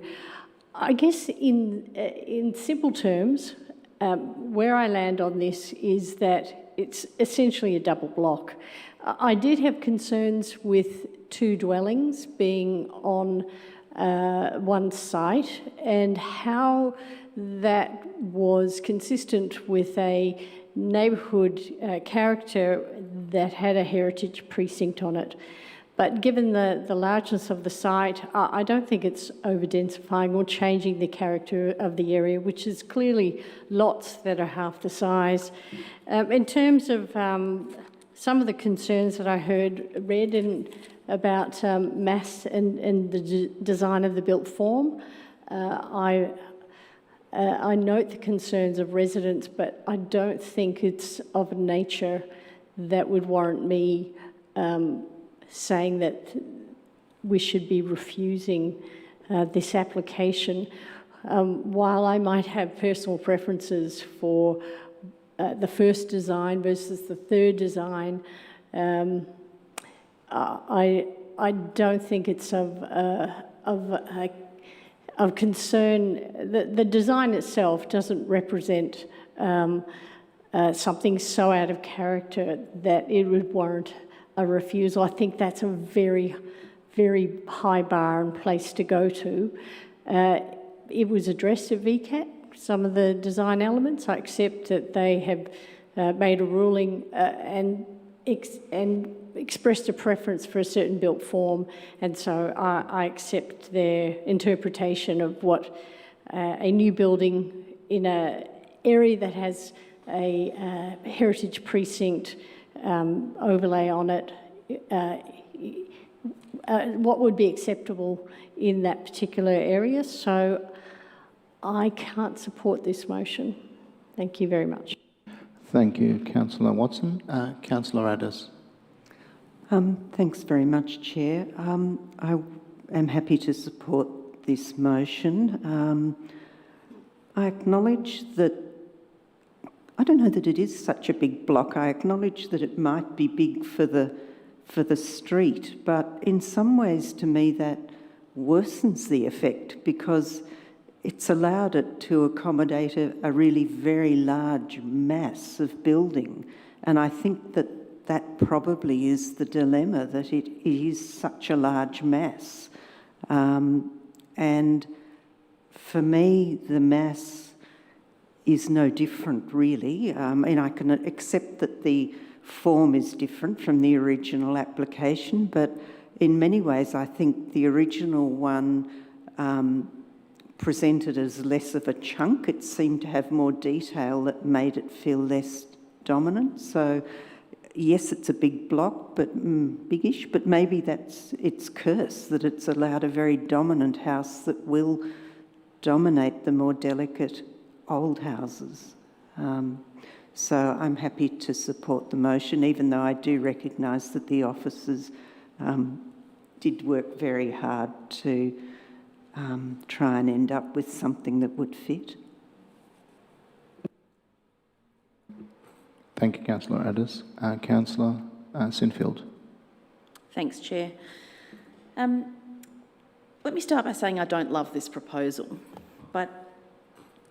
I guess in simple terms, where I land on this is that it's essentially a double block. I did have concerns with 2 dwellings being on one site and how that was consistent with a neighbourhood character that had a heritage precinct on it. But given the largeness of the site, I don't think it's over-densifying or changing the character of the area, which is clearly lots that are half the size. In terms of some of the concerns that I read about mass and the design of the built form, I note the concerns of residents, but I don't think it's of a nature that would warrant me saying that we should be refusing this application. While I might have personal preferences for the first design versus the third design, I don't think it's of concern. The design itself doesn't represent something so out of character that it would warrant a refusal. I think that's a very, very high bar and place to go to. it was addressed at VCAT, some of the design elements. I accept that they have made a ruling and expressed a preference for a certain built form, and so I accept their interpretation of what a new building in an area that has a heritage precinct overlay on it, what would be acceptable in that particular area. So I can't support this motion. Thank you very much. Thank you, Councillor Watson. Councillor Addis. Thanks very much, Chair. I am happy to support this motion. I acknowledge that, I don't know that it is such a big block. I acknowledge that it might be big for the street, but in some ways to me that worsens the effect because it's allowed it to accommodate a really very large mass of building. And I think that that probably is the dilemma, that it is such a large mass. And for me, the mass is no different, really. And I can accept that the form is different from the original application, but in many ways, I think the original one presented as less of a chunk. It seemed to have more detail that made it feel less dominant. So, yes, it's a big block, but biggish, but maybe that's its curse, that it's allowed a very dominant house that will dominate the more delicate old houses. So I'm happy to support the motion, even though I do recognise that the officers did work very hard to try and end up with something that would fit. Thank you, Councillor Addis. Councillor Sinfield. Thanks, Chair. Let me start by saying I don't love this proposal, but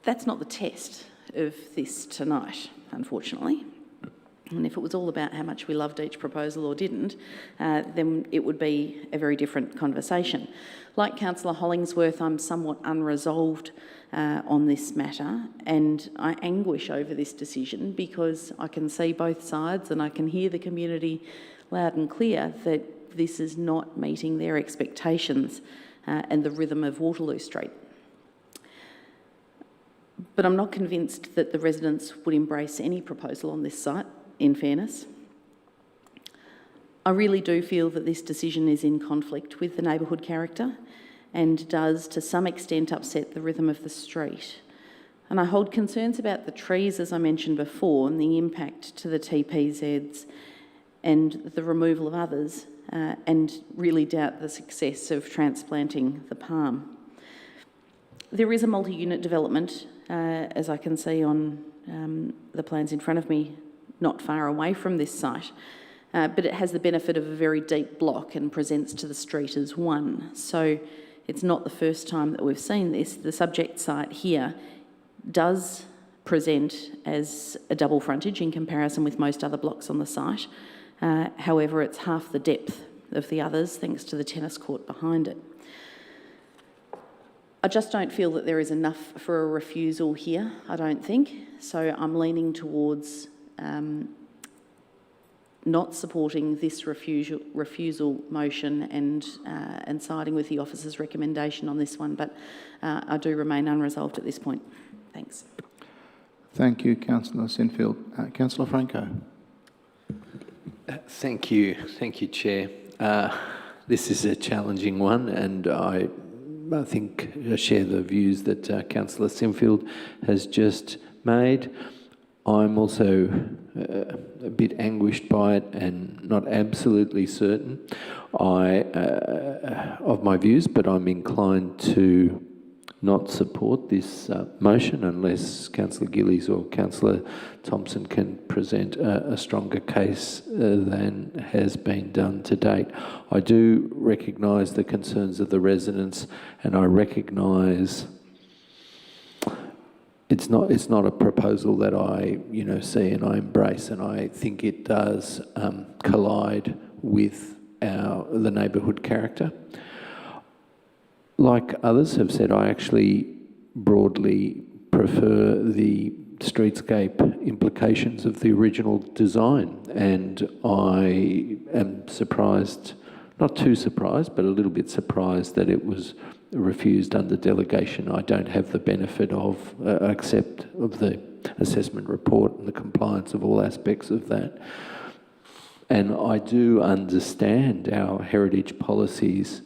that's not the test of this tonight, unfortunately. And if it was all about how much we loved each proposal or didn't, then it would be a very different conversation. Like Councillor Hollingsworth, I'm somewhat unresolved on this matter, and I anguish over this decision because I can see both sides and I can hear the community loud and clear that this is not meeting their expectations and the rhythm of Waterloo Street. But I'm not convinced that the residents would embrace any proposal on this site, in fairness. I really do feel that this decision is in conflict with the neighbourhood character and does, to some extent, upset the rhythm of the street. And I hold concerns about the trees, as I mentioned before, and the impact to the TPZs and the removal of others, and really doubt the success of transplanting the palm. There is a multi-unit development, as I can see on the plans in front of me, not far away from this site, but it has the benefit of a very deep block and presents to the street as one. So it's not the first time that we've seen this. The subject site here does present as a double frontage in comparison with most other blocks on the site. However, it's half the depth of the others thanks to the tennis court behind it. I just don't feel that there is enough for a refusal here, I don't think. So I'm leaning towards not supporting this refusal motion and siding with the officer's recommendation on this one, but I do remain unresolved at this point. Thanks. Thank you, Councillor Sinfield. Councillor Franco. Thank you, Chair. This is a challenging one, and I think I share the views that Councillor Sinfield has just made. I'm also a bit anguished by it and not absolutely certain of my views, but I'm inclined to not support this motion unless Councillor Gillies or Councillor Thompson can present a stronger case than has been done to date. I do recognise the concerns of the residents, and I recognise it's not a proposal that I see and I embrace, and I think it does collide with the neighbourhood character. Like others have said, I actually broadly prefer the streetscape implications of the original design, and I am surprised, not too surprised, but a little bit surprised that it was refused under delegation. I don't have the benefit of, except of the assessment report and the compliance of all aspects of that. And I do understand our heritage policies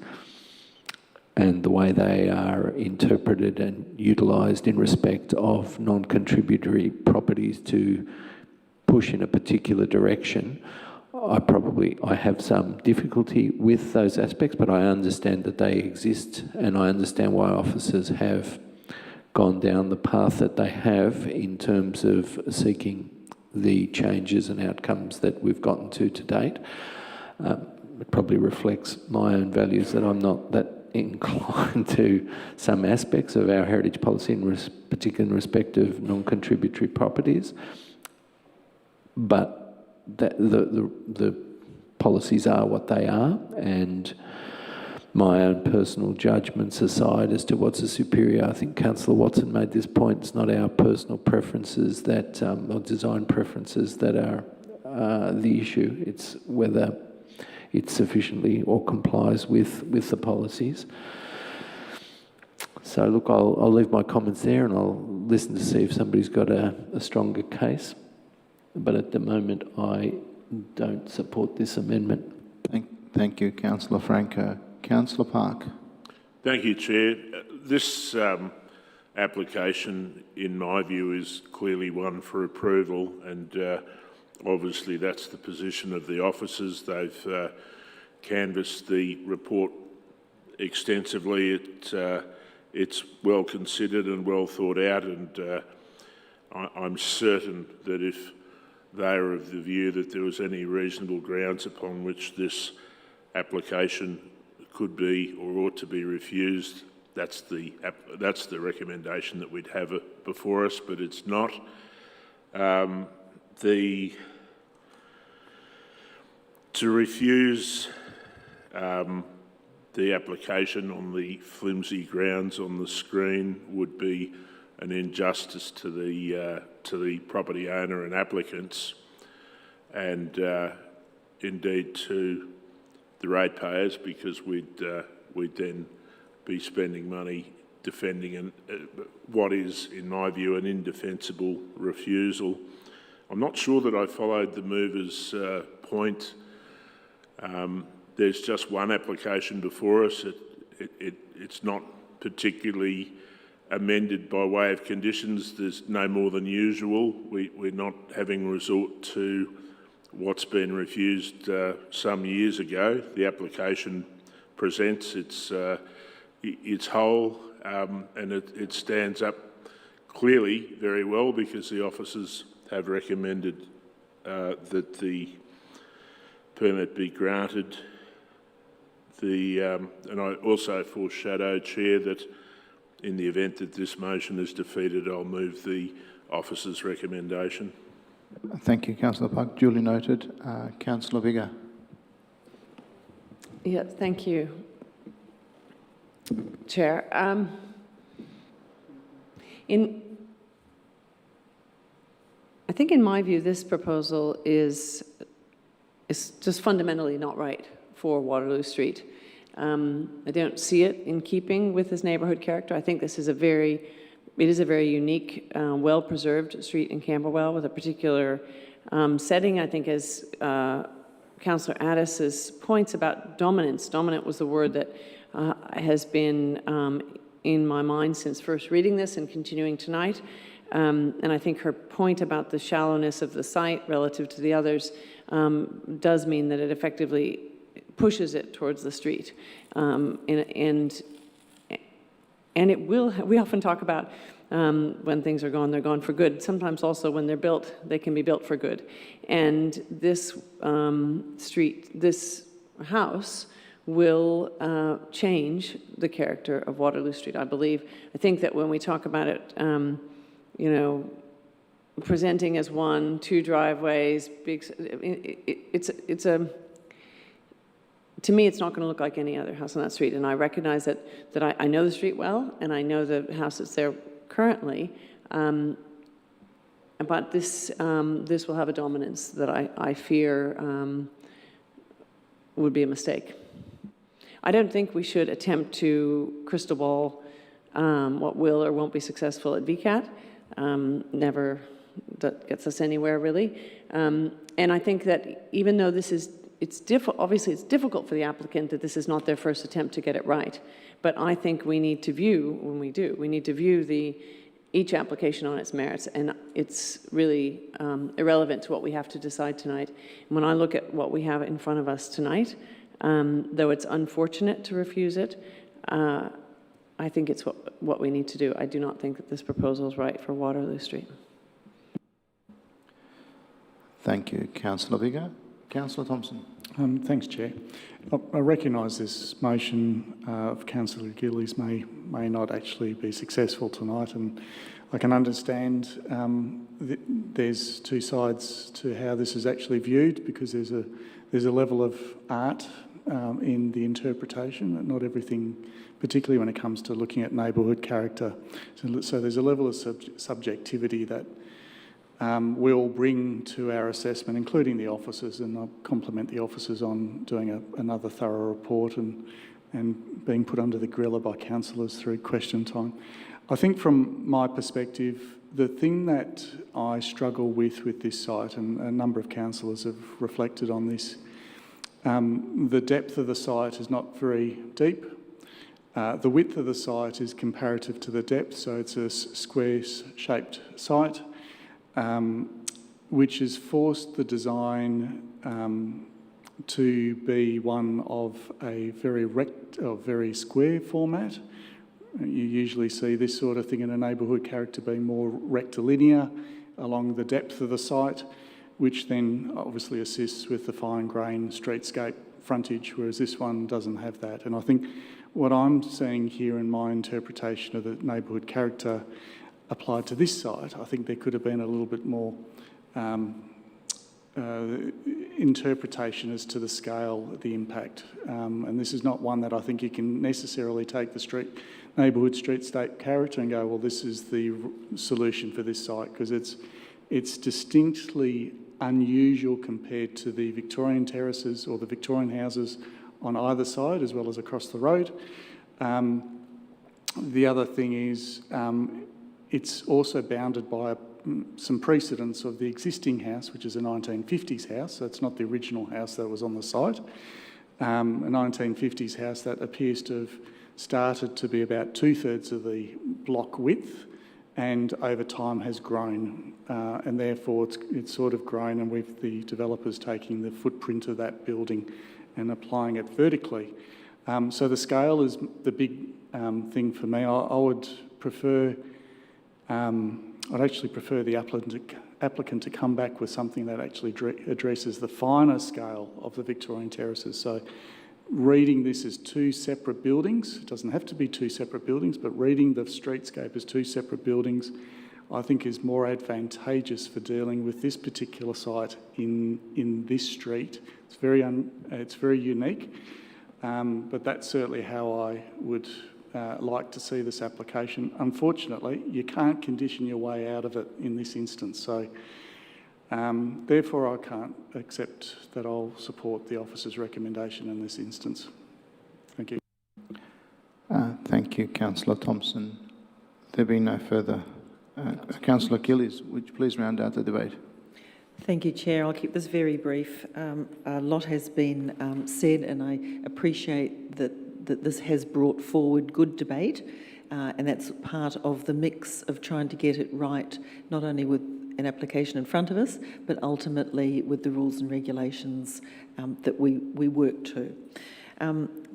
and the way they are interpreted and utilised in respect of non-contributory properties to push in a particular direction. I have some difficulty with those aspects, but I understand that they exist, and I understand why officers have gone down the path that they have in terms of seeking the changes and outcomes that we've gotten to date. It probably reflects my own values that I'm not that inclined to some aspects of our heritage policy, particularly in respect of non-contributory properties. But the policies are what they are, and my own personal judgments aside as to what's a superior, I think Councillor Watson made this point, it's not our personal preferences that, or design preferences that are the issue, it's whether it sufficiently or complies with the policies. So look, I'll leave my comments there and I'll listen to see if somebody's got a stronger case. But at the moment, I don't support this amendment. Thank you, Councillor Franco. Councillor Park. Thank you, Chair. This application, in my view, is clearly one for approval, and obviously that's the position of the officers. They've canvassed the report extensively. It's well considered and well thought out, and I'm certain that if they are of the view that there was any reasonable grounds upon which this application could be or ought to be refused, that's the recommendation that we'd have before us, but it's not. To refuse the application on the flimsy grounds on the screen would be an injustice to the property owner and applicants, and indeed to the ratepayers, because we'd then be spending money defending what is, in my view, an indefensible refusal. I'm not sure that I followed the mover's point. There's just one application before us. It's not particularly amended by way of conditions. There's no more than usual. We're not having resort to what's been refused some years ago. The application presents its whole, and it stands up clearly very well, because the officers have recommended that the permit be granted. And I also foreshadow, Chair, that in the event that this motion is defeated, I'll move the officer's recommendation. Thank you, Councillor Park. Duly noted. Councillor Vigor. Yeah, thank you, Chair. I think, in my view, this proposal is just fundamentally not right for Waterloo Street. I don't see it in keeping with this neighbourhood character. I think this is it is a very unique, well-preserved street in Camberwell with a particular setting. I think, as Councillor Addis's points about dominance, dominant was the word that has been in my mind since first reading this and continuing tonight. And I think her point about the shallowness of the site relative to the others does mean that it effectively pushes it towards the street. And it will, we often talk about when things are gone, they're gone for good. Sometimes also when they're built, they can be built for good. And this street, this house will change the character of Waterloo Street, I believe. I think that when we talk about it, you know, presenting as one, two driveways, big, to me, it's not going to look like any other house on that street. And I recognize that I know the street well, and I know the house that's there currently. But this will have a dominance that I fear would be a mistake. I don't think we should attempt to crystal ball what will or won't be successful at VCAT. Never that gets us anywhere, really. And I think that even though obviously it's difficult for the applicant that this is not their first attempt to get it right. But I think we need to view, we need to view each application on its merits, and it's really irrelevant to what we have to decide tonight. And when I look at what we have in front of us tonight, though it's unfortunate to refuse it, I think it's what we need to do. I do not think that this proposal is right for Waterloo Street. Thank you, Councillor Vigor. Councillor Thompson. Thanks, Chair. I recognise this motion of Councillor Gillies may not actually be successful tonight, and I can understand there's two sides to how this is actually viewed, because there's a level of art in the interpretation, not everything, particularly when it comes to looking at neighbourhood character. So there's a level of subjectivity that we'll bring to our assessment, including the officers, and I'll compliment the officers on doing another thorough report and being put under the griller by councillors through question time. I think from my perspective, the thing that I struggle with this site, and a number of councillors have reflected on this, the depth of the site is not very deep. The width of the site is comparative to the depth, so it's a square-shaped site, which has forced the design to be one of a very square format. You usually see this sort of thing in a neighbourhood character being more rectilinear along the depth of the site, which then obviously assists with the fine grain streetscape frontage, whereas this one doesn't have that. And I think what I'm seeing here in my interpretation of the neighbourhood character applied to this site, I think there could have been a little bit more interpretation as to the scale of the impact. And this is not one that I think you can necessarily take the neighbourhood streetscape character and go, well, this is the solution for this site, because it's distinctly unusual compared to the Victorian terraces or the Victorian houses on either side, as well as across the road. The other thing is it's also bounded by some precedents of the existing house, which is a 1950s house, so it's not the original house that was on the site. A 1950s house that appears to have started to be about 2/3 of the block width, and over time has grown, and therefore it's sort of grown, and with the developers taking the footprint of that building and applying it vertically. So the scale is the big thing for me. I would prefer, I'd actually prefer the applicant to come back with something that actually addresses the finer scale of the Victorian terraces. So reading this as two separate buildings, it doesn't have to be two separate buildings, but reading the streetscape as two separate buildings, I think is more advantageous for dealing with this particular site in this street. It's very unique, but that's certainly how I would like to see this application. Unfortunately, you can't condition your way out of it in this instance. So therefore, I can't accept that. I'll support the officer's recommendation in this instance. Thank you. Thank you, Councillor Thompson. There being no further. Councillor Gillies, would you please round out the debate? Thank you, Chair. I'll keep this very brief. A lot has been said, and I appreciate that this has brought forward good debate, and that's part of the mix of trying to get it right, not only with an application in front of us, but ultimately with the rules and regulations that we work to.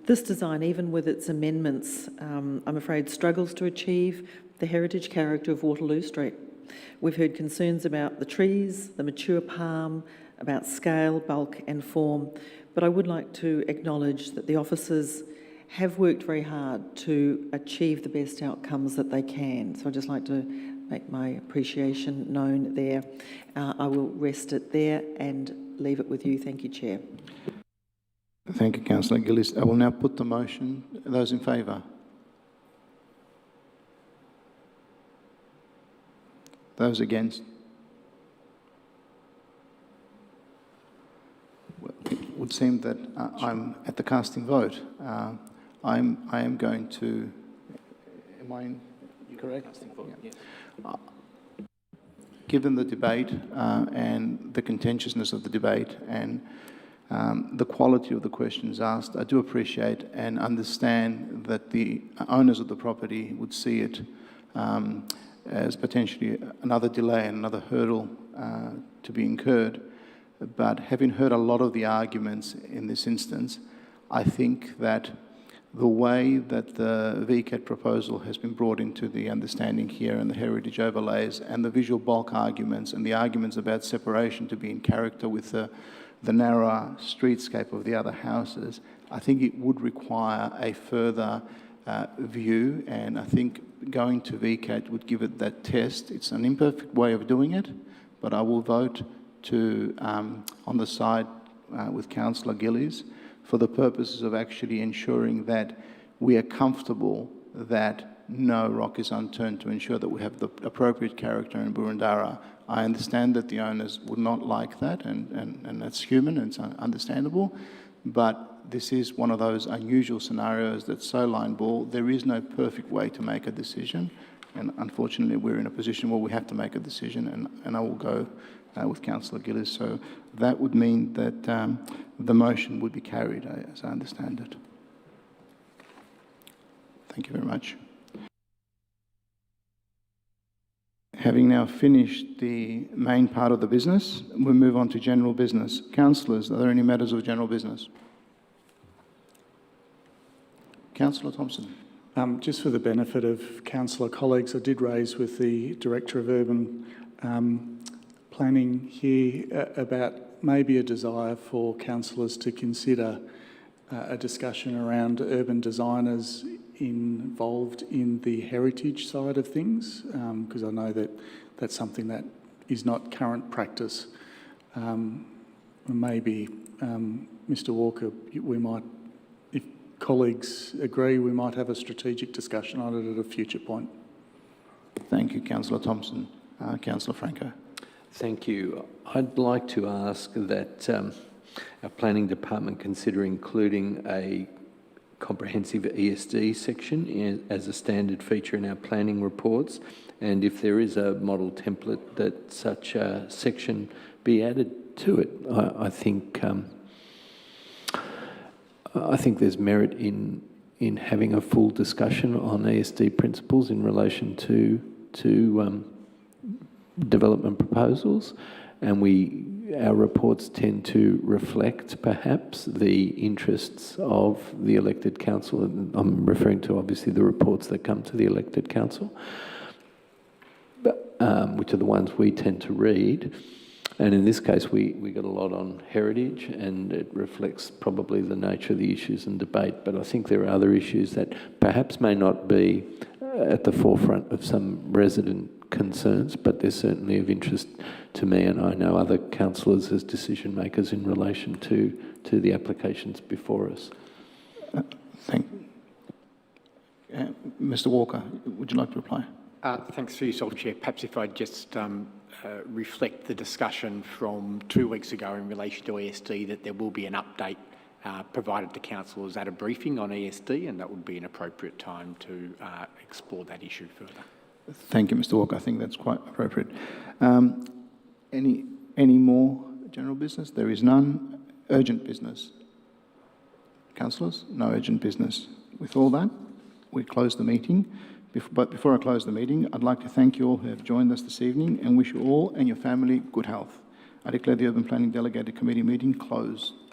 This design, even with its amendments, I'm afraid struggles to achieve the heritage character of Waterloo Street. We've heard concerns about the trees, the mature palm, about scale, bulk and form, but I would like to acknowledge that the officers have worked very hard to achieve the best outcomes that they can. So I'd just like to make my appreciation known there. I will rest it there and leave it with you. Thank you, Chair. Thank you, Councillor Gillies. I will now put the motion. Those in favour? Those against? Well, it would seem that I'm at the casting vote. I am going to. Am I correct? Yeah. Given the debate and the contentiousness of the debate and the quality of the questions asked, I do appreciate and understand that the owners of the property would see it as potentially another delay and another hurdle to be incurred. But having heard a lot of the arguments in this instance, I think that the way that the VCAT proposal has been brought into the understanding here and the heritage overlays and the visual bulk arguments and the arguments about separation to be in character with the narrower streetscape of the other houses, I think it would require a further view, and I think going to VCAT would give it that test. It's an imperfect way of doing it, but I will vote to on the side with Councillor Gillies for the purposes of actually ensuring that we are comfortable that no rock is unturned to ensure that we have the appropriate character in Boroondara. I understand that the owners would not like that, and that's human and it's understandable, but this is one of those unusual scenarios that's so line ball. There is no perfect way to make a decision, and unfortunately we're in a position where we have to make a decision, and I will go with Councillor Gillies. So that would mean that the motion would be carried, as I understand it. Thank you very much. Having now finished the main part of the business, we'll move on to general business. Councillors, are there any matters of general business? Councillor Thompson. Just for the benefit of councillor colleagues, I did raise with the Director of Urban Planning here about maybe a desire for councillors to consider a discussion around urban designers involved in the heritage side of things, because I know that that's something that is not current practice. Maybe, Mr Walker, we might, if colleagues agree, we might have a strategic discussion on it at a future point. Thank you, Councillor Thompson. Councillor Franco. Thank you. I'd like to ask that our planning department consider including a comprehensive ESD section as a standard feature in our planning reports, and if there is a model template, that such a section be added to it. I think there's merit in having a full discussion on ESD principles in relation to development proposals, and our reports tend to reflect perhaps the interests of the elected council. And I'm referring to obviously the reports that come to the elected council, which are the ones we tend to read. And in this case, we got a lot on heritage, and it reflects probably the nature of the issues and debate. But I think there are other issues that perhaps may not be at the forefront of some resident concerns, but they're certainly of interest to me, and I know other councillors as decision makers in relation to the applications before us. Thank you. Mr Walker, would you like to reply? Thanks for yourself, Chair. Perhaps if I just reflect the discussion from 2 weeks ago in relation to ESD, that there will be an update provided to councillors at a briefing on ESD, and that would be an appropriate time to explore that issue further. Thank you, Mr Walker. I think that's quite appropriate. Any more general business? There is none. Urgent business? Councillors? No urgent business. With all that, we close the meeting. But before I close the meeting, I'd like to thank you all who have joined us this evening and wish you all and your family good health. I declare the Urban Planning Delegated Committee meeting closed.